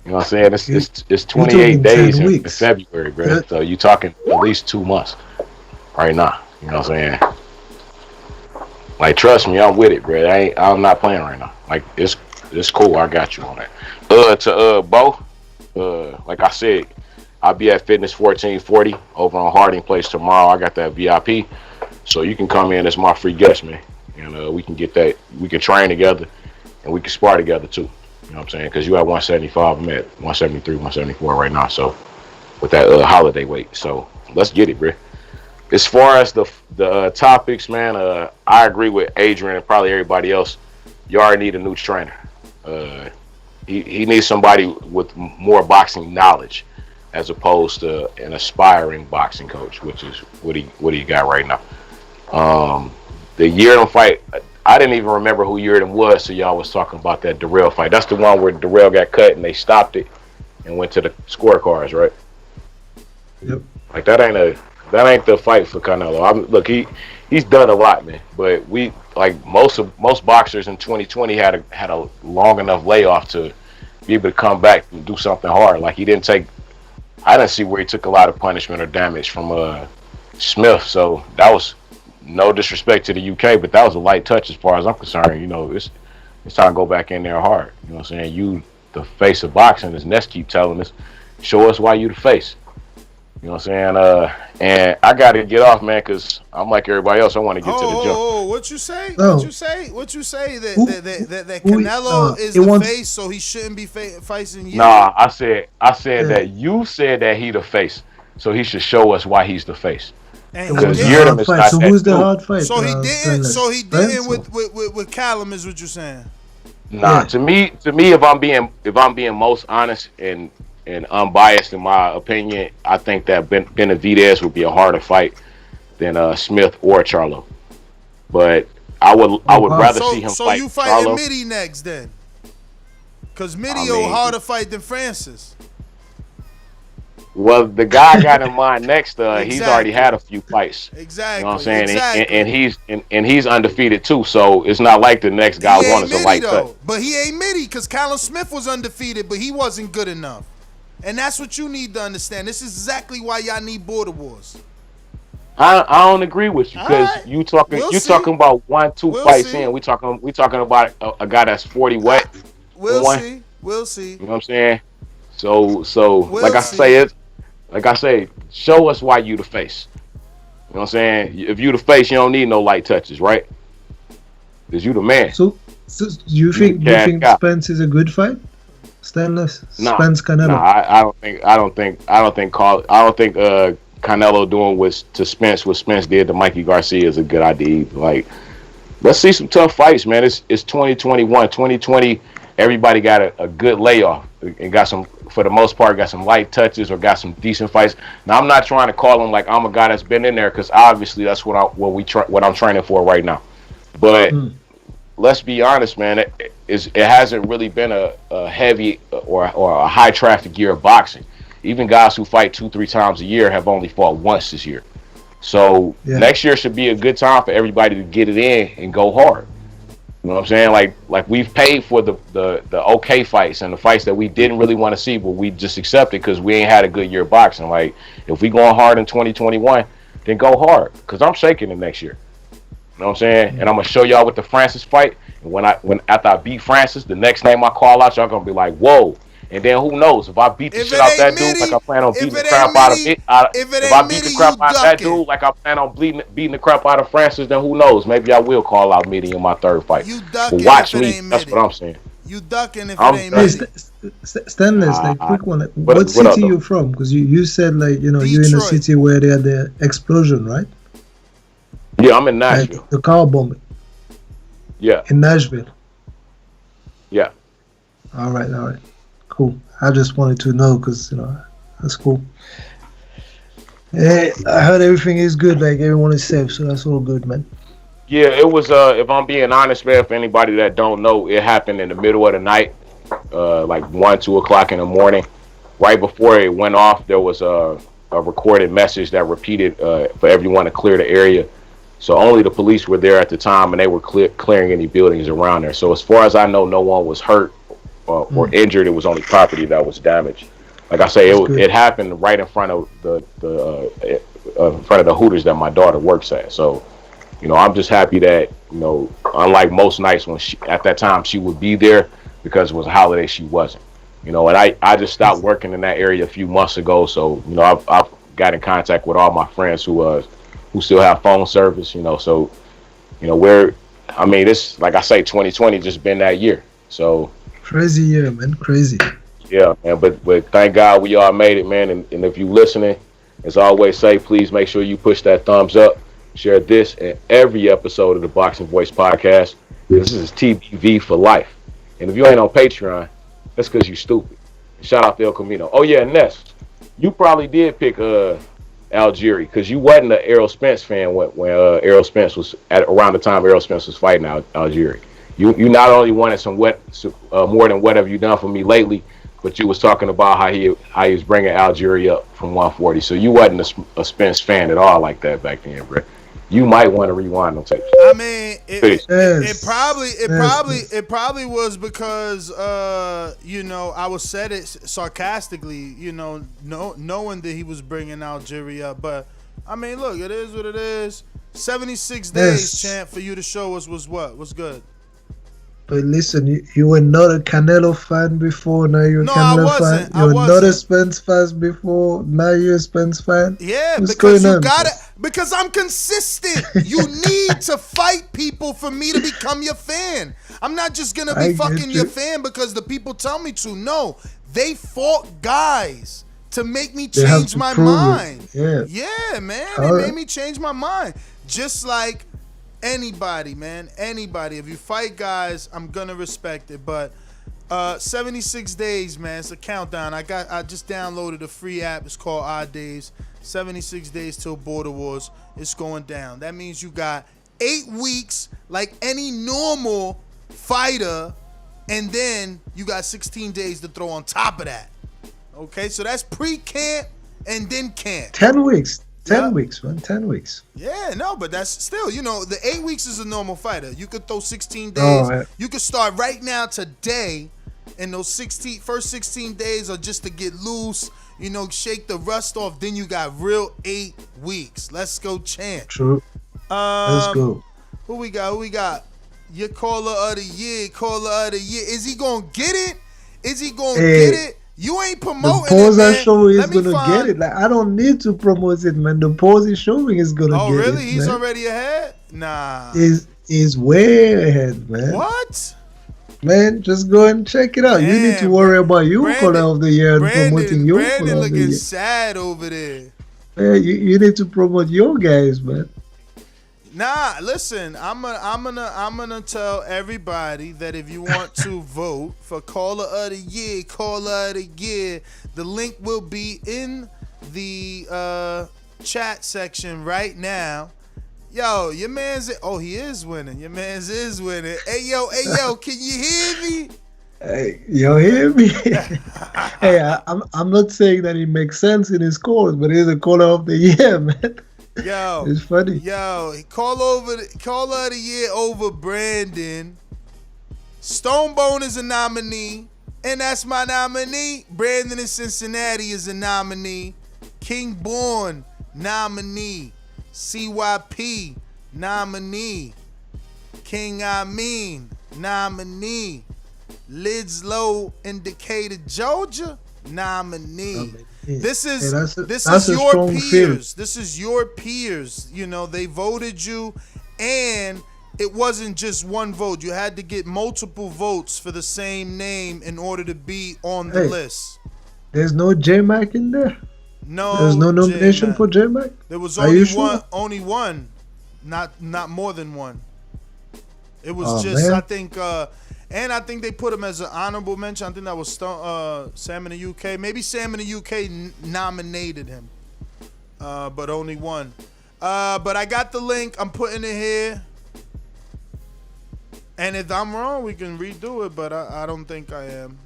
You know what I'm saying? It's 28 days in February, bro. Yeah. So you talking at least 2 months right now. You know what I'm saying? Like, trust me, I'm with it, bro. I'm not playing right now. Like, it's it's cool. I got you on that. To Bo, like I said, I'll be at Fitness 1440 over on Harding Place tomorrow. I got that VIP, so you can come in as my free guest, man, and we can get that. We can train together, and we can spar together too. You know what I'm saying? Because you at 175, I'm at 173, 174 right now. So with that holiday weight, so let's get it, bro. As far as the topics, man, I agree with Adrian and probably everybody else. Yarde need a new trainer. He needs somebody with more boxing knowledge, as opposed to an aspiring boxing coach, which is what he got right now. The Yildirim fight, I didn't even remember who Yildirim was, so y'all was talking about that Darrell fight. That's the one where Darrell got cut and they stopped it and went to the scorecards, right? Yep. Like that ain't the fight for Canelo. Look, he's done a lot, man. But we, like most boxers in 2020 had a long enough layoff to be able to come back and do something hard. Like I didn't see where he took a lot of punishment or damage from Smith. So that was no disrespect to the UK, but that was a light touch as far as I'm concerned. You know, it's time to go back in there hard. You know what I'm saying? You the face of boxing, as Ness keep telling us, show us why you the face. You know what I'm saying? And I got to get off, man, because I'm like everybody else. I want to get to the jump. Oh, what you say? Oh. What you say? That Canelo is the face, so he shouldn't be facing you? Nah, I said that you said that he the face, so he should show us why he's the face. Because Yildirim is not so that who's the dude. hard fight? So he didn't. So he didn't Spence, with Callum, is what you're saying? Nah, to me, if I'm being most honest and unbiased in my opinion, I think that Benavidez would be a harder fight than Smith or Charlo. But I would rather see him fight. So you fighting Mitty next then? Because Mitty a harder fight than Francis. Well, the guy I got in mind next, he's already had a few fights. Exactly. You know what I'm saying? Exactly. And he's undefeated too. So it's not like the next guy won is a light cut. But he ain't Mitty because Callum Smith was undefeated, but he wasn't good enough. And that's what you need to understand. This is exactly why y'all need border wars. I don't agree with you because you talking about 1-2 fights in. We talking about a guy that's 40 wet. We'll see. You know what I'm saying? So like I say, show us why you the face. You know what I'm saying? If you the face, you don't need no light touches, right? Because you the man. So you think Spence is a good fight? Stainless? Spence Canelo? No, I don't think Canelo doing to Spence what Spence did to Mikey Garcia is a good idea. Like, let's see some tough fights, man. It's 2021. 2020, everybody got a good layoff and got some, for the most part, got some light touches or got some decent fights. Now, I'm not trying to call him like I'm a guy that's been in there because obviously that's what I'm training for right now. But let's be honest, man. It hasn't really been a heavy or a high traffic year of boxing. Even guys who fight 2-3 times a year have only fought once this year. So next year should be a good time for everybody to get it in and go hard. You know what I'm saying? Like we've paid for the okay fights and the fights that we didn't really want to see, but we just accepted because we ain't had a good year of boxing. Like, if we going hard in 2021, then go hard because I'm shaking it next year. You know what I'm saying? And I'm gonna show y'all with the Francis fight. And after I beat Francis, the next name I call out, y'all gonna be like, whoa. And then who knows? If I beat the shit out that dude, like I plan on beating the crap out of it. If I beat the crap out of that dude, like I plan on beating the crap out of Francis, then who knows? Maybe I will call out Mitty in my third fight. But watch me. That's what I'm saying. You ducking if it ain't Mitty. Stainless, like quick one. What city you from? Because you said like you're in a city where they had the explosion, right? Yeah, I'm in Nashville. Like the car bombing. Yeah. In Nashville. Yeah. All right. Cool. I just wanted to know because that's cool. Hey, I heard everything is good. Like everyone is safe, so that's all good, man. Yeah, it was. If I'm being honest, man, for anybody that don't know, it happened in the middle of the night, like 1-2 o'clock in the morning. Right before it went off, there was a recorded message that repeated for everyone to clear the area. So only the police were there at the time, and they were clearing any buildings around there. So as far as I know, no one was hurt or injured. It was only property that was damaged. Like I say, it happened right in front of the Hooters that my daughter works at. So, I'm just happy that unlike most nights when at that time she would be there, because it was a holiday she wasn't. You know, and I just stopped working in that area a few months ago. So, you know, I've got in contact with all my friends who still have phone service, you know. So, you know, this, like I say, 2020 just been that year. So crazy year, man, crazy. Yeah, man, but thank God we all made it, man. And if you listening, as I always say, please make sure you push that thumbs up, share this and every episode of the Boxing Voice podcast. This is TBV for life. And if you ain't on Patreon, that's because you stupid. Shout out to El Camino. Oh yeah, Ness, you probably did pick Algieri because you wasn't an Errol Spence fan when Errol Spence was around the time Errol Spence was fighting Algieri. You not only wanted some more than what have you done for me lately, but you was talking about how he was bringing Algieri up from 140. So you wasn't a Spence fan at all like that back then, bro. You might want to rewind them tapes. I mean, it probably was because you know, I was said it sarcastically, you know, knowing that he was bringing Algieri up. But I mean, look, it is what it is. 76 days, champ, for you to show us was what? What's good? But listen, you were not a Canelo fan before, now you're a Canelo fan. You were not a Spence fan before, now you're a Spence fan. Yeah, What's because going you on? got it. Because I'm consistent. You need to fight people for me to become your fan. I'm not just gonna be fucking your fan because the people tell me to. No, they fought guys to make me change my mind. Yeah, man, they made me change my mind. Just like anybody, man, anybody. If you fight guys, I'm gonna respect it. But 76 days, man, it's a countdown. I just downloaded a free app. It's called Odd Days. 76 days till Border Wars. It's going down. That means you got 8 weeks like any normal fighter, and then you got 16 days to throw on top of that. Okay, so that's pre-camp and then camp. 10 weeks. 10 weeks, man. 10 weeks. Yeah, no, but that's still, you know, the 8 weeks is a normal fighter. You could throw 16 days. Oh, right. You could start right now today, and those first 16 days are just to get loose, you know, shake the rust off. Then you got real 8 weeks. Let's go, champ. True. Let's go. Who we got? Your caller of the year. Is he gonna get it? Get it? You ain't promoting the pose it, man. I'm showing is gonna get it. Like, I don't need to promote it, man. The pose he's showing is gonna get it. Oh, really? He's man. already ahead? Nah. He's way ahead, man. What? Man, just go and check it out. Damn, you need to worry about your caller of the year and promoting your caller of the year. Looking sad over there. Man, you need to promote your guys, man. Nah, listen, I'm gonna tell everybody that if you want to vote for caller of the year, the link will be in the chat section right now. Yo, your man's he is winning. Your man's is winning. Hey yo, can you hear me? Hey, you hear me? Hey, I'm not saying that it makes sense in his calls, but he's a caller of the year, man. Yo, it's funny. Yo, caller of the year over Brandon. Stonebone is a nominee, and that's my nominee. Brandon in Cincinnati is a nominee. King Born, nominee. CYP, nominee. King Amin, nominee. Lids Low in Decatur, Georgia, nominee. This is your peers. Field. This is your peers. You know, they voted you, and it wasn't just one vote. You had to get multiple votes for the same name in order to be on the list. There's no J-Mac in there? No. There's no nomination for J-Mac? There was only one, not more than one. It was just, man. I think, and I think they put him as an honorable mention. I think that was Sam in the UK. Maybe Sam in the UK nominated him, but only one. But I got the link. I'm putting it here. And if I'm wrong, we can redo it, but I don't think I am.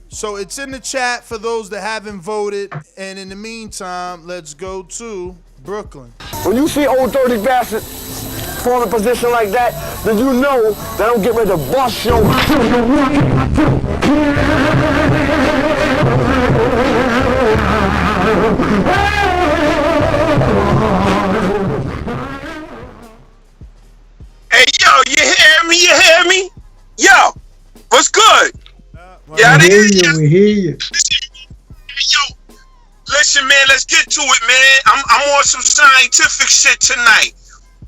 So it's in the chat for those that haven't voted. And in the meantime, let's go to Brooklyn. When you see old dirty bastard form a position like that, then you know that I'm getting ready to bust your Hey, yo, you hear me? Yo, hear you. We hear you. Yo, listen, man. Let's get to it, man. I'm on some scientific shit tonight.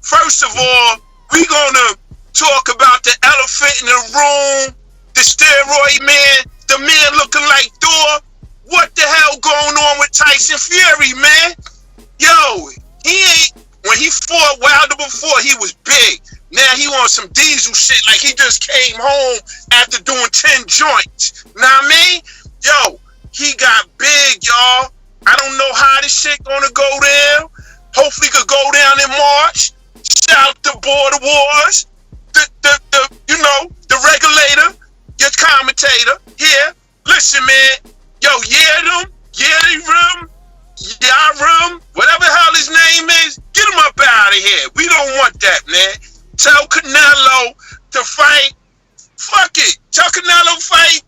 First of all, we gonna talk about the elephant in the room, the steroid man, the man looking like Thor. What the hell going on with Tyson Fury, man? Yo, he ain't. When he fought Wilder before, he was big. Now he on some diesel shit like he just came home after doing 10 joints. Know what I mean? Yo, he got big, y'all. I don't know how this shit gonna go down. Hopefully it could go down in March. Shout out to Border Wars. The regulator, your commentator here. Listen, man. Yo, Yildirim, whatever the hell his name is, get him up out of here. We don't want that, man. Tell Canelo to fight. Fuck it. Tell Canelo to fight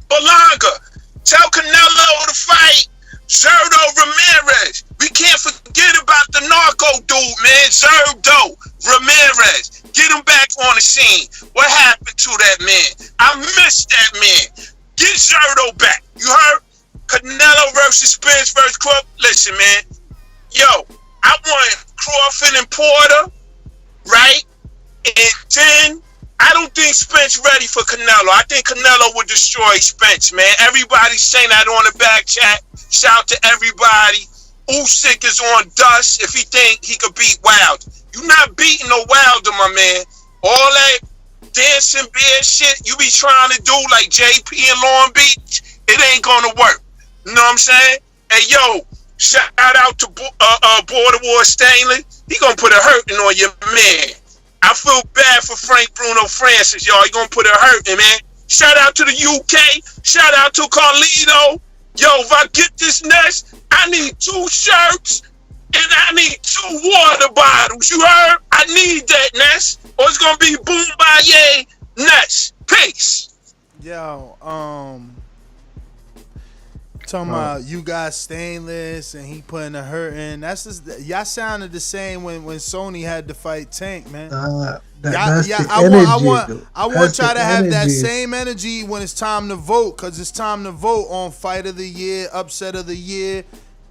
Berlanga. Tell Canelo to fight Zerdo Ramirez. We can't forget about the narco dude, man. Zerdo Ramirez. Get him back on the scene. What happened to that man? I missed that man. Get Zerdo back. You heard? Canelo versus Spence versus Crawford. Listen, man. Yo, I want Crawford and Porter, right? And then I don't think Spence ready for Canelo. I think Canelo would destroy Spence, man. Everybody's saying that on the back chat. Shout out to everybody. Usyk is on dust if he think he could beat Wilder. You not beating no Wilder, my man. All that dancing bear shit you be trying to do like JP in Long Beach, it ain't gonna work. You know what I'm saying? Hey, yo, shout out to Border War Stanley. He gonna put a hurting on your man. I feel bad for Frank Bruno Francis, y'all. He gonna put a hurting, man. Shout out to the UK. Shout out to Carlito. Yo, if I get this nest, I need 2 shirts and I need 2 water bottles. You heard? I need that nest, or it's gonna be boom by yay nest. Peace. Yo, talking about you got stainless and he putting a hurt in. That's just y'all sounded the same when Sony had to fight Tank, man. I want y'all to have that same energy when it's time to vote, because it's time to vote on Fight of the Year, Upset of the Year,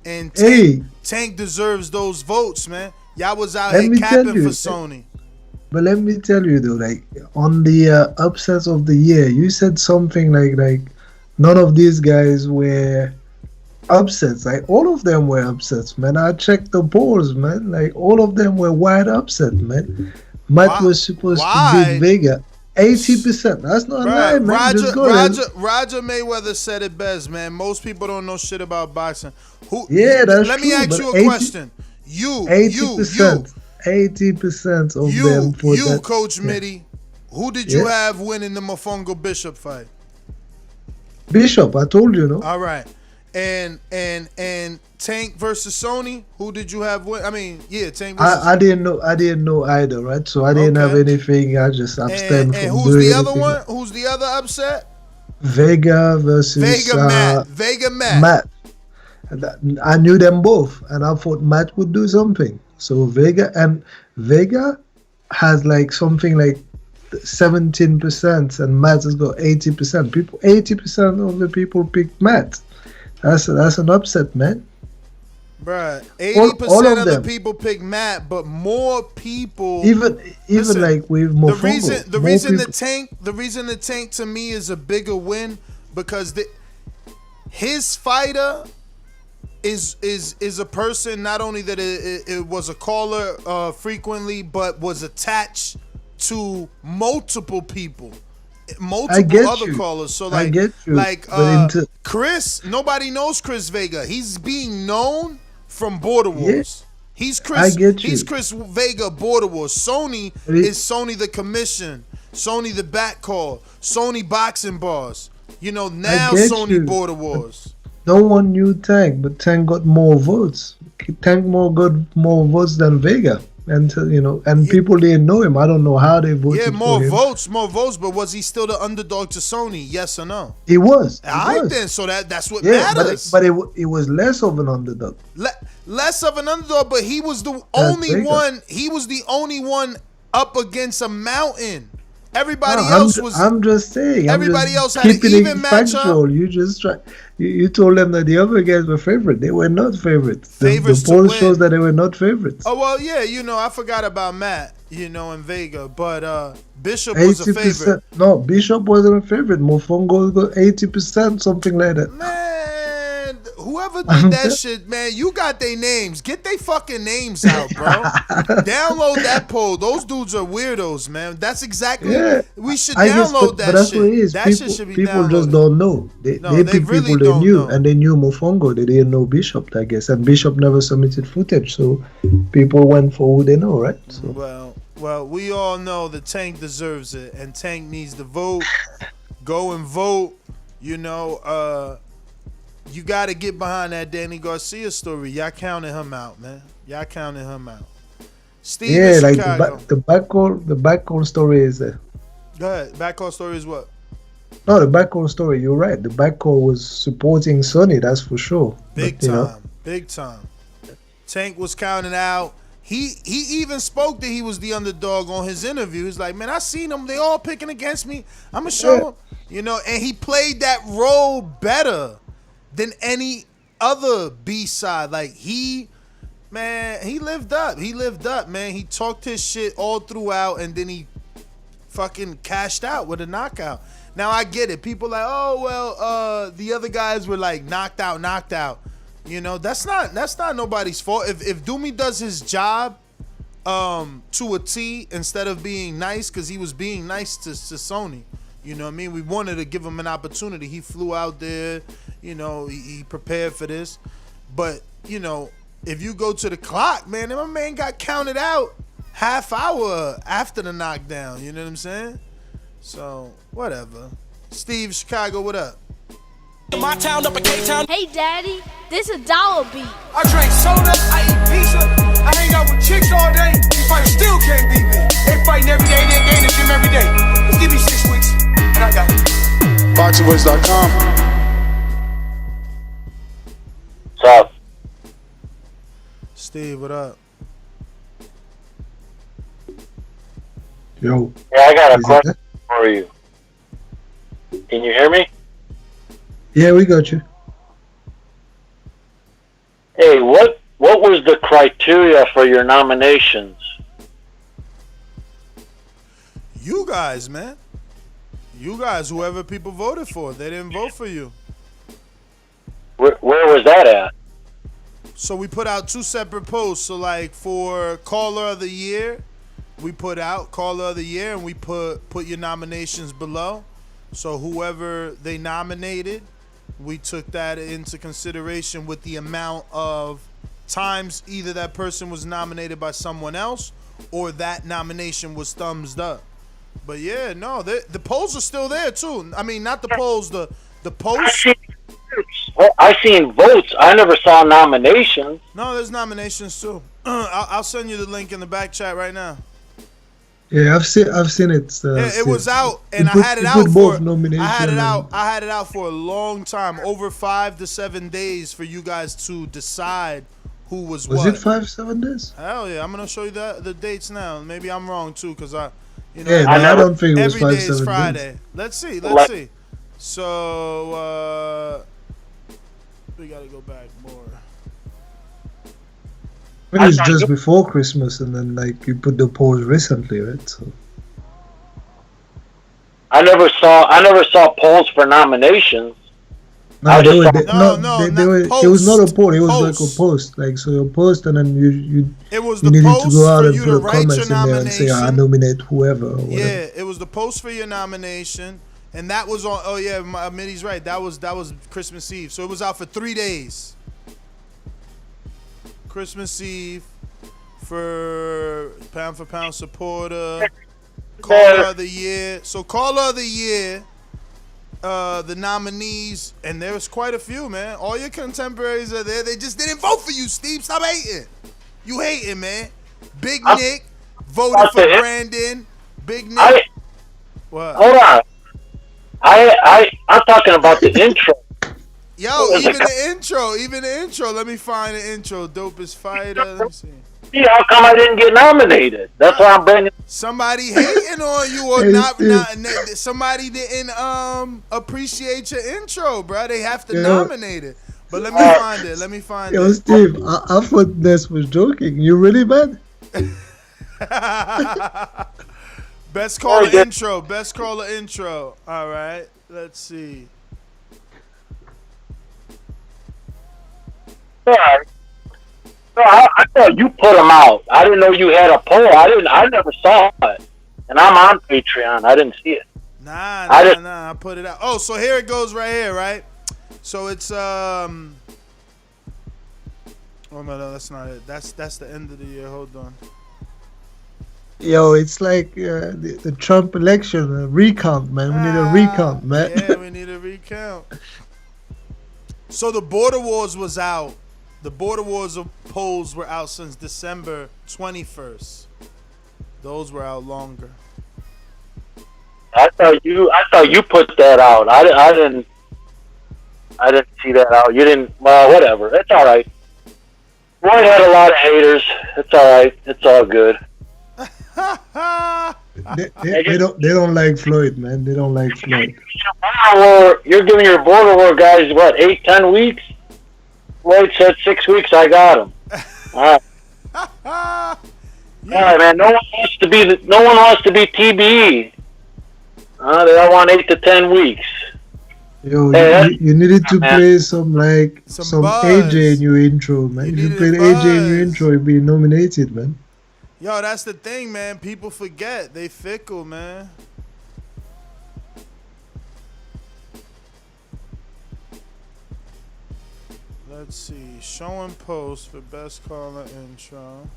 and Tank deserves those votes, man. Y'all was out here capping for Sony. But let me tell you though, like on the upsets of the year, you said something like none of these guys were upsets. Like all of them were upsets, man. I checked the polls, man. Like all of them were wide upset, man. Matt was supposed to beat Vega. 80%. That's not a lie, man. Roger Mayweather said it best, man. Most people don't know shit about boxing. Let me ask you a question. 80% of them. You, Coach Mitty, who did you have winning the Mofongo Bishop fight? Bishop, I told you, no? All right. And Tank versus Sony, who did you have win? I mean, Tank versus I didn't know either, right? So I didn't have anything. I just abstained from who's doing the other anything. one? Who's the other upset? Vega versus Vega Matt. I knew them both, and I thought Matt would do something. So Vega has like something like 17%, and Matt has got 80%. 80% of the people picked Matt. That's an upset, man. Bruh, 80% of the people pick Matt, but more people even like with Mofongo. The reason the tank to me is a bigger win because his fighter is a person not only that it was a caller frequently, but was attached to multiple people. Multiple other callers. So Chris, nobody knows Chris Vega. He's being known from Border Wars. He's Chris Vega Border Wars. Sony is Sony the Commission, Sony the Back Call, Sony Boxing Bars. You know, now Sony Border Wars. No one knew Tank, but Tank got more votes. Tank got more votes than Vega. And people didn't know him. I don't know how they voted. Yeah, more for him. votes. But was he still the underdog to Sony? Yes or no? He was. Then, so that's what matters. But it was less of an underdog. Less of an underdog, but he was the only one. He was the only one up against a mountain. Everybody No, else was. I'm just saying. Everybody else had keeping an even it matchup. factual. You just try. You told them that the other guys were favorite. They were not favorites. Favorites the to poll win. shows that they were not favorites. Oh well, yeah. I forgot about Matt. And Vega, but Bishop was a favorite. No, Bishop wasn't a favorite. Mofongo got 80%, something like that. Man, whoever did that shit, man, you got their names. Get their fucking names out, bro. Download that poll. Those dudes are weirdos, man. That's exactly. Yeah. We should I guess, download that but that's shit. what it is. That people, shit should be people downloaded. just don't know. They pick really people they knew, know. and they knew Mofongo. They didn't know Bishop, I guess. And Bishop never submitted footage, so people went for who they know, right? So. Well, we all know that Tank deserves it, and Tank needs to vote. Go and vote. You got to get behind that Danny Garcia story. Y'all counted him out, man. Y'all counted him out. Steve in Chicago. The backcall story is there. Go ahead. Backcall story is what? No, the backcall story. You're right. The backcall was supporting Sonny. That's for sure. Big time. Tank was counted out. He even spoke that he was the underdog on his interview. He's like, man, I seen them. They all picking against me. I'm going to show them. And he played that role better than any other B-side. Like, he lived up. He lived up, man. He talked his shit all throughout, and then he fucking cashed out with a knockout. Now, I get it. People like, the other guys were, like, knocked out. That's not nobody's fault. If Doomy does his job to a T instead of being nice, because he was being nice to Sony. You know what I mean? We wanted to give him an opportunity. He flew out there, he prepared for this. But, if you go to the clock, man, my man got counted out half hour after the knockdown. You know what I'm saying? So, whatever. Steve, Chicago, what up? My town up in K-Town. Hey, Daddy, this is $1 beat. I drink soda, I eat pizza, I hang out with chicks all day. These fighters still can't beat me. They fighting every day, they in the gym every day. Just give me 6 weeks, and I got it. BoxingVoice.com. What's up? Steve, what up? Yo. Yeah, I got a question for you. Can you hear me? Yeah, we got you. Hey, what was the criteria for your nominations? You guys, man. You guys, whoever people voted for, they didn't vote for you. Where was that at? So we put out 2 separate posts. So like for Caller of the Year, we put out Caller of the Year, and we put your nominations below. So whoever they nominated, we took that into consideration with the amount of times either that person was nominated by someone else or that nomination was thumbs up. But yeah, no, the polls are still there too. I mean, not the polls, the posts. I seen votes. I never saw nominations. No, there's nominations too. I'll send you the link in the back chat right now. Yeah, I've seen it. It was out, and I had it out for. I had it out for a long time, over 5 to 7 days, for you guys to decide who was what. Was it 5-7 days? Hell yeah! I'm gonna show you the dates now. Maybe I'm wrong too, cause I don't think it was 5-7 days. Every day is Friday. Let's see. So we gotta go back more. I mean, it's just before Christmas, and then like you put the polls recently, right? So I never saw polls for nominations. No, it was not a poll. It was like a post. Like so, you post, and then you needed to go out and put comments in there and say, "I nominate whoever." Or whatever. Yeah, it was the post for your nomination, and that was on. Oh yeah, Mitty's right. That was Christmas Eve. So it was out for 3 days. Christmas Eve for pound supporter, Caller of the Year. So Caller of the Year, the nominees, and there was quite a few, man. All your contemporaries are there. They just didn't vote for you, Steve. Stop hating. You hating, man. Big Nick voted for Brandon. Big Nick. What? Hold on. I'm talking about the intro. Yo, even the intro. Let me find the intro. Dopest fighter. Let me see. Yeah, how come I didn't get nominated? That's why I'm bringing. Somebody hating on you or not? Somebody didn't appreciate your intro, bro. They have to nominate it. But let me find it. Let me find Yo, it. Steve, I thought Ness was joking. You really, man? Best caller intro. Best caller intro. All right. Let's see. Yeah. No, I thought you put them out. I didn't know you had a poll. I never saw it, and I'm on Patreon. I didn't see it. Nah. I put it out. Oh, so here it goes right here, right? So it's Oh no, that's not it. That's the end of the year. Hold on. Yo, it's like the Trump election recount, man. We need a recount, man. Yeah, we need a recount. So the Border Wars was out. The Border Wars of polls were out since December 21st. Those were out longer. I thought you put that out. I didn't see that out. You didn't. Well, whatever. It's all right. Roy had a lot of haters. It's all right. It's all good. They don't like Floyd, man. They don't like Floyd. You're giving your Border War guys what, 8-10 weeks? Floyd said 6 weeks. I got him. All right. All right, man. No one wants to be TBE. They all want 8 to 10 weeks. Yo, you needed to play some AJ in your intro, man. If you played AJ in your intro, you'd be nominated, man. Yo, that's the thing, man. People forget. They fickle, man. Let's see. Show and post for best caller intro.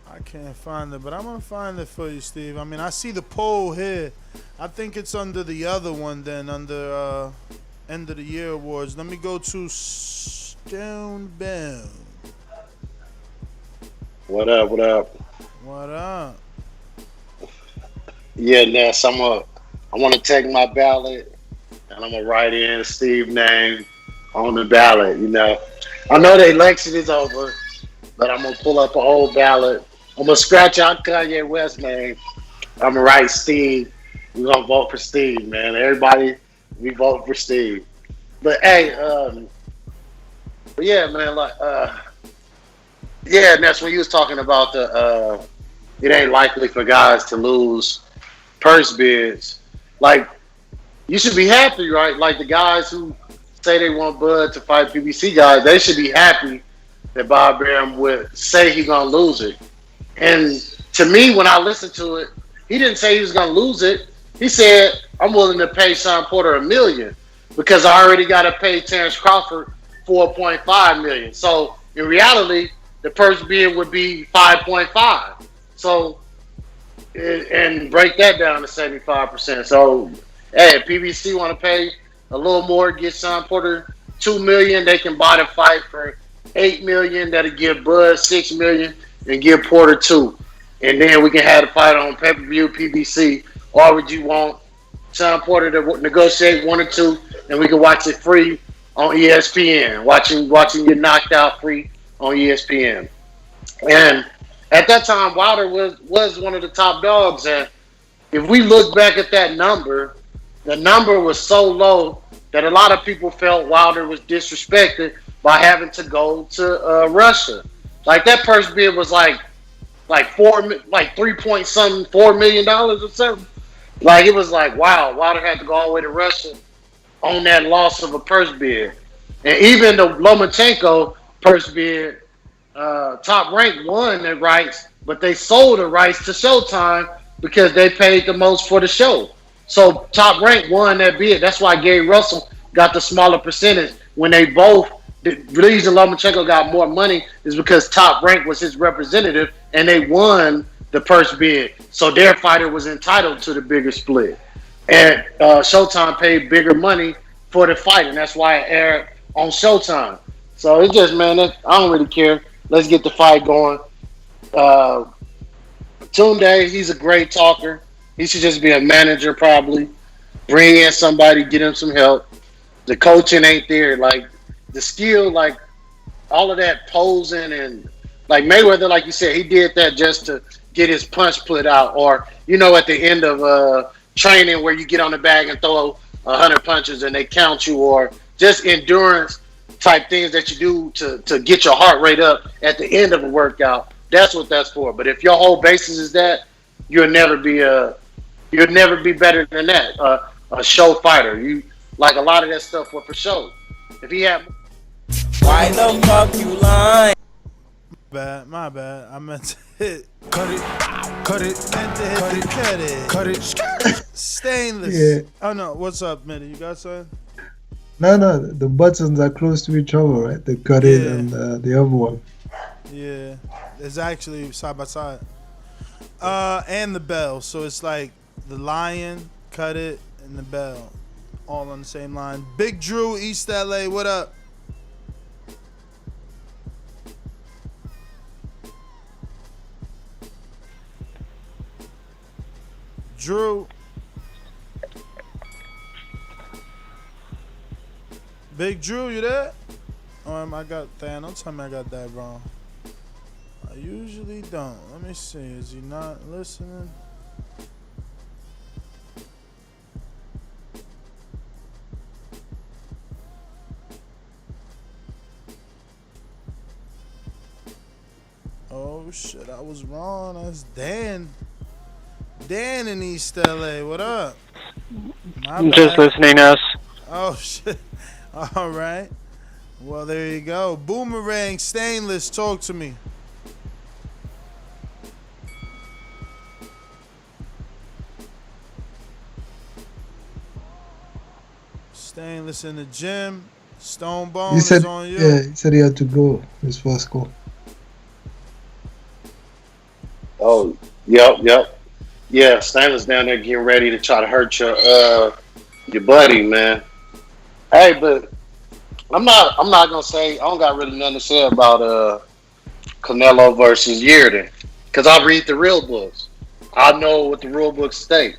I can't find it, but I'm gonna find it for you, Steve. I mean, I see the poll here. I think it's under the other one, then under end of the year awards. Let me go to Stone Bound. What up? What up? What up? Yeah, Ness. I want to take my ballot, and I'm gonna write in Steve's name on the ballot. You know, I know the election is over, but I'm gonna pull up an old ballot. I'm gonna scratch out Kanye West's name. I'm gonna write Steve. We're gonna vote for Steve, man. Everybody, we vote for Steve. But hey, but yeah, man, yeah, and that's when you was talking about it ain't likely for guys to lose purse bids. Like, you should be happy, right? Like the guys who say they want Bud to fight PBC guys, they should be happy that Bob Arum would say he's gonna lose it. And to me, when I listened to it, he didn't say he was going to lose it. He said, I'm willing to pay Sean Porter $1 million because I already got to pay Terence Crawford $4.5 million. So in reality, the purse bid would be 5.5. So, and break that down to 75%. So, hey, if PBC want to pay a little more, get Sean Porter $2 million, they can buy the fight for $8 million. That'll give Bud $6 million. And give Porter $2 million. And then we can have the fight on pay-per-view, PBC. Or would you want Sean Porter to negotiate 1 or 2 and we can watch it free on ESPN? Watching you knocked out free on ESPN. And at that time, Wilder was one of the top dogs. And if we look back at that number, the number was so low that a lot of people felt Wilder was disrespected by having to go to Russia. Like that purse bid was like $4 million or something. Like it was like, wow, Wilder had to go all the way to Russia on that loss of a purse bid. And even the Lomachenko purse bid, Top Rank won the rights, but they sold the rights to Showtime because they paid the most for the show. So Top Rank won that bid. That's why Gary Russell got the smaller percentage when they both. The reason Lomachenko got more money is because Top Rank was his representative and they won the purse bid. So their fighter was entitled to the bigger split. And Showtime paid bigger money for the fight, and that's why it aired on Showtime. So it's just, man, I don't really care. Let's get the fight going. Tunde, he's a great talker. He should just be a manager, probably. Bring in somebody, get him some help. The coaching ain't there. Like, the skill, like, all of that posing and, like, Mayweather, like you said, he did that just to get his punch put out. Or, you know, at the end of training where you get on the bag and throw 100 punches and they count you, or just endurance type things that you do to get your heart rate up at the end of a workout. That's what that's for. But if your whole basis is that, you'll never be better than that. A show fighter. You like a lot of that stuff for show. If he had, why the fuck you lying? My bad. I meant to hit. Cut it. Meant to hit cut it. Stainless. Yeah. Oh no, what's up, Mitty? You got something? No, the buttons are close to each other, right? The cut it and the other one. Yeah, it's actually side by side. And the bell, so it's like the lion, cut it, and the bell, all on the same line. Big Drew, East LA, what up? Drew. Big Drew, you there? I got that. Don't tell me I got that wrong. I usually don't. Let me see. Is he not listening? Oh shit, I was wrong. That's Dan. Dan in East LA. What up? I'm just listening us. Oh shit. All right. Well, there you go. Boomerang Stainless, talk to me. Stainless in the gym. Stone Bone He said, is on you. yeah, he said he had to go. His first call. oh, yep. Yeah, Stainless down there getting ready to try to hurt your buddy, man. Hey, but I'm not gonna say I don't got really nothing to say about Canelo versus Yarde, because I read the real books. I know what the rule books state.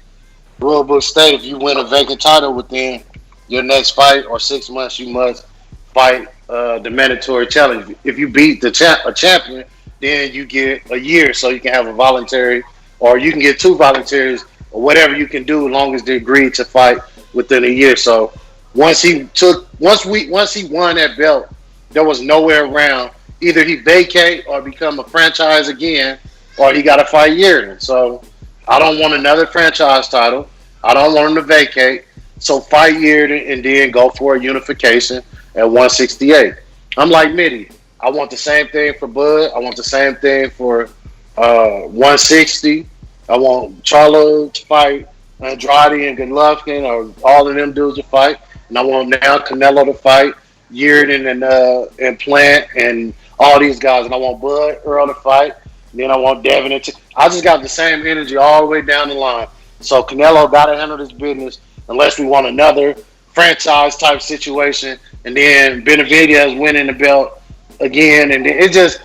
Rule books state if you win a vacant title within your next fight or 6 months, you must fight the mandatory challenge. If you beat a champion, then you get a year, so you can have a voluntary, or you can get 2 voluntaries, or whatever you can do, as long as they agree to fight within a year. So once he won that belt, there was nowhere around. Either he vacate or become a franchise again, or he got to fight Yildirim. So I don't want another franchise title. I don't want him to vacate. So fight Yildirim and then go for a unification at 168. I'm like Mitty. I want the same thing for Bud. I want the same thing for 160. I want Charlo to fight Andrade and Golovkin, or all of them dudes to fight. And I want now Canelo to fight Yildirim and Plant and all these guys. And I want Bud Errol to fight. And then I want Devin. I just got the same energy all the way down the line. So Canelo got to handle this business unless we want another franchise type situation. And then Benavidez winning the belt again. And then just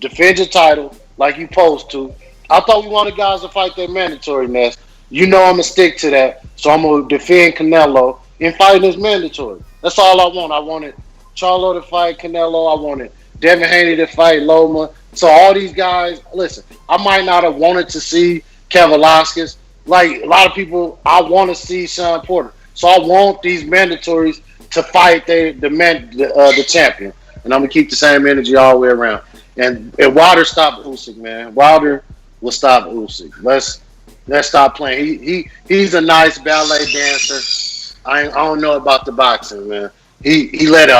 defend your title like you supposed to. I thought we wanted guys to fight their mandatory match. You know I'm going to stick to that. So I'm going to defend Canelo and fight his mandatory. That's all I want. I wanted Charlo to fight Canelo. I wanted Devin Haney to fight Loma. So all these guys, listen, I might not have wanted to see Kavaliauskas. Like a lot of people, I want to see Sean Porter. So I want these mandatories to fight the champion. And I'm going to keep the same energy all the way around. And Wilder stopped Usyk, man. Wilder will stop Usyk. Let's stop playing. He's a nice ballet dancer. I don't know about the boxing, man. He let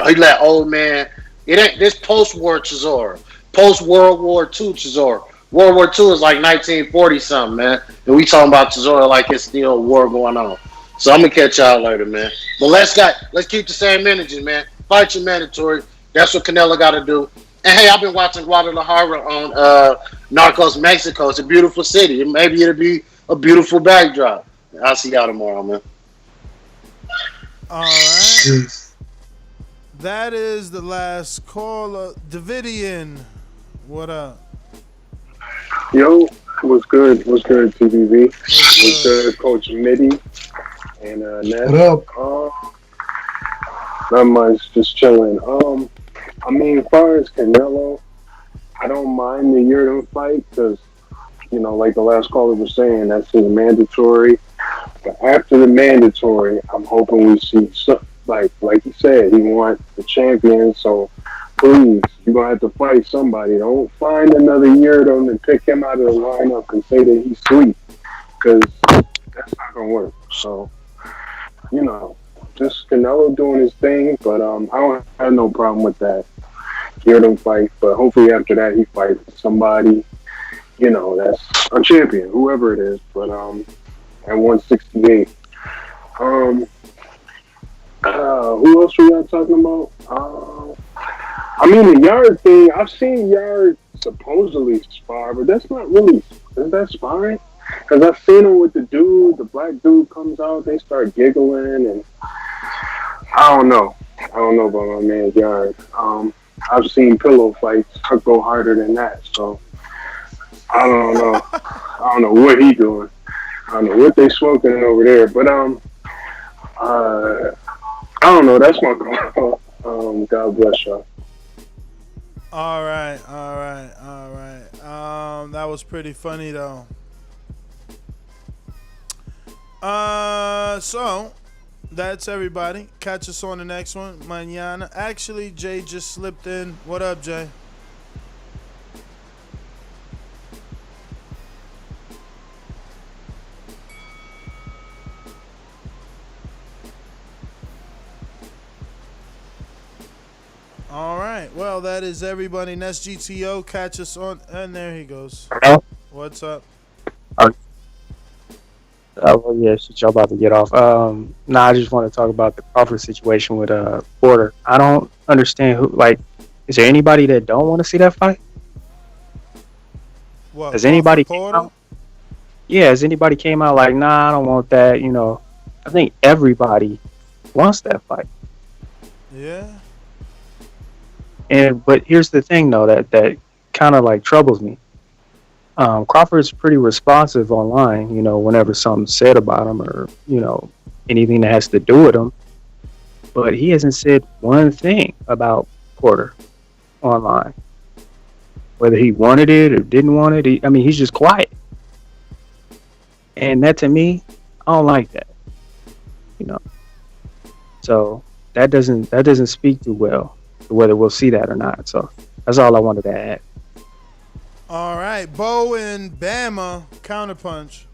old man. It ain't this post-war Chisora, post-World War II Chisora. World War II is like 1940 something, man. And we talking about Chisora like it's still a war going on. So I'm gonna catch y'all later, man. But let's keep the same energy, man. Fight your mandatory. That's what Canelo got to do. And hey, I've been watching Guadalajara on Narcos Mexico. It's a beautiful city. Maybe it'll be a beautiful backdrop. I'll see y'all tomorrow, man. All right. That is the last caller. Davidian, what up? Yo, what's good? What's good, TBV? What's good, Coach Mitty? And Ness. What up? Not much, just chilling. I mean, as far as Canelo, I don't mind the Yildirim fight because, you know, like the last caller was saying, that's his mandatory. But after the mandatory, I'm hoping we see some, like you said, he wants the champion. So please, you're gonna have to fight somebody. Don't find another Yildirim and pick him out of the lineup and say that he's sweet, because that's not gonna work. So, you know, just Canelo doing his thing, but I don't have no problem with that Yildirim fight. But hopefully after that he fights somebody, you know, that's a champion, whoever it is. But at 168. Who else were y'all talking about? I mean, the Yarde thing, I've seen Yarde supposedly spar, but that's not really, is that sparring? Because I've seen him with the dude, the black dude comes out, they start giggling, and I don't know about my man Yarde. I've seen pillow fights go harder than that, so I don't know. I don't know what he doing. I don't know what they smoking over there, but I don't know. That's my call. God bless y'all. All right. That was pretty funny though. So that's everybody. Catch us on the next one, mañana. Actually, Jay just slipped in. What up, Jay? All right. Well, that is everybody. Nest GTO. Catch us on. And there he goes. Hello? What's up? Well, yeah, shit, y'all about to get off. I just want to talk about the Crawford situation with Porter. I don't understand who. Like, is there anybody that don't want to see that fight? What? Has anybody came out? Yeah, has anybody came out like, nah, I don't want that? You know, I think everybody wants that fight. Yeah. But here's the thing though that kind of like troubles me. Crawford's pretty responsive online, you know, whenever something's said about him or, you know, anything that has to do with him. But he hasn't said one thing about Porter online. Whether he wanted it or didn't want it, he's just quiet. And that to me, I don't like that. You know. So that doesn't speak too well to whether we'll see that or not. So that's all I wanted to add. All right, Bo and Bama counterpunch.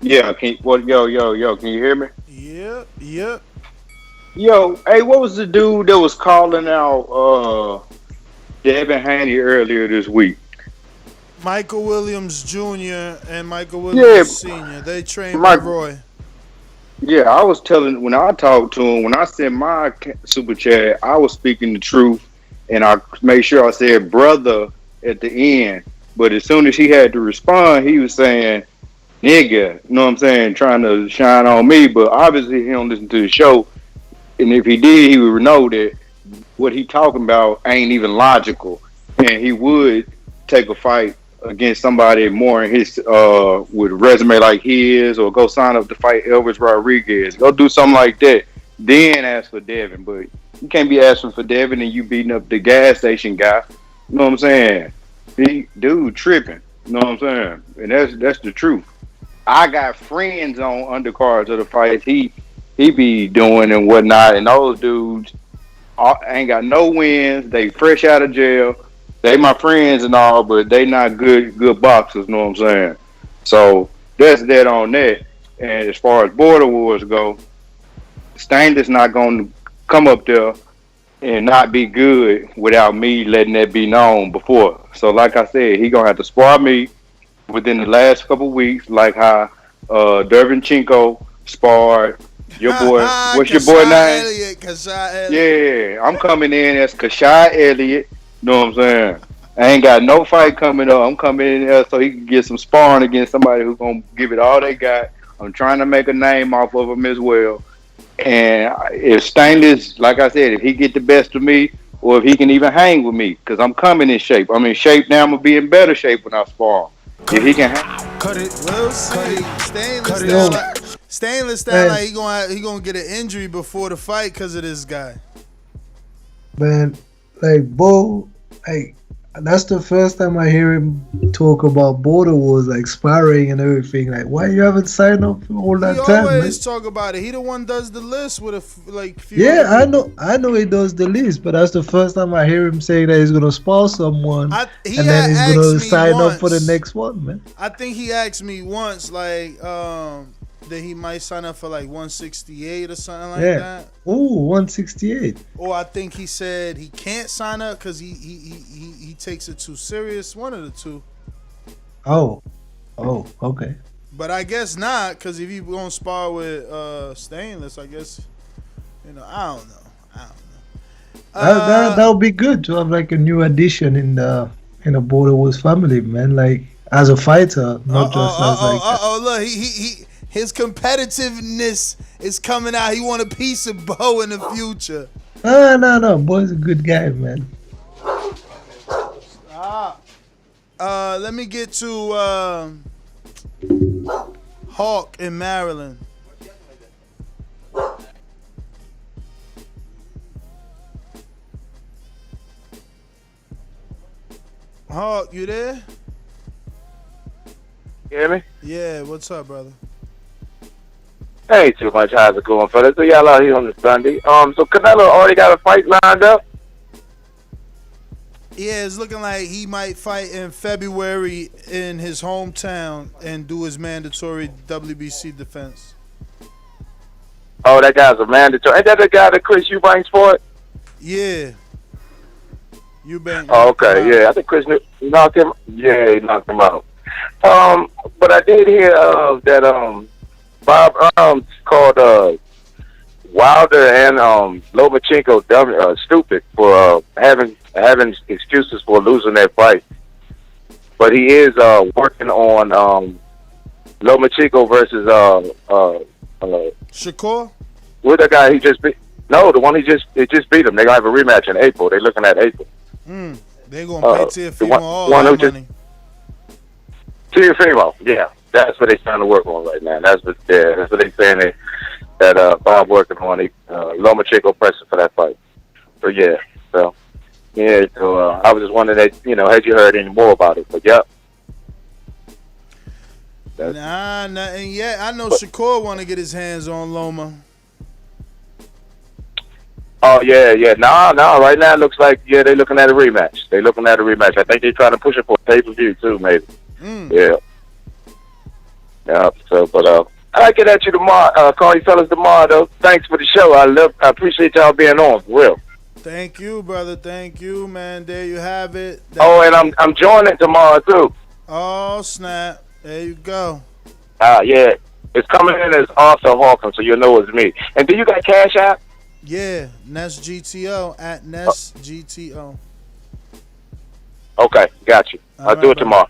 Yeah, can you hear me? Yep. Yo, hey, what was the dude that was calling out Devin Haney earlier this week? Michael Williams Jr. and Michael Williams Sr. They trained by Roy. Yeah, I was telling, when I talked to him, when I sent my super chat, I was speaking the truth, and I made sure I said brother at the end. But as soon as he had to respond, he was saying nigga, you know what I'm saying, trying to shine on me. But obviously he don't listen to the show, and if he did, he would know that what he talking about ain't even logical, and he would take a fight against somebody more in his with a resume like his, or go sign up to fight Elvis Rodriguez. Go do something like that. Then ask for Devin. But you can't be asking for Devin and you beating up the gas station guy. You know what I'm saying? Dude tripping. You know what I'm saying? And that's the truth. I got friends on undercards of the fights he be doing and whatnot, and those dudes ain't got no wins. They fresh out of jail. They my friends and all, but they not good boxers, know what I'm saying? So that's that on that. And as far as border wars go, Stanley's not going to come up there and not be good without me letting that be known before. So like I said, he going to have to spar me within the last couple of weeks, like how Dervinchenko sparred your boy. What's your boy name? Kashai Elliott. Yeah, I'm coming in as Kashai Elliott. Know what I'm saying? I ain't got no fight coming up. I'm coming in there so he can get some sparring against somebody who's gonna give it all they got. I'm trying to make a name off of him as well. And if Stainless, like I said, if he get the best of me, or if he can even hang with me, because I'm coming in shape. I'm in shape now. I'm gonna be in better shape when I spar. If he can hang. Cut it. We'll see. Stainless style like he gonna get an injury before the fight because of this guy. Man, like Bo, like that's the first time I hear him talk about border wars, like sparring and everything. Like, why you haven't signed up for all that time? He always talk about it. He the one does the list with few. Yeah, I know he does the list, but that's the first time I hear him saying that he's gonna spar someone and then he's gonna sign up for the next one, man. I think he asked me once, like, that he might sign up for like 168 or something like that. Ooh, 168. Or I think he said he can't sign up because he takes it too serious. One of the two. Oh, okay. But I guess not, because if you gonna spar with Stainless, I guess I don't know. That would be good to have like a new addition in the Border Wars family, man. Like as a fighter, not just as like. Look, his competitiveness is coming out. He want a piece of Bo in the future. No. Bo's a good guy, man. Let me get to Hawk in Maryland. Hawk, you there? You hear me? Yeah, what's up, brother? Ain't too much. How's it going, fellas? So y'all out here on this Sunday. So Canelo already got a fight lined up? Yeah, it's looking like he might fight in February in his hometown and do his mandatory WBC defense. Oh, that guy's a mandatory. Ain't that the guy that Chris Eubanks fought? Yeah. Eubanks. Oh, okay. Yeah, I think Chris knocked him. Yeah, he knocked him out. But I did hear that Bob called Wilder and Lomachenko stupid for having excuses for losing that fight. But he is working on Lomachenko versus Shakur? Who's that guy he just beat? No, the one he just beat him. They're gonna have a rematch in April. They're looking at April. They're gonna pay Teofimo all that money. Teofimo, yeah. That's what they're trying to work on right now. That's what they're saying that Bob working on Lomachenko pressing for that fight. So I was just wondering that, had you heard any more about it? But yep. Nah, nothing yet. I know Shakur want to get his hands on Loma. Oh yeah. No. Right now it looks like they're looking at a rematch. I think they're trying to push it for a pay-per-view too, maybe. Yeah. Yeah. So, but I'll get at you tomorrow. Call you fellas tomorrow, though. Thanks for the show. I appreciate y'all being on, for real. Thank you, brother. Thank you, man. There you have it. And I'm joining tomorrow too. Oh snap! There you go. Yeah. It's coming in as Arthur Hawkins, so you'll know it's me. And do you got Cash App? Yeah, Ness GTO at Ness GTO. Okay, got you. I'll do it tomorrow.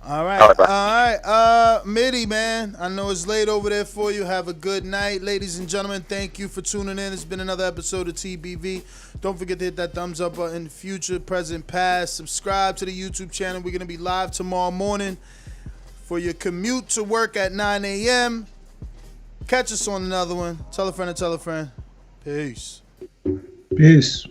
All right. Mitty, man, I know it's late over there for you. Have a good night. Ladies and gentlemen, thank you for tuning in. It's been another episode of TBV. Don't forget to hit that thumbs up button, future, present, past. Subscribe to the YouTube channel. We're going to be live tomorrow morning for your commute to work at 9 a.m. Catch us on another one. Tell a friend to tell a friend. Peace. Peace.